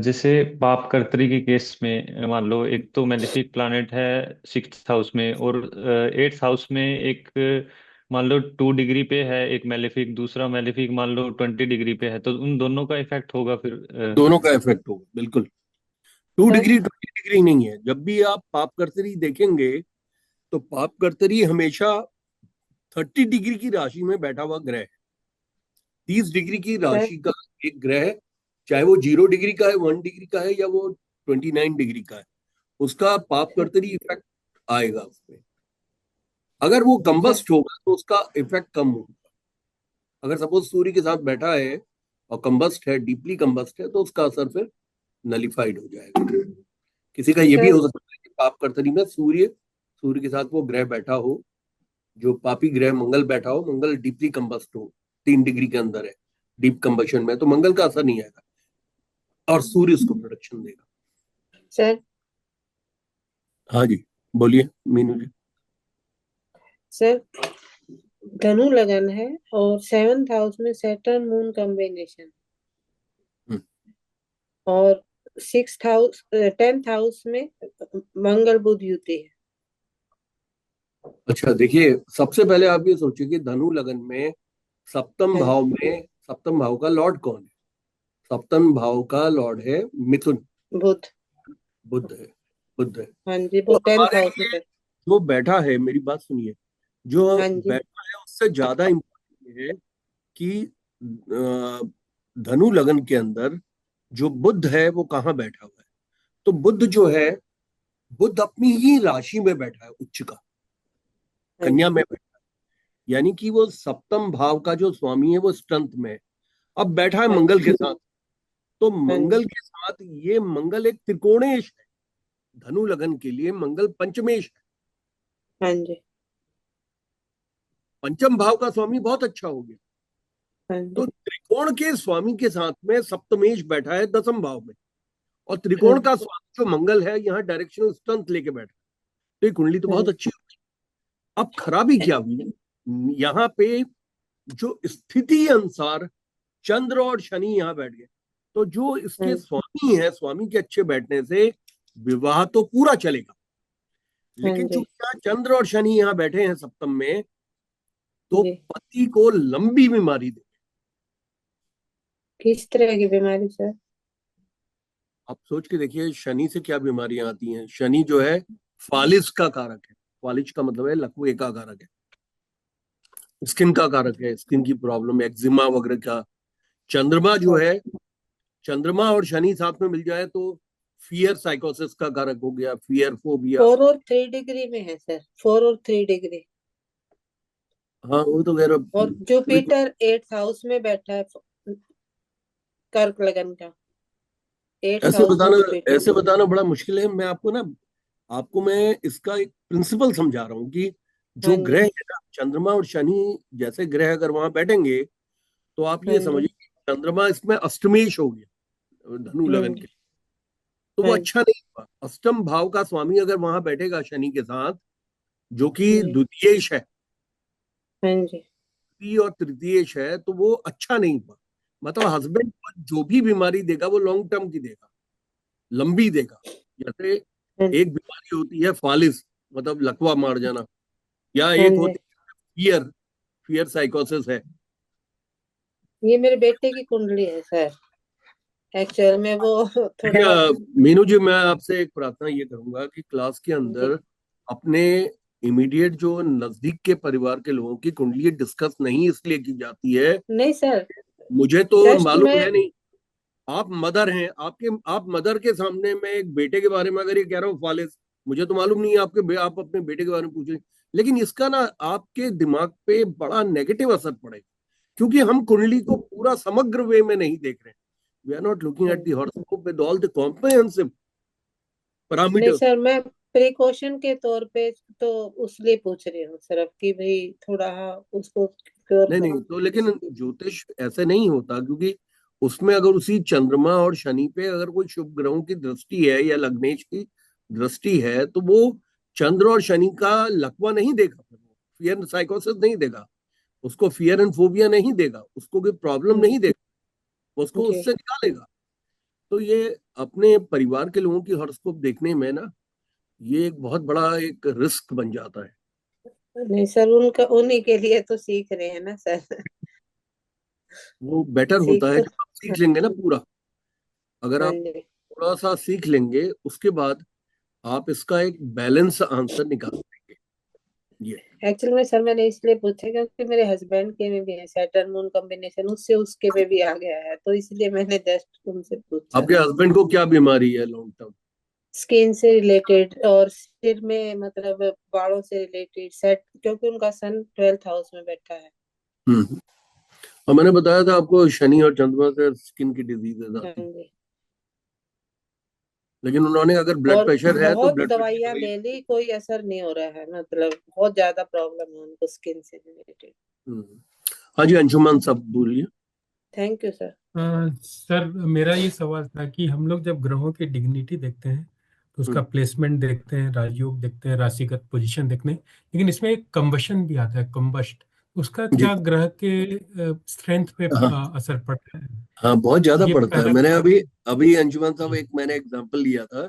जैसे पाप कर्तरी के केस में मान लो एक तो मेलेफिक प्लैनेट है सिक्स्थ हाउस में, और एट्थ हाउस में एक मान लो 2 डिग्री पे है एक मेलेफिक, दूसरा मेलेफिक मान लो 20 डिग्री पे है, तो उन दोनों का इफेक्ट होगा फिर। दोनों का इफेक्ट होगा बिल्कुल। टू सर डिग्री 20 डिग्री नहीं है। जब भी आप पाप कर्तरी देखेंगे तो पाप कर्तरी हमेशा 30 डिग्री की राशि में बैठा हुआ ग्रह है। 30 डिग्री की सर राशि का एक ग्रह है, चाहे वो 0 डिग्री का है, 1 डिग्री का है, या वो 29 डिग्री का है, उसका पाप कर्तरी इफेक्ट आएगा उसमें। अगर वो सर कंबस्ट होगा तो उसका इफेक्ट कम होगा। अगर सपोज सूर्य के साथ बैठा है और कंबस्ट है, डीपली कंबस्ट है, तो उसका असर फिर नलिफाइड हो जाएगा। किसी का ये भी सर हो सकता है कि पाप कर्तरी में सूर्य सूर्य के साथ वो ग्रह बैठा हो, जो पापी ग्रह मंगल बैठा हो, मंगल डीपली कंबस्ट हो, 3 डिग्री के अंदर है, डीप कंबशन में, तो मंगल का असर नहीं आएगा और सूर्य उसको प्रोडक्शन देगा। सर हाँ जी, बोलिए मीनू जी। सर धनु लगन है और सेवंथ हाउस में सैटर्न मून कॉम्बिनेशन, हम्म, और सिक्स्थ हाउस 10th हाउस में मंगल बुध युति है। अच्छा देखिए, सबसे पहले आप ये सोचिए कि धनु लगन में सप्तम हाँ भाव में, सप्तम भाव का लॉर्ड कौन है? सप्तम भाव का लॉर्ड है मिथुन, बुध। बुध है, बुध है। हाँ जी, तो वो 10th हमारे हाउस लिए में। जो बैठा है, मेरी बात सुनिए, जो हाँ जी। बैठा है उससे ज्यादा इम्पोर्टेंट है कि धनु लगन के अंदर जो बुध है वो कहाँ बैठा हुआ है। तो बुध जो है, बुध अपनी ही राशि में बैठा है, उच्च का, हाँ कन्या जी। में बैठा है। यानी कि वो सप्तम भाव का जो स्वामी है वो स्ट्रेंथ में है। अब बैठा है हाँ मंगल जी। के साथ, तो हाँ मंगल जी। के साथ ये मंगल एक त्रिकोणेश है। धनु लगन के लिए मंगल पंचमेश है। हाँ जी। पंचम भाव का स्वामी बहुत अच्छा हो गया। हाँ तो जी। त्रिकोण के स्वामी के साथ में सप्तमेश बैठा है दसम भाव में, और हाँ त्रिकोण का जी। स्वामी जो मंगल है यहाँ डायरेक्शनल स्ट्रेंथ लेके बैठा है। तो ये कुंडली तो हाँ बहुत जी। अच्छी हुई। अब खराबी क्या हुई, यहाँ पे जो स्थिति अनुसार चंद्र और शनि यहाँ बैठ गए, तो जो हाँ इसके स्वामी है, स्वामी के अच्छे बैठने से विवाह तो पूरा चलेगा, लेकिन जी। चूंकि यहाँ चंद्र और शनि यहाँ बैठे हैं सप्तम में, तो जी। पति को लंबी बीमारी दे। किस तरह की बीमारी सर? आप सोच के देखिए शनि से क्या बीमारियां आती हैं। शनि जो है फालिज का कारक है। फालिज का मतलब है लकवे का कारक है, स्किन का कारक है, स्किन की प्रॉब्लम, एक्जिमा वगैरह का। चंद्रमा जो है, चंद्रमा और शनि साथ में मिल जाए तो फियर साइकोसिस का कारक हो गया, फियर फोबिया। 4 और 3 डिग्री में है सर, 4 और 3 डिग्री। हाँ वो तो खैर और जुपिटर 8th हाउस में बैठा है, कर्क लगन का 8th हाउस में जुपिटर। ऐसे बताना बड़ा मुश्किल है। मैं आपको ना, आपको मैं इसका एक प्रिंसिपल समझा रहा हूँ कि हाँ जो ग्रह जी। है ना, चंद्रमा और शनि जैसे ग्रह अगर वहां बैठेंगे तो आप हाँ ये जी। समझिए कि चंद्रमा इसमें अष्टमेश हो गया धनु लगन जी। के, तो वो हाँ अच्छा नहीं हुआ। अष्टम भाव का स्वामी अगर वहां बैठेगा शनि के साथ, जो कि जी। द्वितीयेश है, हाँ जी। द्वितीय और तृतीयेश है, तो वो अच्छा नहीं हुआ। मतलब हस्बैंड को जो भी बीमारी देगा वो लॉन्ग टर्म की देगा, लंबी देगा। जैसे हाँ एक बीमारी होती है फालिस, मतलब लकवा मार जाना, या हाँ एक जी। होती है फियर, फियर साइकोसिस है। ये मेरे बेटे की कुंडली है सर, एक्चुअल में वो देखिए थोड़ा। मीनू जी, मैं आपसे एक प्रार्थना ये करूंगा कि क्लास के जी। अंदर अपने इमीडिएट जो नजदीक के परिवार के लोगों की कुंडली डिस्कस नहीं इसलिए की जाती है, नहीं सर, मुझे तो जस्ट मालूम मैं। है नहीं। आप मदर हैं, आप मदर के सामने मैं एक बेटे के बारे में अगर ये कह रहा हूँ फालिस, मुझे तो मालूम नहीं है आप अपने बेटे के बारे में पूछ रहे हैं। लेकिन इसका ना आपके दिमाग पे बड़ा नेगेटिव असर पड़ेगा, क्योंकि हम कुंडली को पूरा समग्र वे में नहीं देख रहे हैं। We are not looking at the horoscope with all the comprehensive नहीं पैरामीटर्स। सर, मैं प्रिकॉशन के तौर पे तो उसलिए पूछ रही हूँ सिर्फ कि भाई थोड़ा उसको क्योर नहीं नहीं, करूँ तो लेकिन इसलिए। ज्योतिष ऐसे नहीं होता, क्योंकि उसमें अगर उसी चंद्रमा और शनि पे अगर कोई शुभ ग्रहों की दृष्टि है या लग्नेश की दृष्टि है, तो वो चंद्र और शनि का लकवा नहीं देगा, फिर वो फियर साइकोसिस नहीं देगा, उसको फियर एंड फोबिया नहीं देगा, उसको कोई प्रॉब्लम नहीं देगा, वो उसको जी। उससे निकालेगा। तो ये अपने परिवार के लोगों की हॉरोस्कोप देखने में ना, ये एक बहुत बड़ा एक रिस्क बन जाता है। नहीं सर, उनका उन्हीं के लिए तो सीख रहे हैं ना सर। वो बेटर सीख होता है तो। जब आप सीख लेंगे ना पूरा। अगर हाँ आप जी। थोड़ा सा सीख लेंगे, उसके बाद आप इसका एक बैलेंस आंसर निकाल देंगे। ये एक्चुअली में सर मैंने इसलिए पूछा क्योंकि मेरे हस्बैंड के में भी है सैटर्न मून कॉम्बिनेशन, उससे उसके में भी आ गया है, तो इसलिए मैंने जस्ट उनसे पूछा। आपके हस्बैंड को क्या बीमारी है लॉन्ग टर्म? स्किन से रिलेटेड और सिर में, मतलब बालों से रिलेटेड सेट, क्योंकि उनका सन 12th हाउस में बैठा है। हम्म। और मैंने बताया था आपको शनि और चंद्रमा से स्किन की डिजीजेज हाँ आती है। जी। लेकिन उन्होंने अगर ब्लड और प्रेशर है तो बहुत ब्लड प्रेशर की दवाइयां दवाई। ले ली, कोई असर नहीं हो रहा है, मतलब बहुत ज्यादा प्रॉब्लम है उनको स्किन से रिलेटेड। हम्म। हाँ जी, अंशुमान सब बोलिए। Thank you sir. सर मेरा ये सवाल था कि हम लोग जब ग्रहों की डिग्निटी देखते हैं तो उसका हम्म। प्लेसमेंट देखते हैं, राजयोग देखते हैं, राशिगत पोजीशन देखते हैं, लेकिन इसमें एक कंबशन भी आता है, कंबस्ट। उसका जी। क्या ग्रह के स्ट्रेंथ पे हाँ असर पड़ता है? हाँ, बहुत ज्यादा ये पड़ता है। पहला मैंने सवाल। अभी अभी अंशुमान साहब जी। एक मैंने एग्जांपल लिया था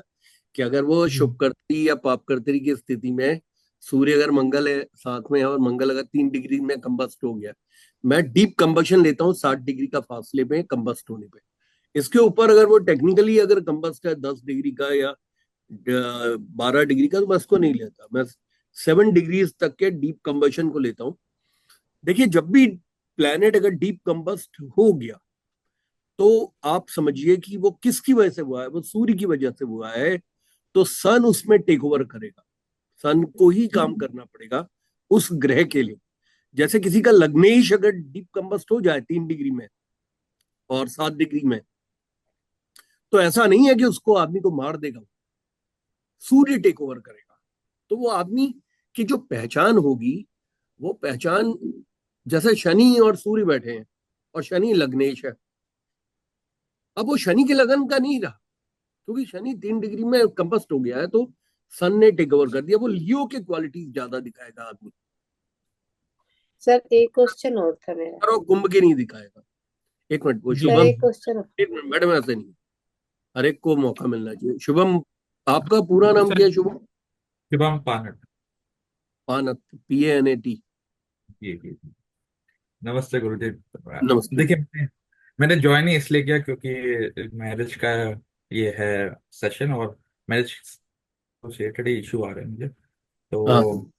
कि अगर वो जी। शुभकर्त्री या पापकर्त्री की स्थिति में सूर्य अगर मंगल है साथ में है, और मंगल अगर 3 डिग्री में कंबस्ट हो गया, मैं डीप कंबशन लेता हूँ 60 डिग्री का फासले में कंबस्ट होने पे। इसके ऊपर अगर वो टेक्निकली अगर कंबस्ट है 10 डिग्री का या 12 डिग्री का, तो मैं उसको नहीं लेता। मैं 7 डिग्री तक के डीप कंबशन को लेता हूँ। देखिए, जब भी प्लेनेट अगर डीप कंबस्ट हो गया, तो आप समझिए कि वो किसकी वजह से हुआ है, वो सूर्य की वजह से हुआ है। तो सन उसमें टेक ओवर करेगा, सन को ही काम करना पड़ेगा उस ग्रह के लिए। जैसे किसी का लग्नेश अगर डीप कंबस्ट हो जाए 3 डिग्री में और 7 डिग्री में, तो ऐसा नहीं है कि उसको आदमी को मार देगा, सूर्य टेक ओवर करेगा। तो वो आदमी कि जो पहचान होगी वो पहचान, जैसे शनि और सूर्य बैठे हैं और शनि लग्नेश है, अब वो शनि के लगन का नहीं रहा, क्योंकि शनि 3 डिग्री में कंपस्ट हो गया है, तो सन ने टेक ओवर कर दिया, वो लियो के क्वालिटी ज्यादा दिखाएगा आदमी, सर एक क्वेश्चन और था मेरा। और वो कुंभ के नहीं दिखाएगा। एक मिनट, वो जी सर शुभम, एक क्वेश्चन। एक मिनट मैडम, ऐसे नहीं, हर एक को मौका मिलना चाहिए। शुभम, आपका पूरा नाम सर क्या है शुभम? शुभम पानट। पानत, PANAT। जी। नमस्ते गुरुजी। नमस्ते। देखिए, मैंने ज्वाइन ही इसलिए किया क्योंकि मैरिज का ये है सेशन, और मैरिज रिलेटेड इशू आ रहे हैं मुझे। हाँ, तो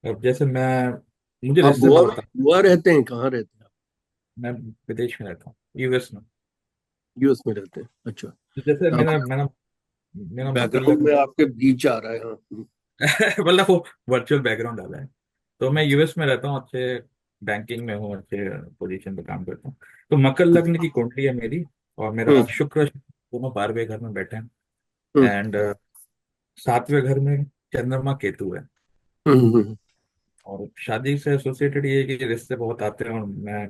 अब जैसे मुझे आप रिश्ते गोवा में, बहुत गोवा रहते हैं? कहाँ रहते हैं आप? मैं विदेश में रहता हूँ, यूएस में। US में रहते हैं, अच्छा। तो जैसे तो मेरा आपका मेरा मेरा मकर बैकग्राउंड लग्न। में आपके बीच आ रहा है, हाँ। मतलब वो वर्चुअल बैकग्राउंड डाला है। तो मैं यूएस में रहता हूँ, अच्छे बैंकिंग में हूँ, अच्छे पोजीशन पे काम करता हूँ। तो मकर लग्न की कुंडली है मेरी, और मेरा हम्म, शुक्र दोनों 12वें घर में बैठे हैं। हम्म, एंड 7वें घर में चंद्रमा केतु है। हम्म, और शादी से एसोसिएटेड ये है कि रिश्ते बहुत आते हैं, और मैं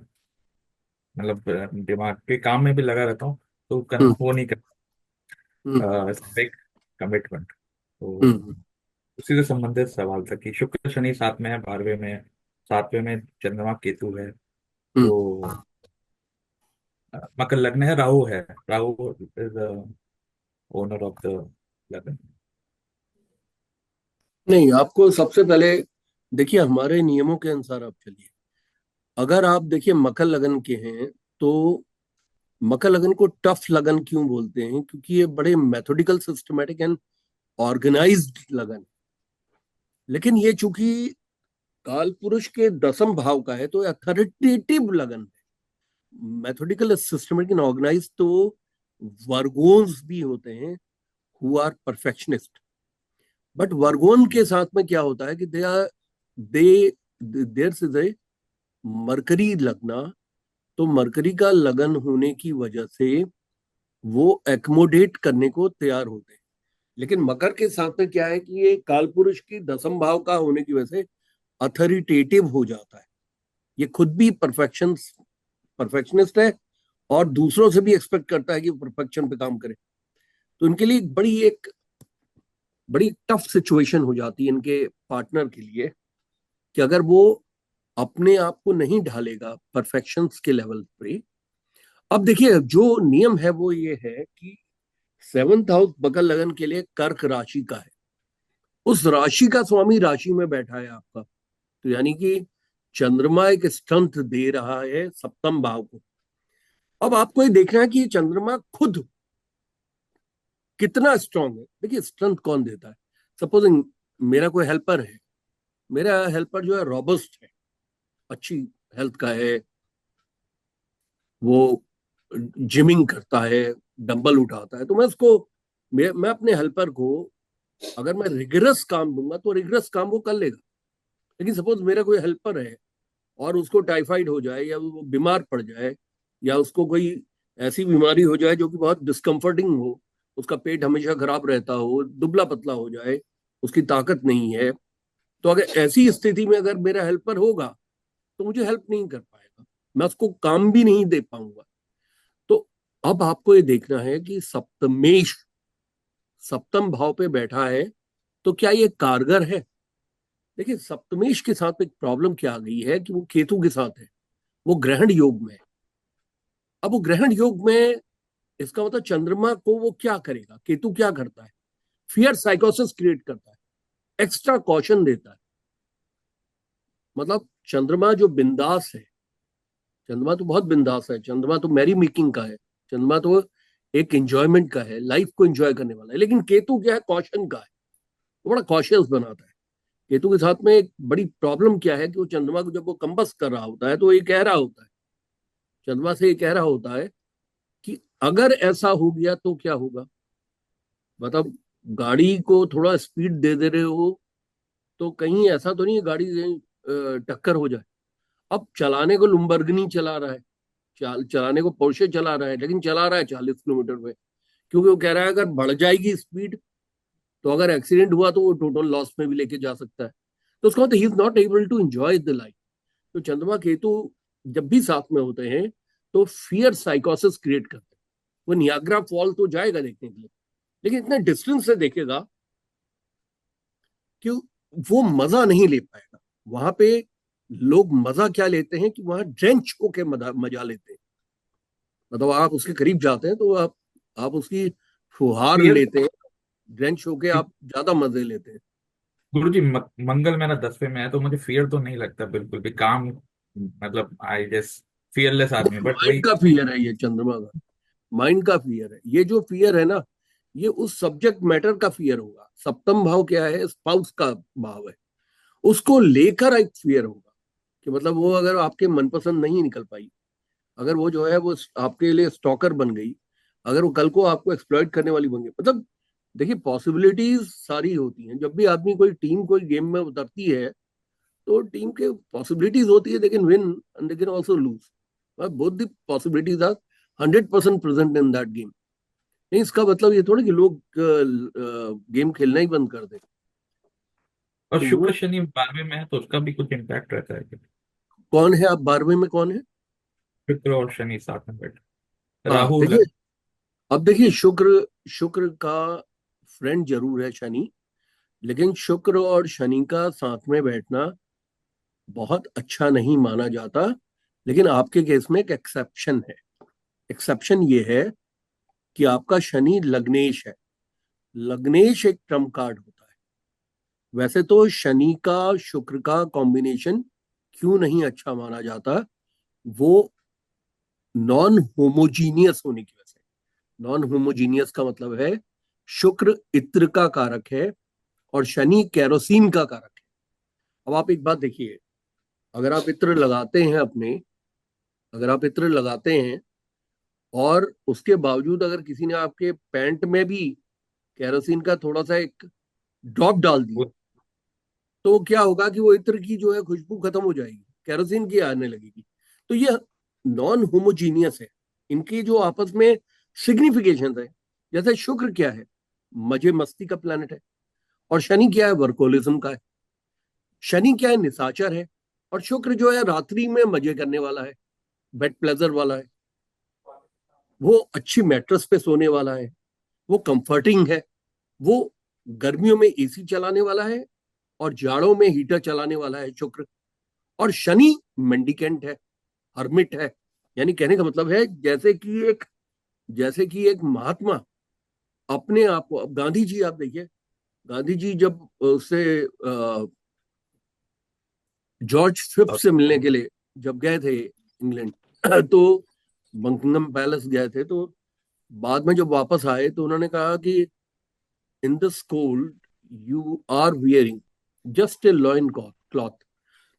मतलब दिमाग के काम में भी लगा रहता हूँ, तो हम्म, वो नहीं हम्म, करता एक कमिटमेंट। तो हम्म, उसी से संबंधित सवाल था कि शुक्र शनि 7 में है, 12वें में है, 7वें में चंद्रमा केतु है। हम्म। तो मकर लग्न है, राहु है। Rahu is owner of the लग्न। नहीं, आपको सबसे पहले देखिए, हमारे नियमों के अनुसार आप चलिए। अगर आप देखिए मकर लगन के हैं, तो मकर लगन को टफ लगन क्यों बोलते हैं? क्योंकि ये बड़े मेथोडिकल, सिस्टमेटिक एंड ऑर्गेनाइज्ड लगन है। लेकिन ये चूंकि काल पुरुष के 10th भाव का है, तो अथॉरिटेटिव लगन है। मेथोडिकल, सिस्टमेटिक एंड ऑर्गेनाइज तो वर्गोन्स भी होते हैं, हु आर परफेक्शनिस्ट। बट वर्गोन के साथ में क्या होता है कि दे देयर से दे मरकरी लगना, तो मरकरी का लगन होने की वजह से वो एकोमोडेट करने को तैयार होते हैं। लेकिन मकर के साथ में क्या है कि ये कालपुरुष की 10th भाव का होने की वजह से अथॉरिटेटिव हो जाता है। ये खुद भी परफेक्शनिस्ट है, और दूसरों से भी एक्सपेक्ट करता है कि परफेक्शन पे काम करे। तो इनके लिए बड़ी टफ सिचुएशन हो जाती है इनके पार्टनर के लिए, कि अगर वो अपने आप को नहीं ढालेगा परफेक्शन के लेवल पे। अब देखिए, जो नियम है वो ये है कि 7th हाउस मकर लगन के लिए कर्क राशि का है, उस राशि का स्वामी राशि में बैठा है आपका, तो यानी कि चंद्रमा एक स्ट्रेंथ दे रहा है 7th भाव को। अब आपको ये देखना है कि ये चंद्रमा खुद कितना स्ट्रांग है। देखिए, स्ट्रेंथ कौन देता है? सपोजिंग मेरा कोई हेल्पर है, मेरा हेल्पर जो है रॉबस्ट है, अच्छी हेल्थ का है, वो जिमिंग करता है, डंबल उठाता है, तो मैं अपने हेल्पर को अगर मैं रिगरस काम दूंगा तो रिगरस काम वो कर लेगा। लेकिन सपोज मेरा कोई हेल्पर है और उसको टाइफाइड हो जाए, या वो बीमार पड़ जाए, या उसको कोई ऐसी बीमारी हो जाए जो कि बहुत डिस्कम्फर्टिंग हो, उसका पेट हमेशा खराब रहता हो, दुबला पतला हो जाए, उसकी ताकत नहीं है, तो अगर ऐसी स्थिति में अगर मेरा हेल्पर होगा तो मुझे हेल्प नहीं कर पाएगा, मैं उसको काम भी नहीं दे पाऊंगा। तो अब आपको ये देखना है कि सप्तमेश 7th भाव पे बैठा है, तो क्या ये कारगर है? देखिए, सप्तमेश के साथ एक प्रॉब्लम क्या आ गई है कि वो केतु के साथ है, वो ग्रहण योग में है। अब वो ग्रहण योग में, इसका मतलब चंद्रमा को वो क्या करेगा, केतु क्या करता है? फियर साइकोसिस क्रिएट करता है, एक्स्ट्रा कॉशन देता है। मतलब चंद्रमा जो बिंदास है, चंद्रमा तो बहुत बिंदास है, चंद्रमा तो मैरी मेकिंग का है, चंद्रमा तो एक एंजॉयमेंट का है, लाइफ को एंजॉय करने वाला है। लेकिन केतु क्या है? कॉशन का है, वो बड़ा कॉशियस बनाता है। केतु के साथ में एक बड़ी प्रॉब्लम क्या है कि वो चंद्रमा को जब वो कंबस कर रहा होता है, तो ये कह रहा होता है, चंद्रमा से ये कह रहा होता है कि अगर ऐसा हो गया तो क्या होगा। मतलब गाड़ी को थोड़ा स्पीड दे रहे हो, तो कहीं ऐसा तो नहीं है गाड़ी टक्कर हो जाए। अब चलाने को लुम्बर्गिनी चला रहा है, चलाने को पोर्शे चला रहा है, लेकिन चला रहा है 40 किलोमीटर पे, क्योंकि वो कह रहा है अगर बढ़ जाएगी स्पीड तो अगर एक्सीडेंट हुआ तो वो टोटल लॉस में भी लेके जा सकता है। तो उसका मतलब ही is not able to enjoy the life. तो चंद्रमा केतु जब भी साथ में होते हैं तो फियर साइकोसिस क्रिएट करते हैं। वो नियाग्रा फॉल तो जाएगा देखने के लिए, लेकिन इतने डिस्टेंस से देखेगा कि वो मजा नहीं ले पाएगा। वहां पे लोग मजा क्या लेते हैं कि वहां ड्रेंच होके मजा लेते हैं। मतलब आप उसके करीब जाते हैं तो आप उसकी फुहार फियर लेते हैं, ड्रेंच होके आप ज्यादा मजे लेते हैं। गुरु जी, मंगल मेरा 10वें में है, तो मुझे फियर तो नहीं लगता बिल्कुल भी। काम, मतलब आई गेस फियरलेस आदमी, बट वही। माइंड का फियर है ये, चंद्रमा का माइंड का फियर है। ये जो फियर है ना, ये उस सब्जेक्ट मैटर का फियर होगा। सप्तम भाव क्या है? स्पाउस का भाव है। उसको लेकर एक फियर होगा कि मतलब वो अगर आपके मनपसंद नहीं निकल पाई, अगर वो जो है वो आपके लिए स्टॉकर बन गई, अगर वो कल को आपको एक्सप्लॉइट करने वाली बन गई, मतलब देखिए पॉसिबिलिटीज सारी होती हैं। जब भी आदमी कोई टीम कोई गेम में उतरती है तो टीम के पॉसिबिलिटीज होती है, they can win and they can also lose. Both the possibilities are 100% present in that game. नहीं, इसका मतलब ये थोड़ा कि लोग गेम खेलना ही बंद कर दें। और तो वो शुक्र शनि 12वें में है, तो उसका भी कुछ इम्पैक्ट रहता है क्या? कौन है? आप 12वें में कौन है? शुक्र और शनि साथ में बैठे, हाँ राहु देखिए, लग। अब देखिए शुक्र शुक्र का फ्रेंड जरूर है शनि, लेकिन शुक्र और शनि का साथ में बैठना बहुत अच्छा नहीं माना जाता। लेकिन आपके केस में एक एक्सेप्शन है। एक्सेप्शन ये है कि आपका शनि लग्नेश है। लग्नेश एक ट्रम्प कार्ड होता है। वैसे तो शनि का शुक्र का कॉम्बिनेशन क्यों नहीं अच्छा माना जाता? वो नॉन होमोजीनियस होने की वजह से। नॉन होमोजीनियस का मतलब है शुक्र इत्र का कारक है और शनि केरोसिन का कारक है। अब आप एक बात देखिए, अगर आप इत्र लगाते हैं अगर आप इत्र लगाते हैं और उसके बावजूद अगर किसी ने आपके पैंट में भी केरोसिन का थोड़ा सा एक ड्रॉप डाल दिया, तो क्या होगा कि वो इत्र की जो है खुशबू खत्म हो जाएगी, केरोसिन की आने लगेगी। तो ये नॉन होमोजीनियस है। इनकी जो आपस में सिग्निफिकेशन है, जैसे शुक्र क्या है? मजे मस्ती का प्लैनेट है। और शनि क्या है? वर्कोलिज्म का है। शनि क्या है? निशाचर है। और शुक्र जो है रात्रि में मजे करने वाला है, बेड प्लेजर वाला है। वो अच्छी मैट्रेस पे सोने वाला है, वो कंफर्टिंग है, वो गर्मियों में एसी चलाने वाला है और जाड़ों में हीटर चलाने वाला है शुक्र। और शनि मेंडिकेंट है, हर्मिट है। यानी कहने का मतलब है जैसे कि एक महात्मा अपने आप को, अब गांधी जी आप देखिए, गांधी जी जब उससे जॉर्ज फिफ्थ से मिलने के लिए जब गए थे इंग्लैंड तो बकिंगम पैलेस गए थे, तो बाद में जब वापस आए तो उन्होंने कहा कि in this cold you are wearing just a loin cloth.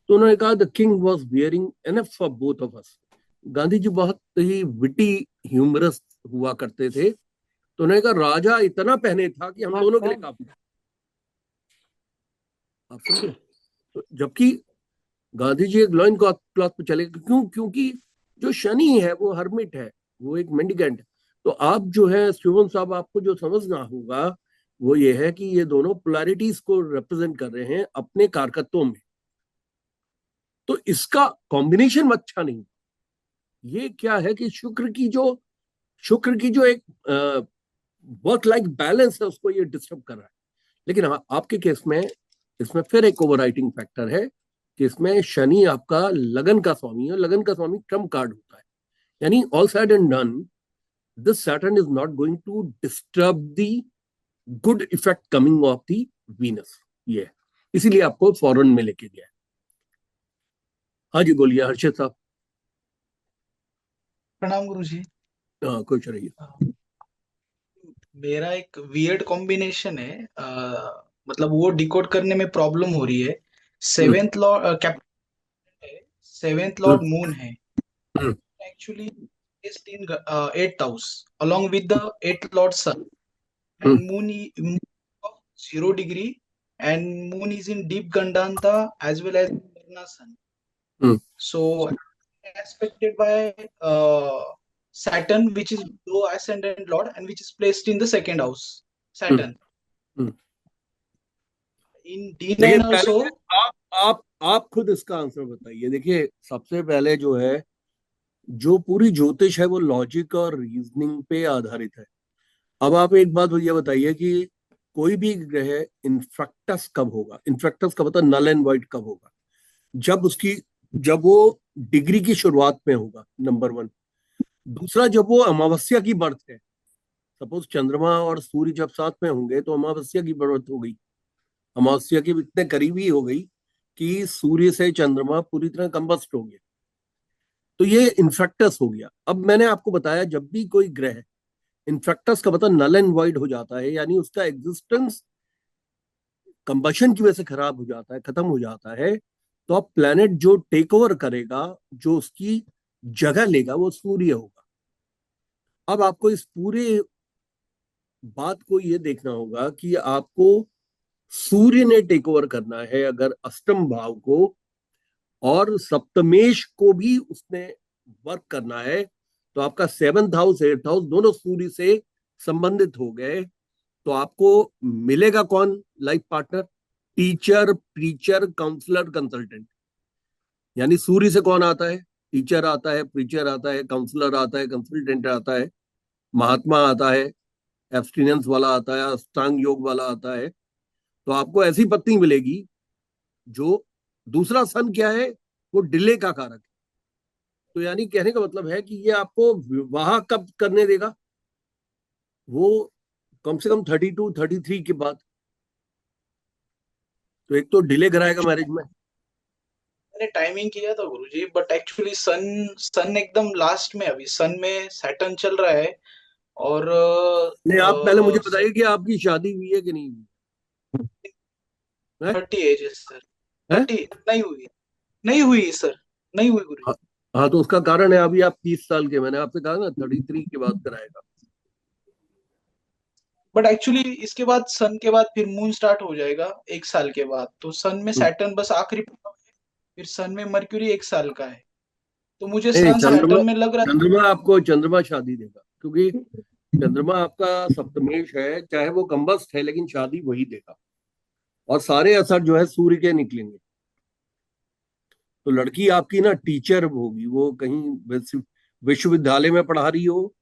तो उन्होंने कहा the king was wearing enough for both of us. Gandhi ji बहुत ही विटी ह्यूमरस हुआ करते थे। तो उन्होंने कहा राजा इतना पहने था कि हम दोनों के लिए काफी था। आप समझे? तो जबकि गांधी जी एक लॉइन क्लॉथ पे चले, क्यों? क्योंकि जो शनि है वो हर्मिट है, वो एक मेंडिकेंट है। तो आप जो है शिवम साहब, आपको जो समझना होगा वो ये है कि ये दोनों पोलैरिटीज को रिप्रेजेंट कर रहे हैं अपने कारकत्वों में। तो इसका कॉम्बिनेशन अच्छा नहीं। ये क्या है कि शुक्र की जो एक वर्क लाइफ बैलेंस है उसको ये डिस्टर्ब कर रहा है। लेकिन हाँ, आपके केस में इसमें फिर एक ओवरराइटिंग फैक्टर है कि इसमें शनि आपका लगन का स्वामी है। लगन का स्वामी ट्रम्प कार्ड होता है। यानी all said and done, this Saturn is not going to disturb the good effect coming of the Venus. ये है, इसीलिए आपको फॉरेन में लेके गया है। हाँ जी, बोलिए हर्षित साहब। प्रणाम गुरु जी। खुश रहिए। मेरा एक वियर्ड कॉम्बिनेशन है, मतलब वो डिकोड करने में प्रॉब्लम हो रही है। सेवेंथ लॉर्ड कैप्टन है, सेवेंथ लॉर्ड मून है, actually placed in 8th house along with the 8th lord sun, and moon of 0 degree, and moon is in deep Gandanta as well as Varna sun. So aspected by Saturn, which is low ascendant lord and which is placed in the 2nd house, Saturn. in देखिए D9 पहले also. आप खुद इसका answer बताइए। देखिए सबसे पहले जो है, जो पूरी ज्योतिष है वो लॉजिक और रीजनिंग पे आधारित है। अब आप एक बात ये बताइए कि कोई भी ग्रह इन्फ्रक्टस कब होगा? इन्फ्रक्टस का मतलब नल एंड वाइट कब होगा? जब वो डिग्री की शुरुआत में होगा, नंबर 1। दूसरा, जब वो अमावस्या की बर्थ है। सपोज चंद्रमा और सूर्य जब साथ में होंगे तो अमावस्या की बर्थ हो गई। अमावस्या की इतने करीबी हो गई कि सूर्य से चंद्रमा पूरी तरह कंबस्ट हो गया, तो ये इन्फ्रक्टस हो गया। अब मैंने आपको बताया, जब भी कोई ग्रह इन्फ्रक्टस का मतलब नल एंड वाइड हो जाता है, यानी उसका एग्जिस्टेंस कंबशन की वजह से खराब हो जाता है, खत्म हो जाता है, तो अब प्लेनेट जो टेक ओवर करेगा, जो उसकी जगह लेगा, वो सूर्य होगा। अब आपको इस पूरे बात को ये देखना होगा कि आपको सूर्य ने टेक ओवर करना है अगर अष्टम भाव को, और सप्तमेश को भी उसने वर्क करना है, तो आपका 7th हाउस 8th हाउस दोनों सूर्य से संबंधित हो गए। तो आपको मिलेगा कौन life partner? Teacher, preacher, counsellor, consultant. यानी सूर्य से कौन आता है? टीचर आता है, प्रीचर आता है, काउंसलर आता है, कंसल्टेंट आता है, महात्मा आता है, एब्स्टिनेंस वाला आता है, अष्टांग योग वाला आता है। तो आपको ऐसी पत्नी मिलेगी जो, दूसरा सन क्या है? वो डिले का कारक है। तो यानी कहने का मतलब है कि ये आपको विवाह कब करने देगा? वो कम से कम 32 33 के बाद। तो एक तो डिले कराएगा मैरिज में। मैंने टाइमिंग किया था गुरुजी, बट एक्चुअली सन सन एकदम लास्ट में, अभी सन में सैटर्न चल रहा है। और नहीं, आप पहले मुझे बताइए कि आपकी शादी हुई है कि नहीं हुई? 30 एज है सर। है? 30 नहीं हुई, नहीं हुई सर, नहीं हुई गुरुजी। हाँ, तो उसका कारण है अभी आप 30 साल के। मैंने आपसे कहा ना 33 के बाद कराएगा। बट एक्चुअली इसके बाद सन के बाद फिर मून स्टार्ट हो जाएगा 1 साल के बाद। तो सन में सैटर्न बस आखिरी है, फिर सन में मर्क्यूरी 1 साल का है। तो मुझे नहीं, सन सैटर्न में लग रहा है। चंद्रमा शादी देगा, क्योंकि चंद्रमा आपका सप्तमेश है, चाहे वो कंबस्ट है, लेकिन शादी वही देगा। और सारे असर जो है सूर्य के निकलेंगे। तो लड़की आपकी ना टीचर होगी, वो कहीं विश्वविद्यालय में पढ़ा रही हो,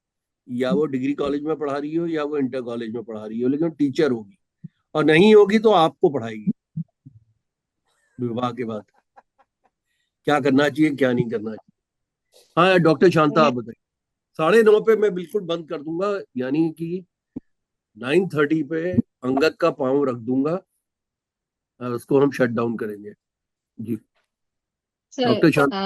या वो डिग्री कॉलेज में पढ़ा रही हो, या वो इंटर कॉलेज में पढ़ा रही हो, लेकिन टीचर होगी। और नहीं होगी तो आपको पढ़ाएगी विवाह के बाद, क्या करना चाहिए क्या नहीं करना चाहिए। हाँ डॉक्टर शांता, आप बताइए। 9:30 पे मैं बिल्कुल बंद कर दूंगा, यानी कि 9:30 पे अंगद का पाँव रख दूंगा और उसको हम शट डाउन करेंगे। जी डॉक्टर शांता।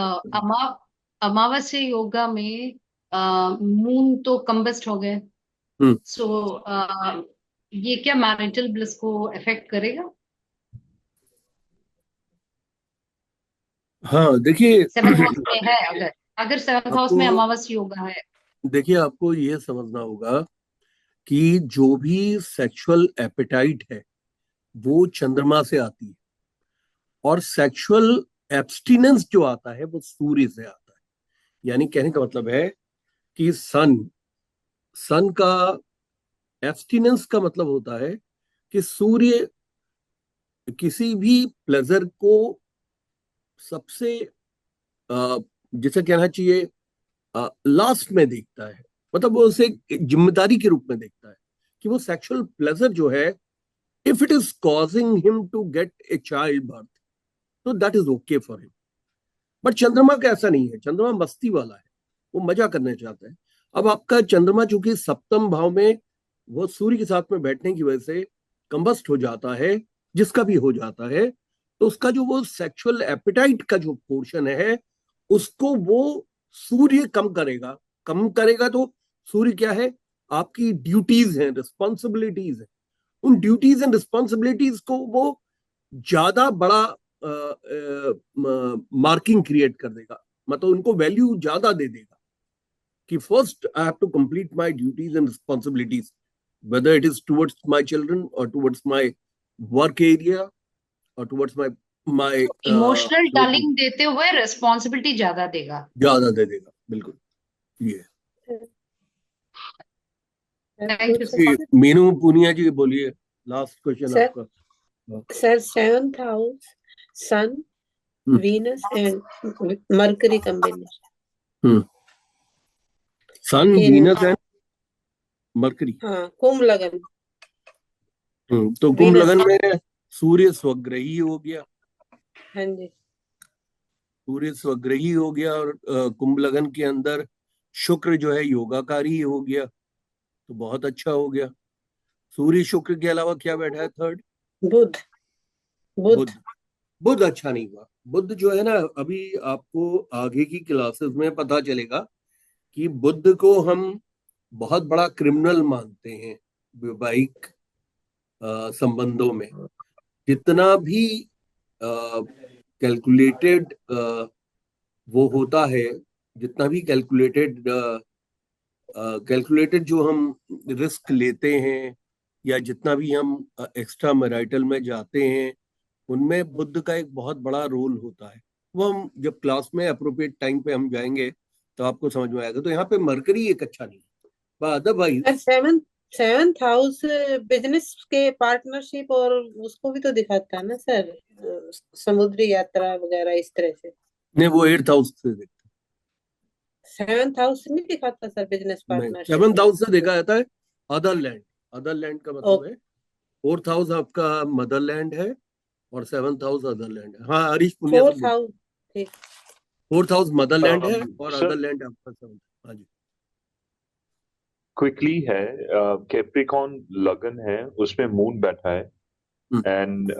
अमावस्या योगा में मून तो कंबस्ट हो गए, सो ये क्या मैरिटल ब्लिस को अफेक्ट करेगा? हाँ देखिए, 7th हाउस में है, अगर 7th हाउस में अमावस्या योगा है। देखिए आपको ये समझना होगा कि जो भी सेक्सुअल एपेटाइट है वो चंद्रमा से आती है, और सेक्सुअल एब्स्टिनेंस जो आता है वो सूर्य से आता है। यानी कहने का मतलब है कि सन का एब्स्टिनेंस का मतलब होता है कि सूर्य किसी भी प्लेजर को सबसे जिसे कहना चाहिए लास्ट में देखता है। मतलब वो उसे एक जिम्मेदारी के रूप में देखता है कि वो सेक्सुअल प्लेजर जो है, if it is causing him to get a child birth, तो that is okay for him. But चंद्रमा का ऐसा नहीं है, चंद्रमा मस्ती वाला है, वो मजा करना चाहता है। अब आपका चंद्रमा चूंकि सप्तम भाव में वो सूर्य के साथ में बैठने की वजह से कंबस्ट हो जाता है, जिसका भी हो जाता है, तो उसका जो वो सेक्सुअल एपिटाइट का जो पोर्शन है उसको वो सूर्य कम करेगा। तो सूर्य क्या है? आपकी ड्यूटीज हैं, रिस्पॉन्सिबिलिटीज है। उन ड्यूटीज एंड रिस्पॉन्सिबिलिटीज को वो ज्यादा बड़ा मार्किंग क्रिएट कर देगा, मतलब उनको वैल्यू ज्यादा दे देगा कि first I have to complete my duties and responsibilities, whether it is towards my children or towards my work area or towards my emotional dealing देते हुए रिस्पॉन्सिबिलिटी ज्यादा दे देगा। बिल्कुल ये। Thank you. मीनू पुनिया जी बोलिए, लास्ट क्वेश्चन आपका। Sir 7th house sun Venus and Mercury combination sun in Venus and Mercury. हाँ कुंभ लगन तो कुंभ वीनस लगन में सूर्य स्वग्रही हो गया। हाँ जी सूर्य स्वग्रही हो गया और कुंभ लगन के अंदर शुक्र जो है योगाकारी हो गया, तो बहुत अच्छा हो गया। सूर्य शुक्र के अलावा क्या बैठा है थर्ड? बुध बुध बुध। बुध अच्छा नहीं हुआ। बुध जो है ना, अभी आपको आगे की क्लासेस में पता चलेगा कि बुध को हम बहुत बड़ा क्रिमिनल मानते हैं वैवाहिक संबंधों में। जितना भी कैलकुलेटेड वो होता है, जितना भी कैलकुलेटेड जो हम रिस्क लेते हैं या जितना भी हम एक्स्ट्रा मैरिटल में जाते हैं, उनमें बुद्ध का एक बहुत बड़ा रोल होता है। वो हम जब क्लास में अप्रोप्रिएट टाइम पे हम जाएंगे तो आपको समझ में आएगा। तो यहाँ पे मरकरी एक अच्छा नहीं है। अदरवाइज सेवंथ हाउस बिजनेस के पार्टनरशिप और उसको भी तो दिखाता है ना सर, समुद्री यात्रा वगैरह इस तरह से। नहीं, वो 8th हाउस से देखते 7th हाउस नहीं दिखाता सर बिजनेस नहीं, पार्टनरशिप 7th में। हाउस से देखा जाता है अदरलैंड। अदरलैंड का मतलब है 4th हाउस आपका मदरलैंड है और 7th हाउस अदरलैंड है। हाँ, हरीश पुनिया सब 4th हाउस ठीक 4th हाउस मदरलैंड है और सर अदरलैंड आपका 7th। हाँ जी। क्विकली है, कैप्रिकॉन लगन है, उसमें मून बैठा है एंड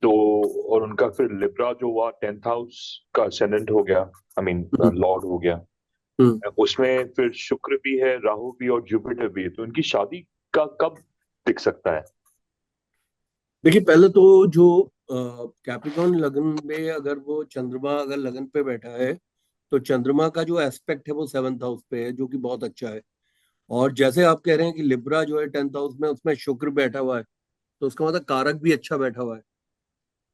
तो और उनका फिर लिब्रा जो हुआ 10th हाउस का असेंडेंट हो गया, आई मीन लॉर्ड हो गया। उसमें फिर शुक्र भी है, राहु भी और जुपिटर भी है, तो इनकी शादी का कब दिख सकता है? देखिए, पहले तो जो कैप्रिकॉर्न लगन में अगर वो चंद्रमा अगर लगन पे बैठा है तो चंद्रमा का जो एस्पेक्ट है वो 7th हाउस पे है, जो कि बहुत अच्छा है। और जैसे आप कह रहे हैं कि लिब्रा जो है 10th हाउस में, उसमें शुक्र बैठा हुआ है, तो उसका मतलब कारक भी अच्छा बैठा हुआ है।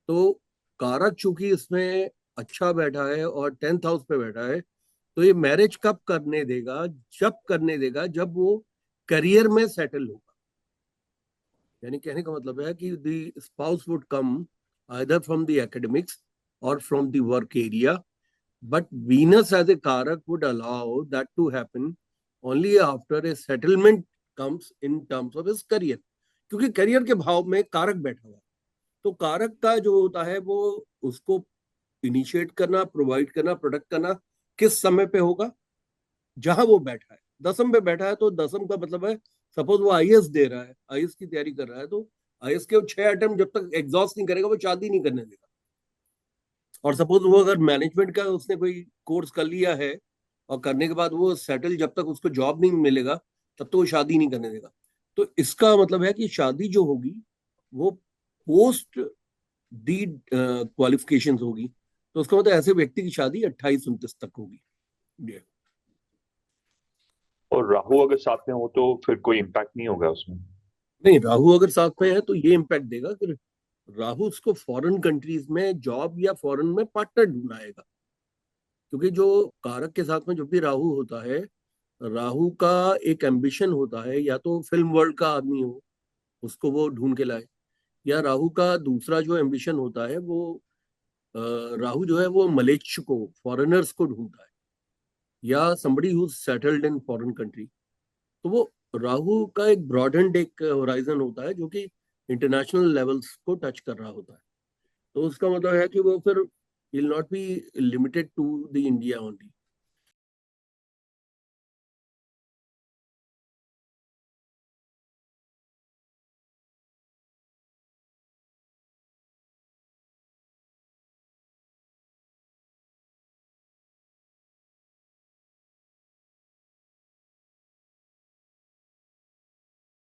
तो कारक चूंकि इसमें अच्छा बैठा है और 10th हाउस पे बैठा है, तो ये मैरिज कब करने देगा? जब करने देगा जब वो करियर में सेटल होगा। यानी कहने का मतलब है कि the spouse would come either from the academics और from the work area, but Venus as a Karak would allow that to happen only after a settlement comes in terms of his career, क्योंकि career के भाव में कारक बैठा हुआ है। तो कारक का जो होता है वो उसको इनिशिएट करना, प्रोवाइड करना, प्रोडक्ट करना किस समय पे होगा? जहां वो बैठा है। दसम पे बैठा है तो दसम का मतलब है, सपोज वो आईएएस दे रहा है, आईएएस की तैयारी कर रहा है, तो आईएएस के 6 अटेम्प्ट जब तक एग्जॉस्ट नहीं करेगा वो शादी नहीं करने देगा। और सपोज वो अगर मैनेजमेंट का उसने कोई कोर्स कर लिया है और करने के बाद वो सेटल, जब तक उसको जॉब नहीं मिलेगा तब तो वो शादी नहीं करने देगा। तो इसका मतलब है कि शादी जो होगी वो पोस्ट दी क्वालिफिकेशंस होगी। तो उसका मतलब ऐसे व्यक्ति की शादी 28-29 तक होगी। और राहु अगर साथ में हो तो फिर कोई इम्पैक्ट नहीं होगा उसमें? नहीं, राहु अगर साथ में है तो ये इम्पैक्ट देगा कि राहु उसको फॉरेन कंट्रीज में जॉब या फॉरेन में पार्टनर ढूंढाएगा। क्योंकि जो कारक के साथ में जो भी राहु होता है, राहु का एक एम्बिशन होता है या तो फिल्म वर्ल्ड का आदमी हो, उसको वो ढूंढ के लाए, या राहु का दूसरा जो एम्बिशन होता है वो राहु जो है वो मलेच्छ को, फॉरेनर्स को ढूंढता है, या somebody who settled in foreign country. तो वो राहु का एक ब्रॉडेंड एक होराइजन होता है जो कि इंटरनेशनल लेवल्स को टच कर रहा होता है। तो उसका मतलब है कि वो फिर will not be limited to the India only.